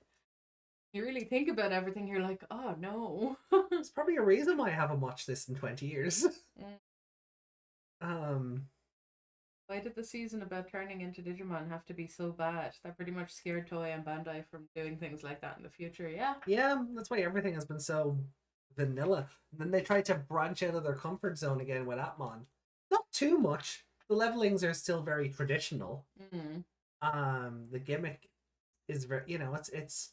you really think about everything, you're like, oh no. There's probably a reason why I haven't watched this in 20 years. Why did the season about turning into Digimon have to be so bad? That pretty much scared Toei and Bandai from doing things like that in the future, yeah. Yeah, that's why everything has been so vanilla. And then they tried to branch out of their comfort zone again with Atmon. Not too much. The levelings are still very traditional. The gimmick is very, it's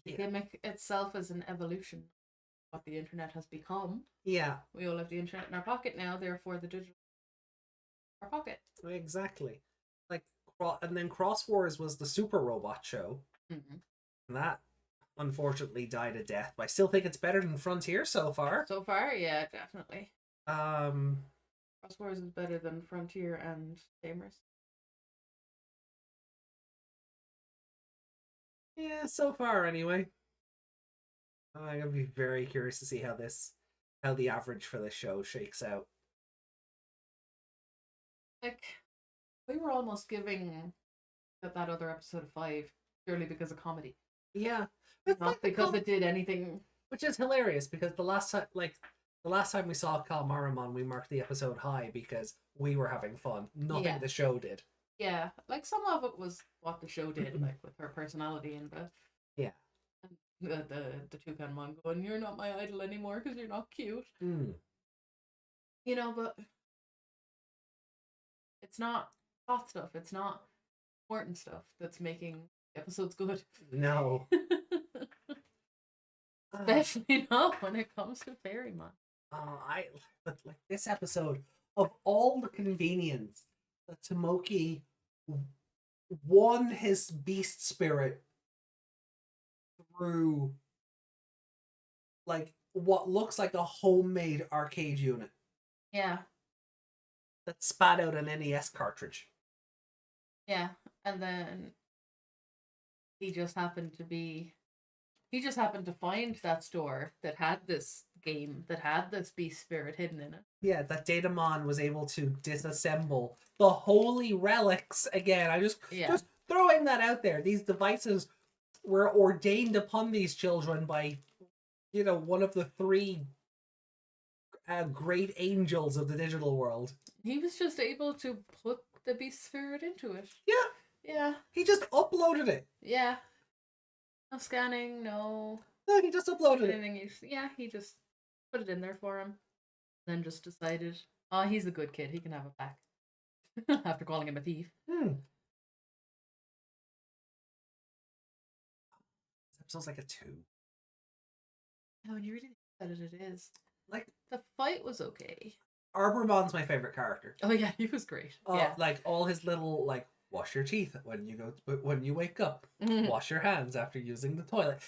the gimmick itself is an evolution of what the internet has become. Yeah. We all have the internet in our pocket now, therefore the digital our pocket. Exactly. Like, and then Cross Wars was the Super Robot show. And that unfortunately died a death, but I still think it's better than Frontier so far. So far, yeah, definitely. Cross Wars is better than Frontier and Tamers. Yeah, so far anyway. I'm gonna be very curious to see how the average for this show shakes out. Like, we were almost giving that other episode 5 purely because of comedy. Yeah, not because it did anything. Which is hilarious because the last time we saw Kalmaramon, we marked the episode high because we were having fun. Nothing the show did. Yeah, like some of it was what the show did, like with her personality and the Toucan going, "You're not my idol anymore because you're not cute." You know, but it's not hot stuff. It's not important stuff that's making episodes good. No. Especially not when it comes to Fairymon. But like this episode, of all the convenience that Tomoki won his beast spirit through like what looks like a homemade arcade unit. Yeah. That spat out an NES cartridge. Yeah, and then he just happened to be He just happened to find that store that had this game, that had this beast spirit hidden in it. Yeah, that Datamon was able to disassemble the holy relics again. Just throwing that out there. These devices were ordained upon these children by, one of the three great angels of the digital world. He was just able to put the beast spirit into it. Yeah. Yeah. He just uploaded it. Yeah. No scanning, no. No, he just uploaded it. Anything. He just put it in there for him. Then just decided, oh, he's a good kid. He can have it back. After calling him a thief. This episode's like a 2. No, when you really think about it, it is. Like, the fight was okay. Arbormon's my favorite character. Oh yeah, he was great. Yeah. Like all his little wash your teeth when you wake up. Wash your hands after using the toilet.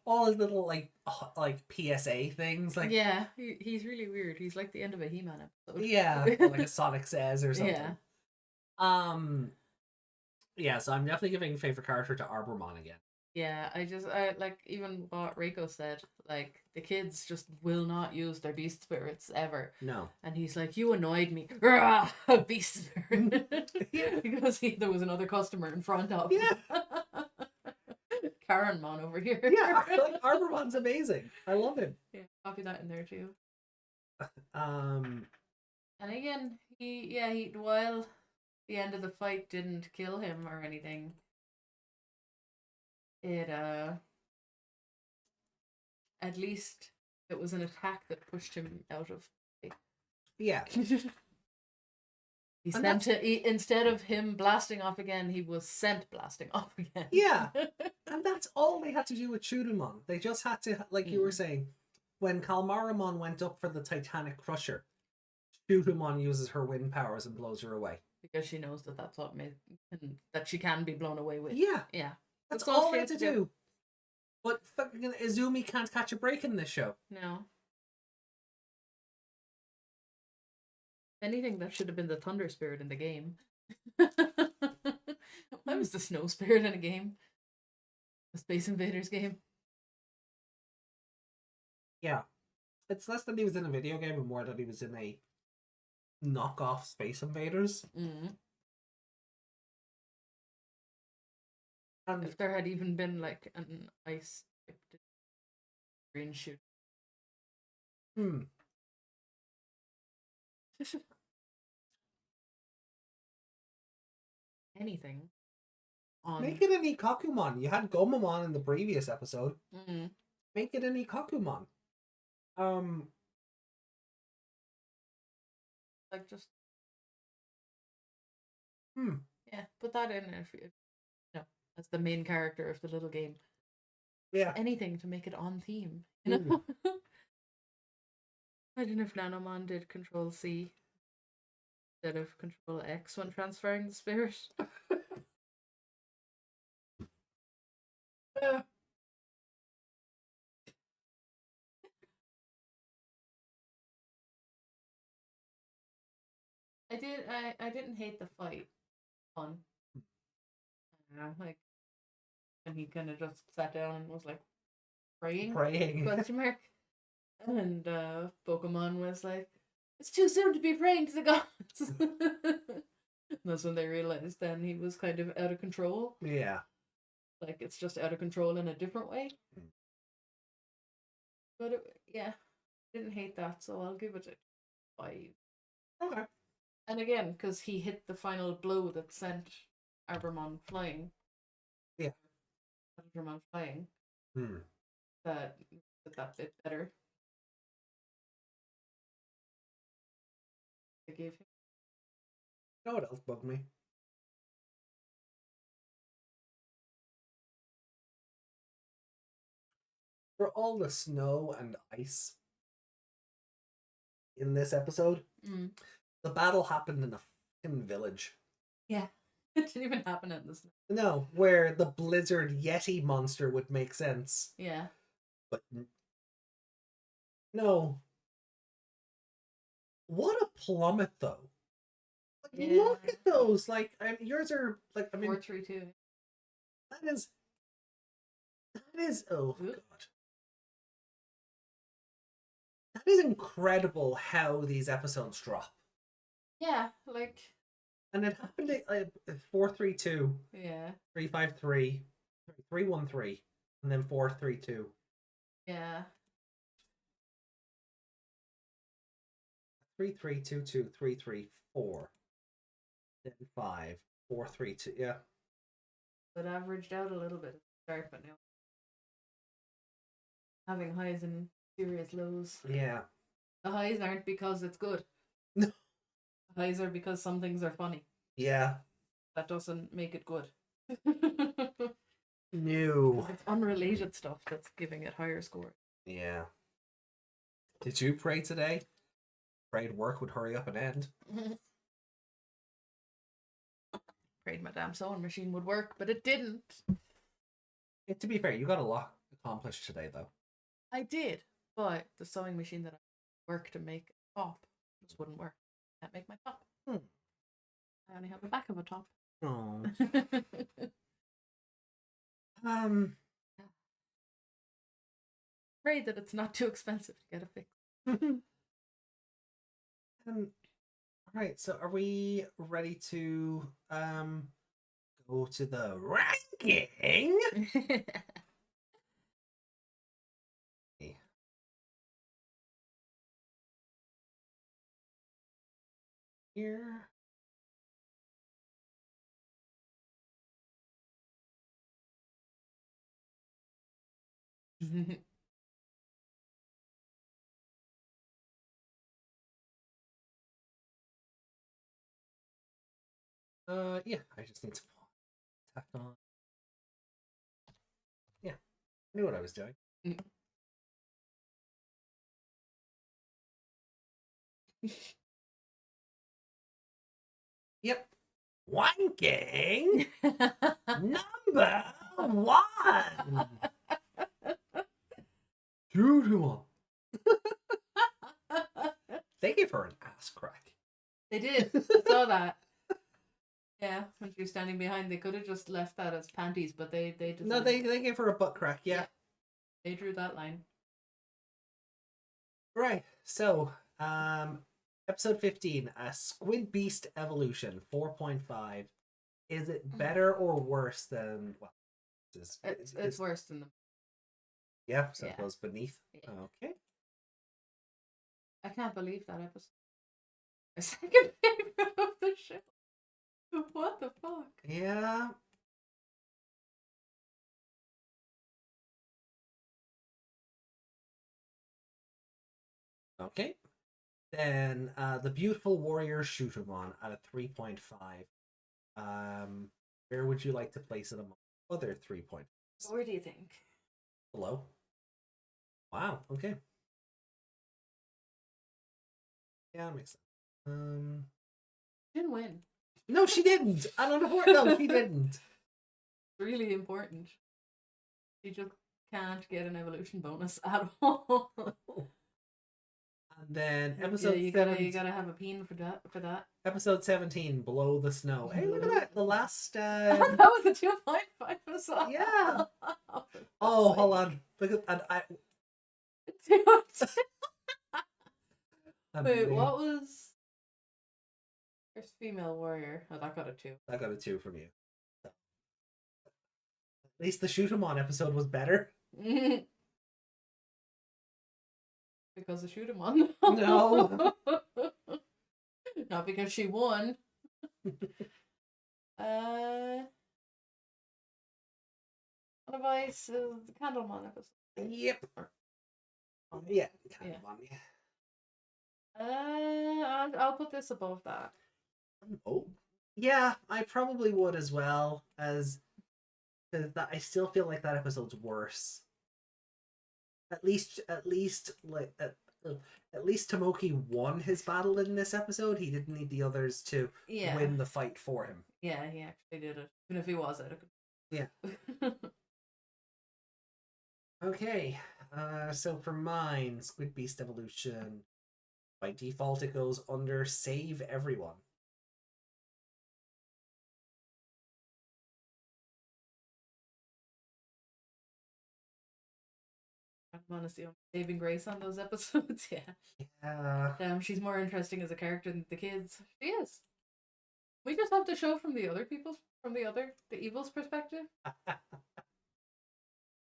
All his little like PSA things. Like, yeah, he's really weird. He's like the end of a He-Man episode. Yeah, or like a Sonic Says or something. Yeah. Yeah, so I'm definitely giving favorite character to Arbormon again. Yeah, I like even what Reiko said, like the kids just will not use their beast spirits ever. No. And he's like, you annoyed me. Rah, beast spirit. Because there was another customer in front of him. Yeah. Karenmon over here. Yeah, like Arbormon's amazing. I love him. Yeah, copy that in there too. And again, he while the end of the fight didn't kill him or anything, it at least it was an attack that pushed him out of play. Yeah. Instead of him blasting off again, he was sent blasting off again. Yeah. And that's all they had to do with Chudamon. They just had to, like you were saying, when Kalmaramon went up for the Titanic Crusher, Chudamon uses her wind powers and blows her away. Because she knows that's what that she can be blown away with. Yeah. Yeah. That's all they had to do. But fucking Izumi can't catch a break in this show. No. Anything that should have been the thunder spirit in the game. Why was the snow spirit in a game? The Space Invaders game? Yeah. It's less that he was in a video game and more that he was in a knockoff Space Invaders. And if there had even been like an ice green shoot. Anything. Make it an Ikakumon. You had Gomamon in the previous episode. Make it an Ikakumon. Like just. Yeah, put that in if as the main character of the little game. Yeah. Anything to make it on theme, you know? I don't know if Nanomon did Control C instead of Control X when transferring the spirit. I didn't hate the fight. Fun. Like, and he kind of just sat down and was like praying. Question mark. And Bokomon was like, it's too soon to be praying to the gods. That's when they realized then he was kind of out of control. Yeah. Like it's just out of control in a different way. But I didn't hate that, so I'll give it a 5. Okay. And again, because he hit the final blow that sent Arbormon flying. Yeah. Arbormon flying. That bit better. I gave him. You know what else bugged me? For all the snow and ice in this episode, the battle happened in a fucking village. Yeah. It didn't even happen in this. No, where the blizzard Yeti monster would make sense. Yeah. But no. What a plummet, though. Like, look at those. Like, yours are like, I mean, 432. That is, oh Oop. god. That is incredible how these episodes drop. Yeah, like, And it happened at 432, yeah, 353, 313, and then 432. yeah. 3322, 334, then 5, 432. Yeah. But averaged out a little bit at the start, but now having highs and serious lows. Yeah. The highs aren't because it's good. No. The highs are because some things are funny. Yeah. That doesn't make it good. No. It's unrelated stuff that's giving it higher score. Yeah. Did you pray today? Prayed work would hurry up and end. Prayed my damn sewing machine would work, but it didn't. Yeah, to be fair, you got a lot accomplished today, though. I did, but the sewing machine that I worked to make a top just wouldn't work. Can't make my top. Hmm. I only have the back of a top. Oh. Pray that it's not too expensive to get a fix. All right, so are we ready to go to the ranking? Here. Yeah, I just need to tack on. Yeah, I knew what I was doing. Yep. Wanking number 1. 2 to 1. They gave her an ass crack. They did. I saw that. Yeah, when she was standing behind, they could have just left that as panties, but they decided, No, they gave her a butt crack. Yeah. they drew that line. Right. So, episode 15, Squid Beast Evolution 4.5. Is it better or worse than? Well, It's worse than them. Yeah. So Yeah. it goes beneath. Yeah. Okay. I can't believe that episode. My second favorite of the show. What the fuck? Yeah. Okay. Then the Beautiful Warrior Shootamon at a 3.5. Where would you like to place it among other 3.5? Where do you think? Below. Wow. Okay. Yeah, that makes sense. Didn't win. No, she didn't. I don't know. No, she didn't. Really important. You just can't get an evolution bonus at all. And then episode you 17, gotta have a peen for that. episode 17, Below the Snow. Hey, look at that. The last That was a 2.5 as well. yeah. Oh, hold on. Look at and I Wait, what was first female warrior? Oh, that got a 2. I got a 2 from you. So. At least the Shootamon episode was better. Because of Shootamon. No. Not because she won. What have I the Candlemon episode? Yep. Yeah. Kind of on me. I'll put this above that. Oh. Yeah, I probably would as well, as that I still feel like that episode's worse. At least Tomoki won his battle in this episode. He didn't need the others to win the fight for him. Yeah, he actually did it. Even if he was out of Yeah. Okay. So for mine, Squid Beast Evolution, by default it goes under Save Everyone. Honestly, saving grace on those episodes. Yeah. Yeah. She's more interesting as a character than the kids. She is. We just have to show from the evil's perspective.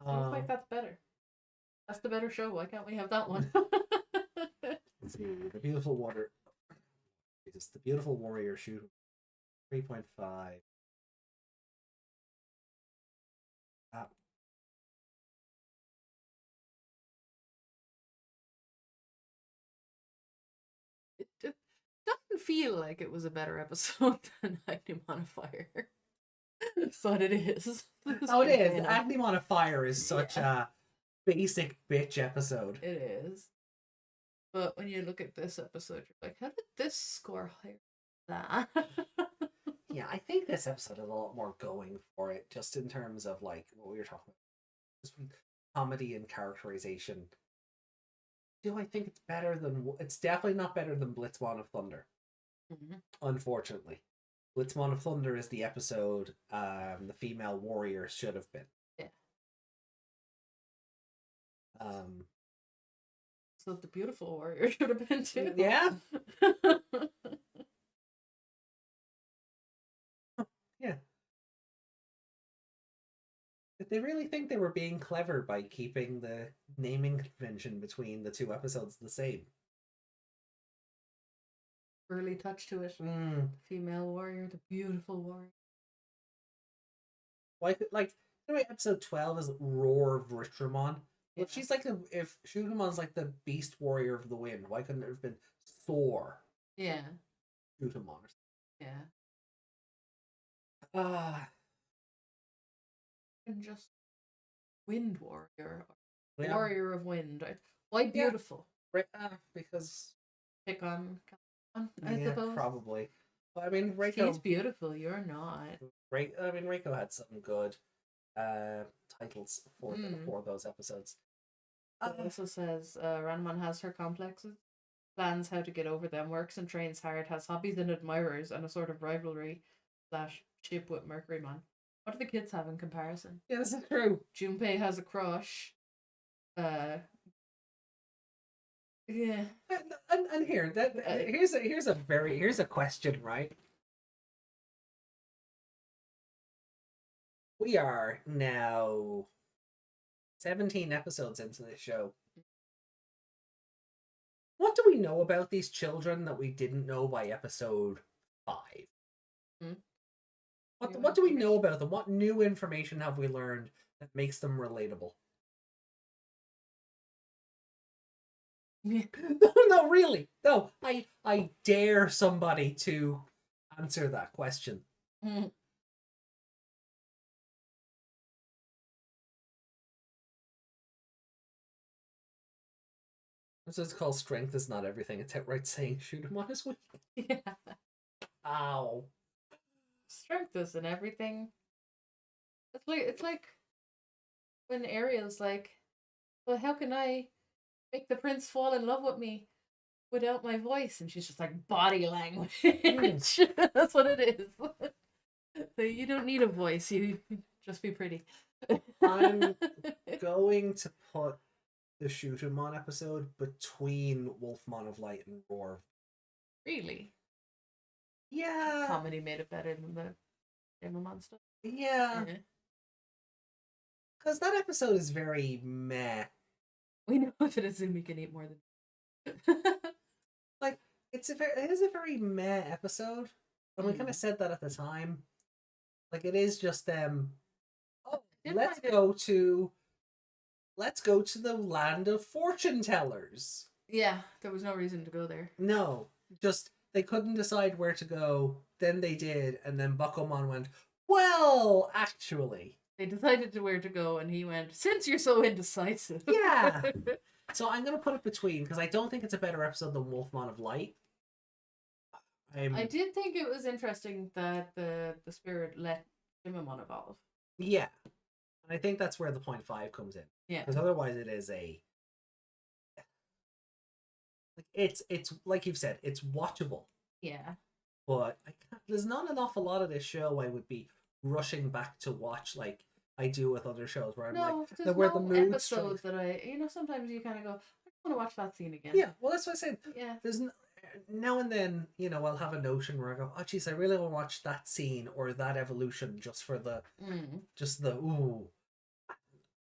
Seems like that's better. That's the better show. Why can't we have that one? Let's see. The beautiful water. Jesus, the beautiful warrior shoot 3.5. It doesn't feel like it was a better episode than Wikimon of Fire. But it is. Oh, it is. Wikimon of Fire is such a basic bitch episode. It is. But when you look at this episode, you're like, how did this score higher than that? Yeah, I think this episode has a lot more going for it, just in terms of like what we were talking about. Just comedy and characterization. Do I think it's better than... It's definitely not better than Blitzmon of Thunder. Mm-hmm. Unfortunately. Blitzmon of Thunder is the episode the female warrior should have been. Yeah. Um... So the beautiful warrior should have been too. Yeah. Yeah. Did they really think they were being clever by keeping the naming convention between the two episodes the same? Early touch to it. Female warrior, the beautiful warrior. Like anyway, episode 12 is Roar of Ritramon. If she's like if Shugamon's like the beast warrior of the wind, why couldn't it have been Thor? Yeah. Shugamon or something? Yeah. And just wind warrior. Yeah. Warrior of wind. Right? Why beautiful? Right, because pick on I suppose. Probably. But I mean Reiko. She's beautiful, you're not. Reiko had some good titles for those episodes. It also says Ranmon has her complexes, plans how to get over them, works and trains hard, has hobbies and admirers, and a sort of rivalry / ship with Mercurymon. What do the kids have in comparison? Yeah, this is true. Junpei has a crush. Yeah. And here's a question, right? We are now 17 episodes into this show. What do we know about these children that we didn't know by episode 5? What do we know about them? What new information have we learned that makes them relatable? No, really. No, I dare somebody to answer that question. So it's called Strength is Not Everything. It's outright saying shoot him on his weak. Yeah. Ow. Strength isn't everything. It's like when Ariel's like, well, how can I make the prince fall in love with me without my voice? And she's just like, body language. That's what it is. So you don't need a voice. You just be pretty. I'm going to put the Shootamon episode between Wolfmon of Light and Roar. Really? Yeah. Comedy made it better than the Digimon stuff. Yeah. Because that episode is very meh. We know that Azumi can eat more than like it is a very meh episode. And we kind of said that at the time. Like it is just them. Let's go to the land of fortune tellers. Yeah, there was no reason to go there. No, just they couldn't decide where to go. Then they did, and then Bokomon went, well, actually. They decided to where to go, and he went, since you're so indecisive. Yeah. So I'm going to put it between, because I don't think it's a better episode than Wolfmon of Light. I did think it was interesting that the spirit let Digimon evolve. Yeah. And I think that's where the 0.5 comes in. Yeah. Because otherwise it is a... It's like you've said, it's watchable. Yeah. But there's not an awful lot of this show I would be rushing back to watch, like, I do with other shows where I'm No, like, there's where the no mood episode strikes. that sometimes you kind of go, I just want to watch that scene again. Yeah, well, that's what I said. Yeah. There's now and then, I'll have a notion where I go, oh, geez, I really want to watch that scene or that evolution just for the, ooh.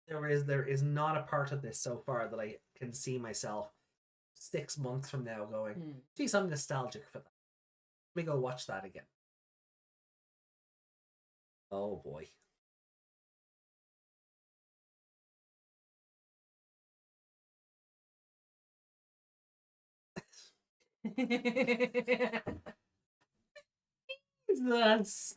There is not a part of this so far that I can see myself 6 months from now going, geez, I'm nostalgic for that. Let me go watch that again. Oh boy. Jesus.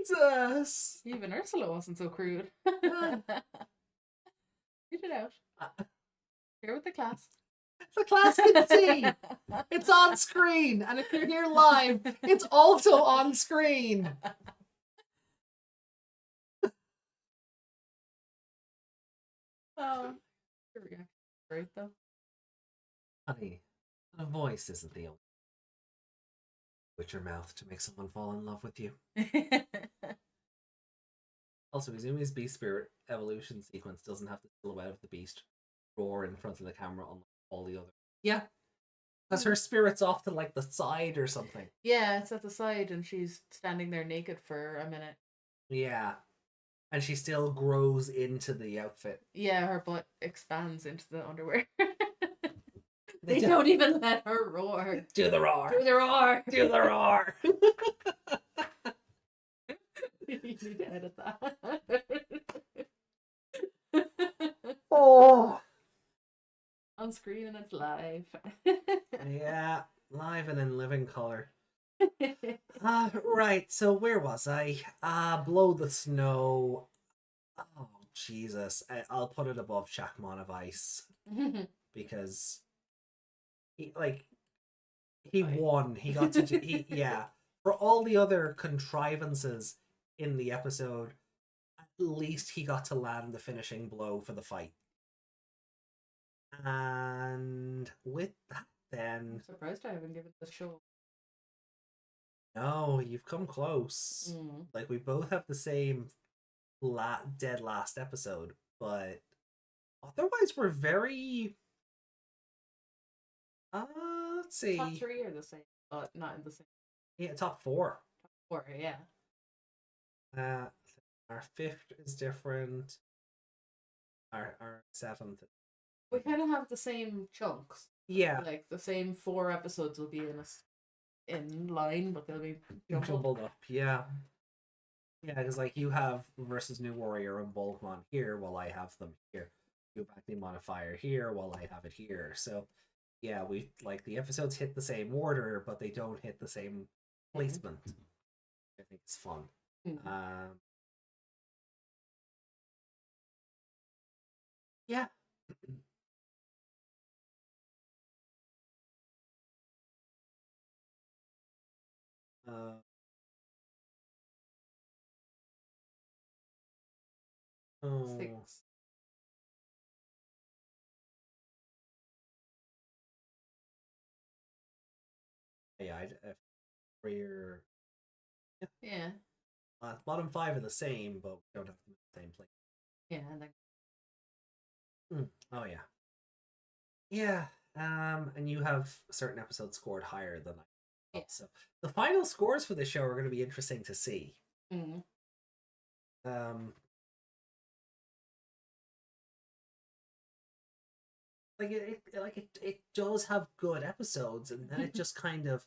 Jesus. Even Ursula wasn't so crude. No. Get it out. Here with the class. The class can see. It's on screen. And if you're here live, it's also on screen. Oh, here we go. Great though. Honey, a voice isn't the only with your mouth to make someone fall in love with you. Also, Izumi's beast spirit evolution sequence doesn't have the silhouette of the beast roar in front of the camera unlike all the other. Yeah. Because her spirit's off to like the side or something. Yeah, it's at the side and she's standing there naked for a minute. Yeah. And she still grows into the outfit. Yeah, her butt expands into the underwear. They don't even let her roar. Do the roar. Do the roar. Do the roar. You need to edit that. Oh. On screen and it's live. Yeah, live and in living color. Right, so where was I? Blow the Snow. Oh, Jesus. I'll put it above Shackmon of Ice. Because he won. He got to do, yeah. For all the other contrivances in the episode, at least he got to land the finishing blow for the fight. And with that, then I'm surprised I haven't given the show. no, you've come close. Like we both have the same dead last episode, but otherwise we're very. Let's see. Top 3 are the same, but not in the same. Yeah, top 4. Top 4, yeah. Our 5th is different. Our 7th. We kind of have the same chunks. Yeah. Like the same 4 episodes will be in line, but they'll be jumbled up. Yeah. Yeah, because like you have versus New Warrior and Bokomon here, while I have them here. You have the modifier here, while I have it here. So, yeah, we like the episodes hit the same order, but they don't hit the same placement. I think it's fun. Yeah. Oh. 6. Yeah, for your Yeah. bottom 5 are the same, but we don't have them in the same place. Yeah, and then Oh yeah. Yeah. And you have certain episodes scored higher than I. Yeah. So the final scores for this show are going to be interesting to see. It does have good episodes, and then it just kind of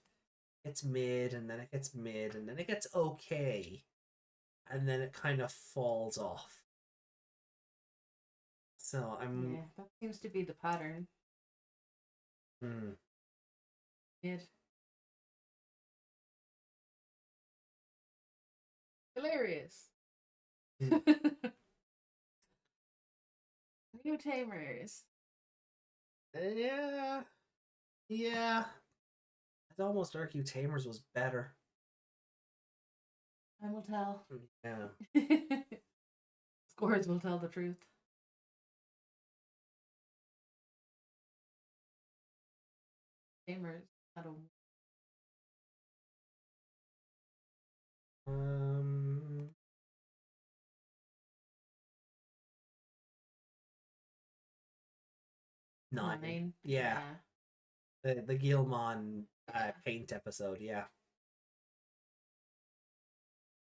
gets mid, and then it gets mid, and then it gets okay, and then it kind of falls off. So yeah, that seems to be the pattern. Mid. Hilarious. New Tamers. Yeah. I'd almost argue Tamers was better. Time will tell. Yeah. Scores will tell the truth. Tamers had a 9. Yeah. The Gilmon paint episode, yeah.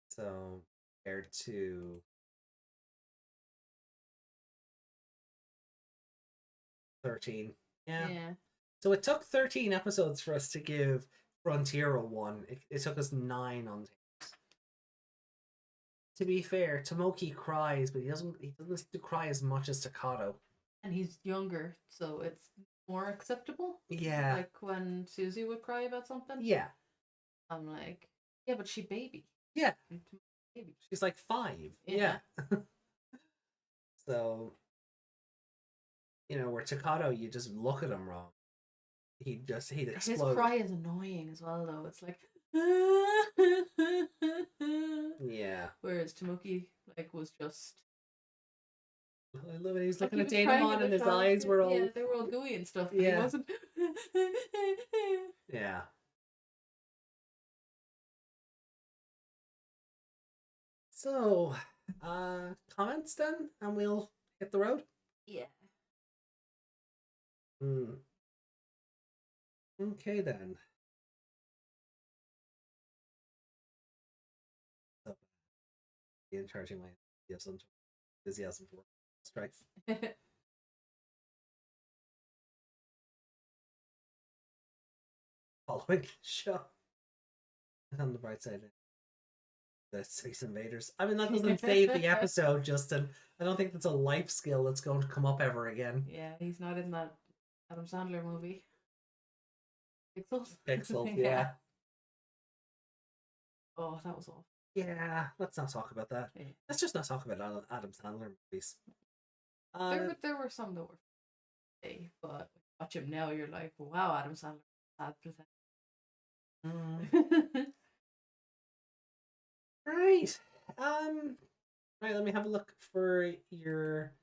So compared to 13. Yeah. So it took 13 episodes for us to give Frontier a 1. It took us 9 on tapes. To be fair, Tomoki cries, but he doesn't seem to cry as much as Staccato. And he's younger, so it's more acceptable. Yeah. Like when Susie would cry about something. Yeah. I'm like, yeah, but she baby. Yeah. Baby. She's like 5. Yeah. So, you know, where Staccato, you just look at him wrong. He'd explode. His cry is annoying as well, though. It's like, yeah. Whereas Tomoki was just. I love it. He's looking he at was crying Daemon in and the his shower. eyes were all. Yeah, they were all gooey and stuff. But Yeah. he wasn't. Yeah. So, comments then, and we'll hit the road. Yeah. Okay then. So, in charging my enthusiasm for strife. Following the show. On the bright side, the Space Invaders. I mean, that doesn't save the episode, Justin. I don't think that's a life skill that's going to come up ever again. Yeah, he's not in that Adam Sandler movie. Pixels? Pixels, yeah. Oh, that was awful. Yeah, let's not talk about that. Yeah. Let's just not talk about Adam Sandler movies. There were some that were funny, but watch him now, you're like, wow, Adam Sandler. Right. Right, let me have a look for your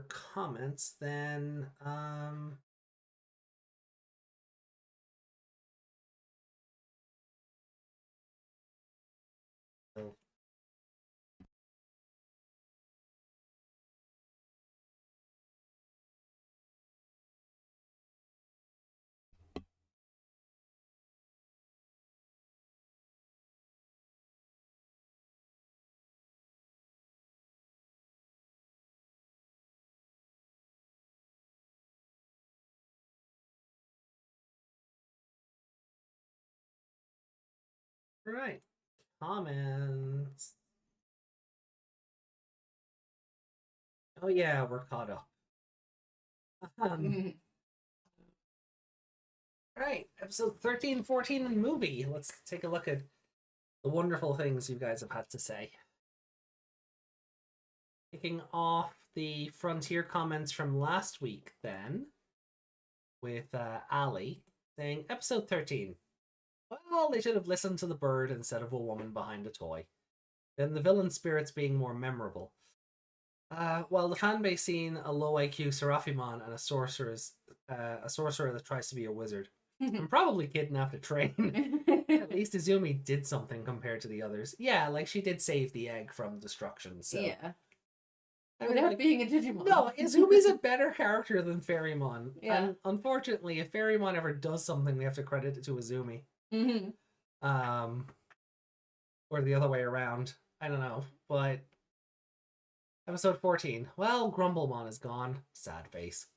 comments then. Oh. Right. Comments. Oh yeah, we're caught up. Right, episode 13, 14, and movie. Let's take a look at the wonderful things you guys have had to say. Kicking off the Frontier comments from last week, then, with Ali saying, episode 13. Well, they should have listened to the bird instead of a woman behind a toy. Then the villain spirits being more memorable. While the fanbase seeing a low IQ Seraphimon and a sorcerer that tries to be a wizard. And probably kidnapped a train. At least Izumi did something compared to the others. Yeah, like she did save the egg from destruction. So yeah. I mean, Without being a Digimon. No, Izumi's a better character than Fairymon. Yeah. And unfortunately, if Fairymon ever does something, we have to credit it to Izumi. Or the other way around. I don't know. But episode 14. Well, Grumblemon is gone. Sad face.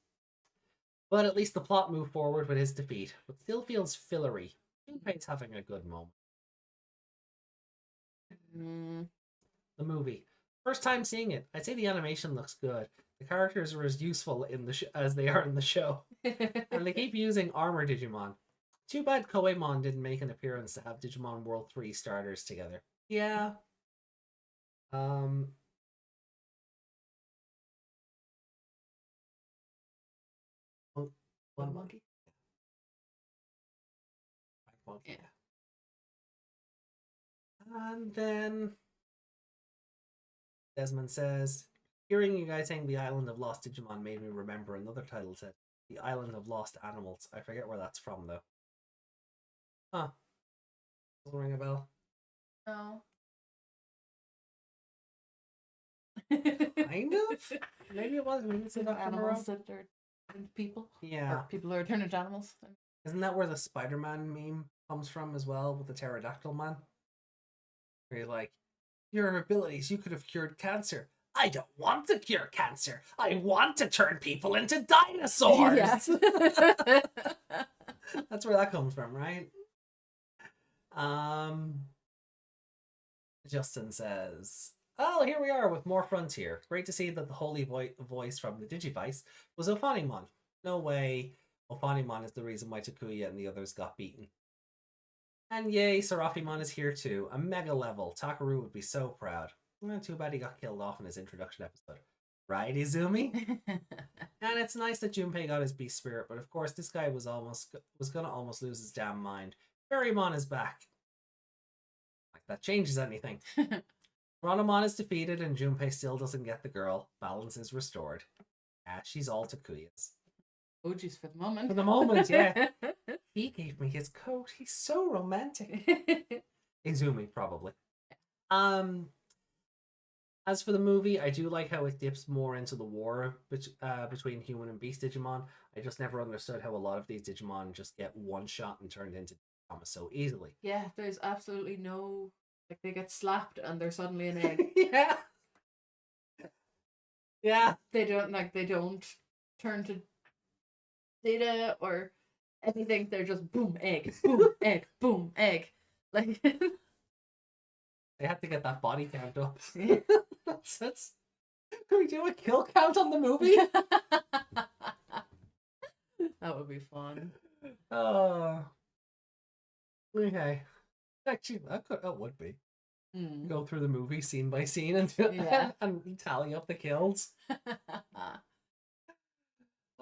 But at least the plot moved forward with his defeat, but still feels fillery. Junpei's having a good moment. The movie. First time seeing it. I'd say the animation looks good. The characters are as useful in the as they are in the show. And they keep using Armor Digimon. Too bad Koemon didn't make an appearance to have Digimon World 3 starters together. Yeah. One monkey? Yeah. And then Desmond says, hearing you guys saying the Island of Lost Digimon made me remember another title set, the Island of Lost Animals. I forget where that's from though. Huh. Doesn't ring a bell. No. I Kind of. Maybe it was. Maybe it's not Animals that are turned people. Yeah. Or people who are turned into animals. Isn't that where the Spider-Man meme comes from as well, with the pterodactyl man? Where you're like, your abilities, you could have cured cancer. I don't want to cure cancer. I want to turn people into dinosaurs. Yes. That's where that comes from, right? Justin says, oh, here we are with more Frontier. Great to see that the holy voice from the Digivice was Ophanimon. No way Ophanimon is the reason why Takuya and the others got beaten. And yay, Serafimon is here too. A mega level. Takaru would be so proud. Too bad he got killed off in his introduction episode. Right, Izumi? And it's nice that Junpei got his beast spirit, but of course this guy was gonna almost lose his damn mind. Ferrymon is back. Like that changes anything. Ronamon is defeated and Junpei still doesn't get the girl. Balance is restored. She's all Takuya's. Ojis for the moment. For the moment, yeah. He gave me his coat. He's so romantic. Izumi, probably. As for the movie, I do like how it dips more into the war between human and beast Digimon. I just never understood how a lot of these Digimon just get one shot and turned into Digimon so easily. Yeah, there's absolutely no, like, they get slapped and they're suddenly an egg. Yeah. Yeah. They don't turn to data or anything. They're just boom, egg, boom, egg, boom, egg. Like, they had to get that body count up. That's can we do a kill count on the movie? that would be fun. Oh. Okay. Actually, that would be. Go through the movie scene by scene and Yeah. and tally up the kills.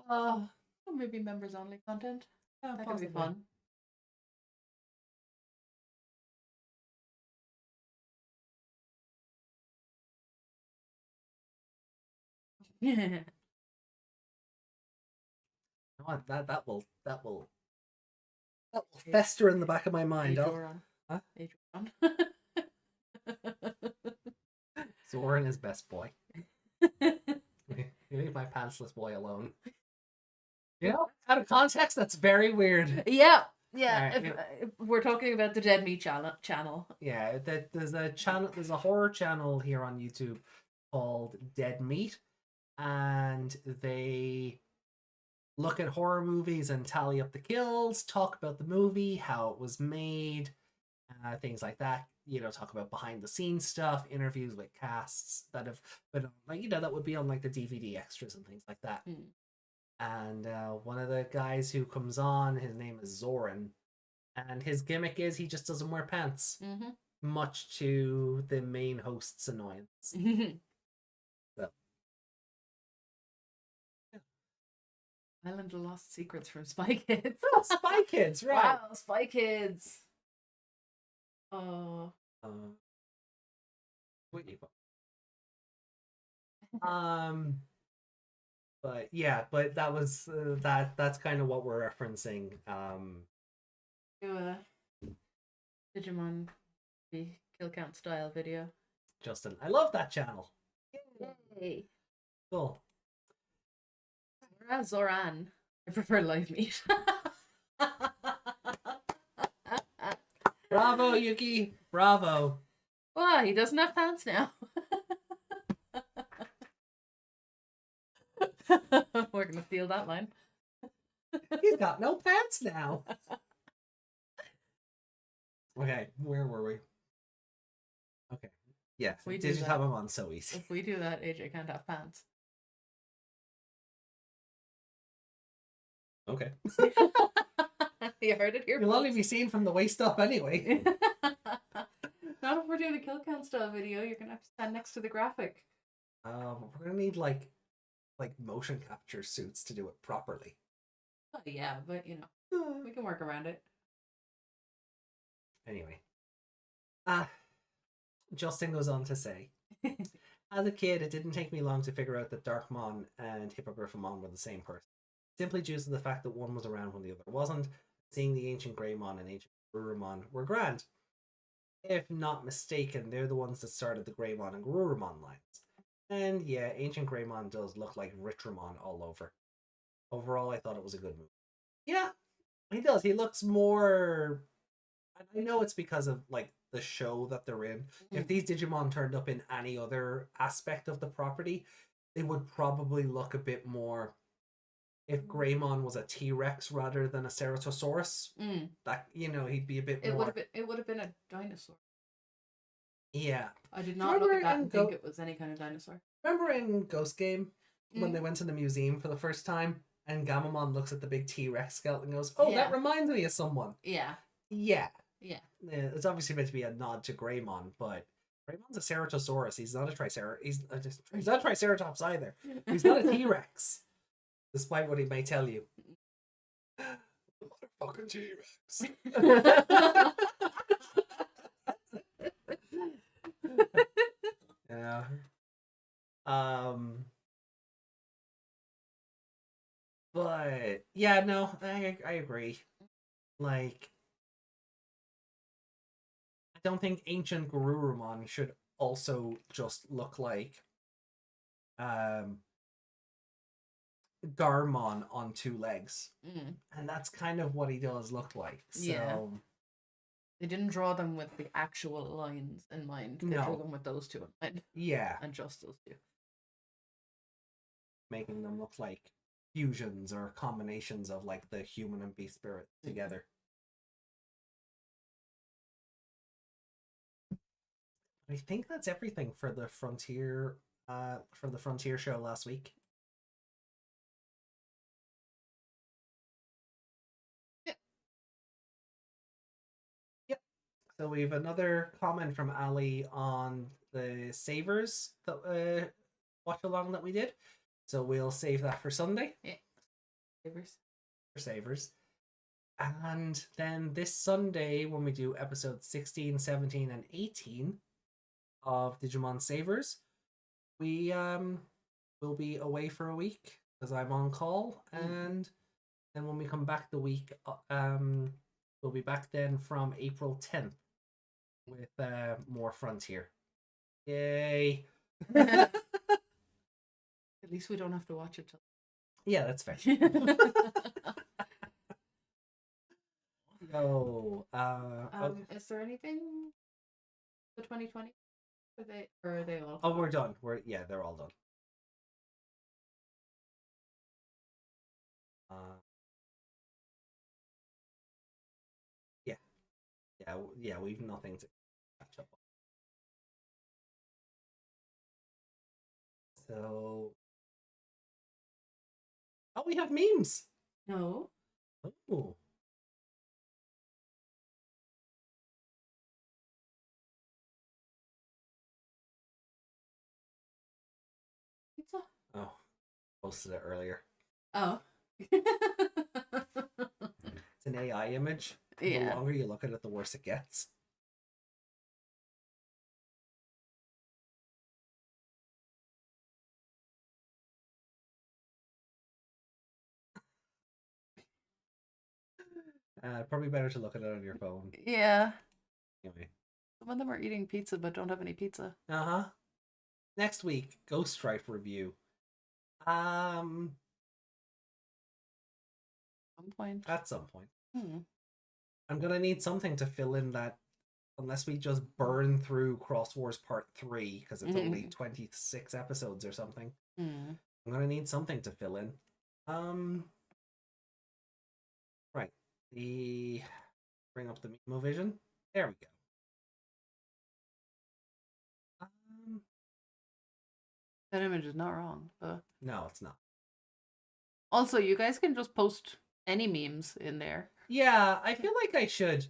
Or maybe members only content. That could be fun. Yeah. That will fester in the back of my mind. Ajoran. Huh? Ajoran. Zoran is best boy. Leave my pantsless boy alone. You know, out of context, that's very weird. Yeah. Right, If we're talking about the Dead Meat channel. Yeah, there's a horror channel here on YouTube called Dead Meat, and they look at horror movies and tally up the kills, talk about the movie, how it was made, things like that. You know, talk about behind the scenes stuff, interviews with casts that have been, like, you know, that would be on like the DVD extras and things like that. And one of the guys who comes on, his name is Zoran, and his gimmick is he just doesn't wear pants, much to the main host's annoyance. So. Island of Lost Secrets from Spy Kids. Oh, Spy Kids, right? Wow, Spy Kids. Oh. But yeah, but that was that's kind of what we're referencing. Do a Digimon kill count style video. Justin, I love that channel. Yay. Cool. Zoran. I prefer live meat. Bravo, Yuki. Bravo. Wow, he doesn't have pants now. We're gonna steal that line. He's got no pants now. Okay, where were we? Okay. Yeah, We do Did you that. have him on so easy? If we do that, AJ can't have pants. Okay. You heard it here. You'll only folks. be seen from the waist up anyway. Not if we're doing a kill count style video. You're gonna have to stand next to the graphic. We're gonna need like motion capture suits to do it properly. Oh yeah, but you know, we can work around it. Anyway. Justin goes on to say, as a kid, it didn't take me long to figure out that Darkmon and Hippogriffamon were the same person. Simply due to the fact that one was around when the other wasn't, seeing the ancient Greymon and ancient Garurumon were grand. If not mistaken, they're the ones that started the Greymon and Garurumon lines. And yeah, Ancient Greymon does look like Ritramon all over. Overall, I thought it was a good movie. Yeah, he does. He looks more. I know it's because of like the show that they're in. If these Digimon turned up in any other aspect of the property, they would probably look a bit more. If Greymon was a T-Rex rather than a Ceratosaurus, that he'd be a bit more. It would have been a dinosaur. Yeah. I did not look at that and think it was any kind of dinosaur. Remember in Ghost Game when they went to the museum for the first time and Gamamon looks at the big T-Rex skeleton and goes, "Oh, that reminds me of someone." Yeah. Yeah. Yeah. It's obviously meant to be a nod to Greymon, but Greymon's a Ceratosaurus. He's not a He's not a Triceratops either. He's not a T-Rex, despite what he may tell you. Motherfucking T-Rex. Yeah. But yeah, no, I agree. Like, I don't think Ancient Garurumon should also just look like Garmon on two legs. And that's kind of what he does look like. So yeah. They didn't draw them with the actual lines in mind. They drew them with those two in mind. Yeah. And just those two. Making them look like fusions or combinations of like the human and beast spirit together. I think that's everything for the Frontier show last week. Yep. So we have another comment from Ali on the Savers that watch along that we did. So we'll save that for Sunday. Yeah. Savers. And then this Sunday, when we do episodes 16, 17, and 18 of Digimon Savers, we will be away for a week because I'm on call. And then when we come back the week, we'll be back then from April 10th with more Frontier. Yay! At least we don't have to watch it till. Yeah, that's fair. So, is there anything for 2020? Are they all? Oh, we're done. They're all done. Yeah, we've nothing to catch up on. So, we have memes. No. Oh. Pizza. Oh, posted it earlier. Oh. It's an AI image. Yeah. The longer you look at it, the worse it gets. Probably better to look at it on your phone. Yeah. Anyway. Some of them are eating pizza but don't have any pizza. Next week, Ghost Strife review. At some point. I'm gonna need something to fill in that, unless we just burn through Cross Wars Part 3 because it's only 26 episodes or something. I'm gonna need something to fill in. Right. Bring up the Mimo Vision. There we go. That image is not wrong, but no, it's not. Also, you guys can just post any memes in there. Yeah, I feel like I should.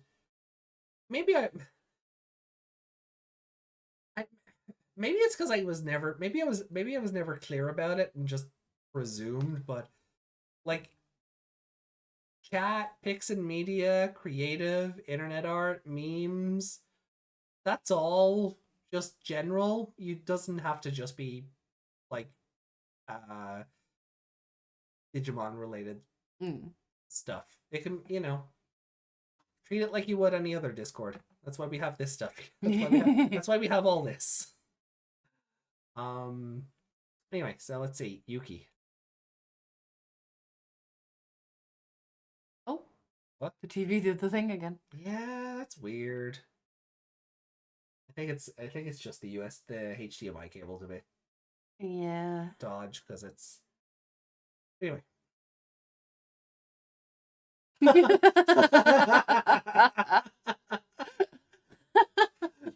Maybe maybe it's because I was never. Maybe I was never clear about it and just presumed. But like, chat, pics and media, creative, internet art, memes. That's all just general. You doesn't have to just be like Digimon related stuff. It can, treat it like you would any other Discord. That's why we have this stuff. That's why we have all this. Anyway, so let's see. Yuki. Oh, What? the TV did the thing again. Yeah, that's weird. I think it's just the HDMI cable to be Yeah. dodge because it's anyway.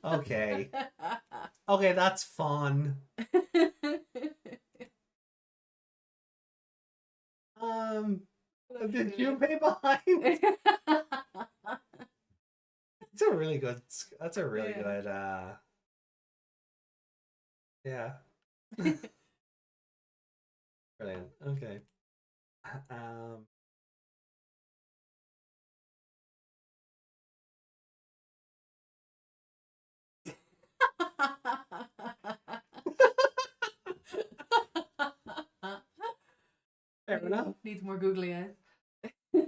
Okay. Okay, that's fun. The Junpei behind. It's a really good. That's a really good. Yeah. Brilliant. Okay. Um. Fair enough. Needs more googly eyes. Damn.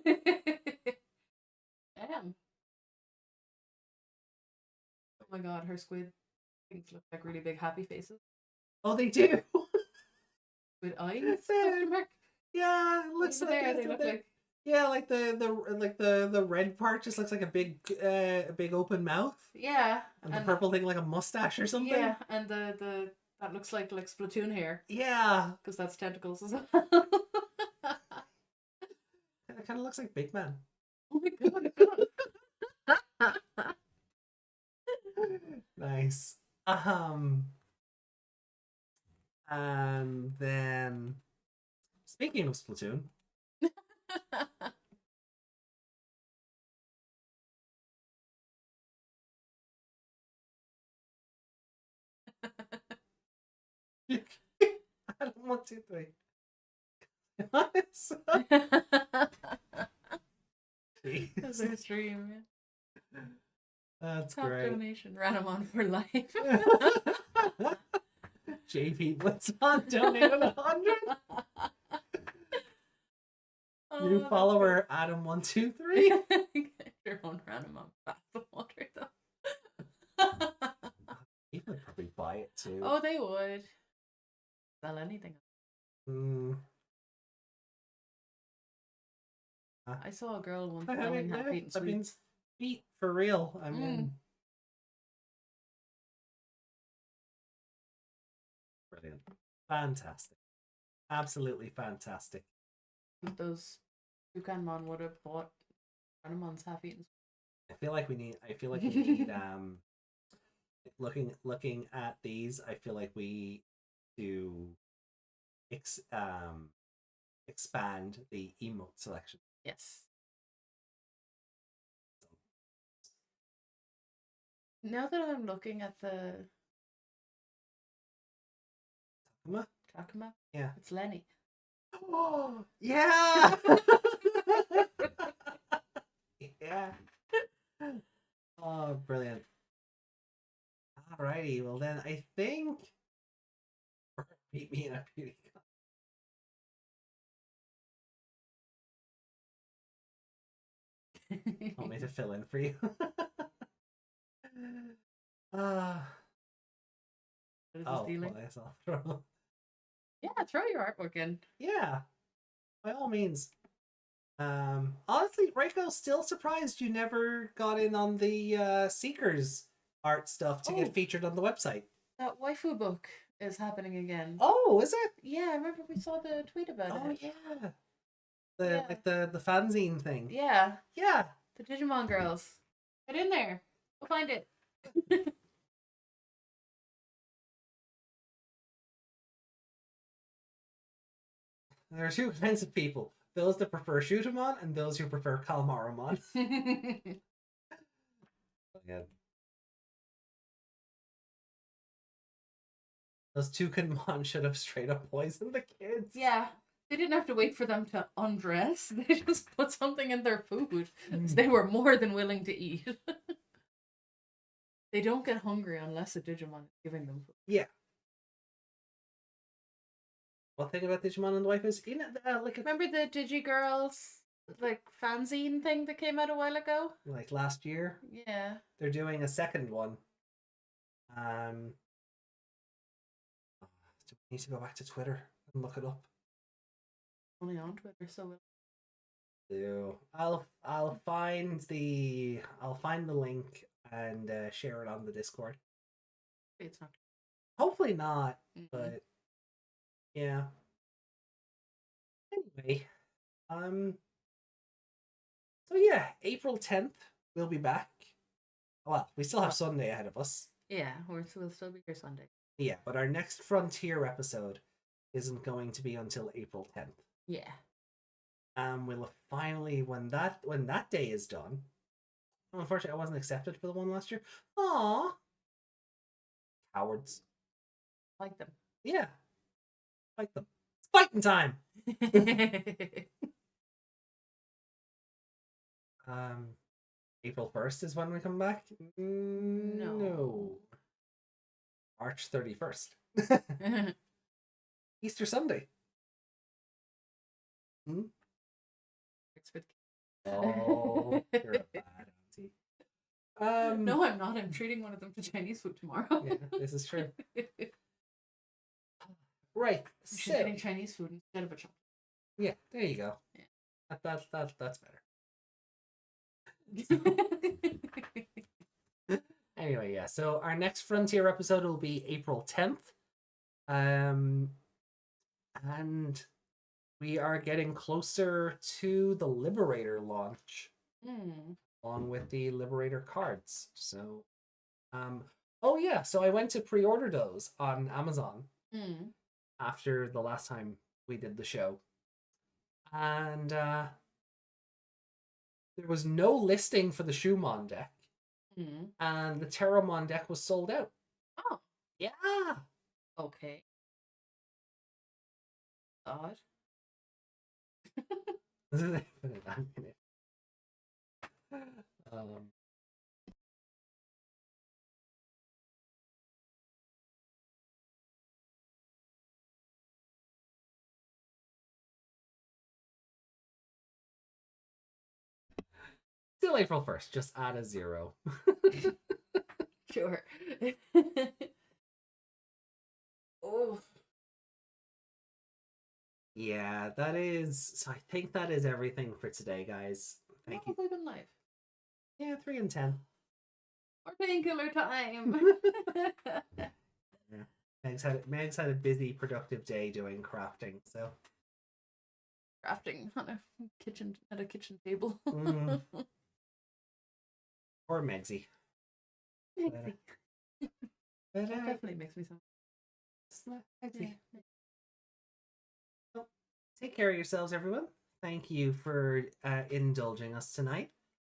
Oh my god, her squid things look like really big happy faces. Oh, they do. With eyes? Question mark? Yeah, it looks Over like there, they look like. yeah, like the red part just looks like a big open mouth, Yeah. and the purple thing like a mustache or something. Yeah, and the that looks like Splatoon hair. Yeah, Because that's tentacles as well. it kind of looks like Big Man. Oh my god. Nice. And then speaking of Splatoon, I don't want to three. That's their stream. Yeah. That's Top great. donation, Ranamon for life. JP what's on donated 100. New follower Adam123. Get your own Ranamon bath water though. People would probably buy it too. Oh, they would. Sell anything. I saw a girl once selling half-eaten sweets. Sweet for real. I mean, brilliant, fantastic, absolutely fantastic. Those Bokomon would have bought Ranamon's half-eaten. I feel like we need looking at these. I feel like we do expand the emote selection. Yes. Now that I'm looking at the Takuma, Yeah, it's Lenny. Oh yeah. Yeah. Oh, brilliant. Alrighty, well then I think meet me in a beauty. Want me to fill in for you? What is this dealing? Well, I guess I'll throw. Yeah, throw your artwork in. Yeah, by all means. Honestly, Reiko's still surprised you never got in on the Seekers art stuff to get featured on the website. That waifu book is happening again. Oh, is it? Yeah, I remember we saw the tweet about it. Oh yeah. Like the fanzine thing. Yeah. Yeah. The Digimon girls. Get in there. We'll find it. There are two kinds of people. Those that prefer Shootamon and those who prefer Calmaramon. Yeah. Those Toucanmon should have straight up poisoned the kids. Yeah. They didn't have to wait for them to undress. They just put something in their food. So they were more than willing to eat. They don't get hungry unless a Digimon is giving them food. Yeah. What thing about Digimon and the waifus? You know, remember the Digigirls fanzine thing that came out a while ago? Like last year? Yeah. They're doing a second one. need to go back to Twitter and look it up. Only on Twitter, so So I'll find the link and share it on the Discord. it's not. Hopefully not, Mhm. but yeah. Anyway, so yeah, April 10th we'll be back. Well, we still have Sunday ahead of us. Yeah, we'll still be here Sunday. Yeah, but our next Frontier episode isn't going to be until April 10th. Yeah. We'll finally when that day is done. Unfortunately, I wasn't accepted for the one last year. Aww. Cowards. Like them. Yeah. Fight them. It's fighting time. April 1st is when we come back? No. March 31st. Easter Sunday. Hmm? It's with Oh, you're a bad auntie. No, I'm not. I'm treating one of them to Chinese food tomorrow. Yeah, this is true. Right. She's getting Chinese food instead of a chocolate. Yeah, there you go. Yeah. That's better. Anyway, yeah. So our next Frontier episode will be April 10th. And we are getting closer to the Liberator launch. Along with the Liberator cards. So oh yeah, so I went to pre-order those on Amazon after the last time we did the show. And there was no listing for the Shumon deck. And the Terramon deck was sold out. Oh. Yeah. Okay. Odd. Still April 1st, just add a 0. Sure. Oh. Yeah, that is. So I think that is everything for today, guys. Thank you. We've been live. Yeah, 3 and 10. Or painkiller time. Yeah. Meg's had a busy, productive day doing crafting. So Crafting on a kitchen table. Or Megsy. Megsy. But, That definitely makes me sound. Megsy. Well, take care of yourselves, everyone. Thank you for indulging us tonight.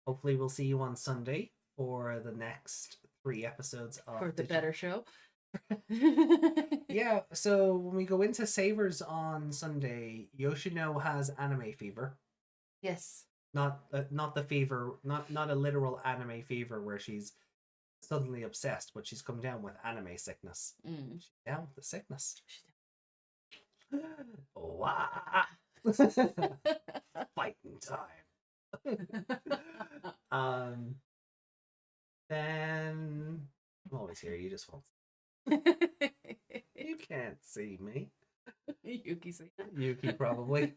Hopefully, we'll see you on Sunday for the next 3 episodes of For the better show. Yeah, so when we go into Savers on Sunday, Yoshino has anime fever. Yes. Not the fever, not a literal anime fever where she's suddenly obsessed, but she's come down with anime sickness. She's down with the sickness. Wow. Fighting time. Then I'm always here. You just won't. You can't see me. Yuki probably.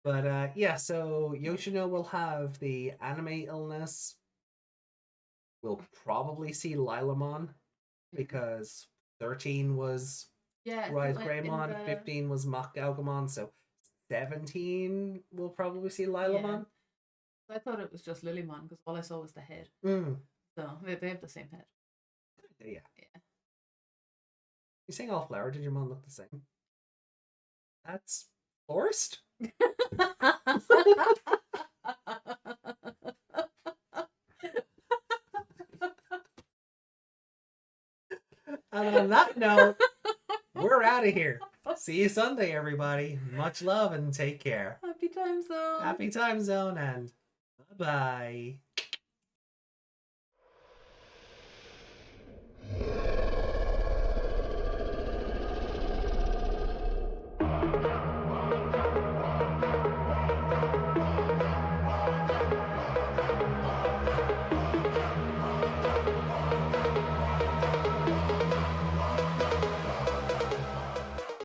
But yeah, so Yoshino will have the anime illness. We'll probably see Lilamon because 13 was Rise Greymon, 15 was Mach Galgamon, so 17 we'll probably see Lilamon. I thought it was just Lilymon because all I saw was the head. So they have the same head. Yeah. You saying all flower Digimon look the same? That's forced? And on that note, we're out of here. See you Sunday, everybody. Much love and take care. Happy time zone. Happy time zone and bye-bye.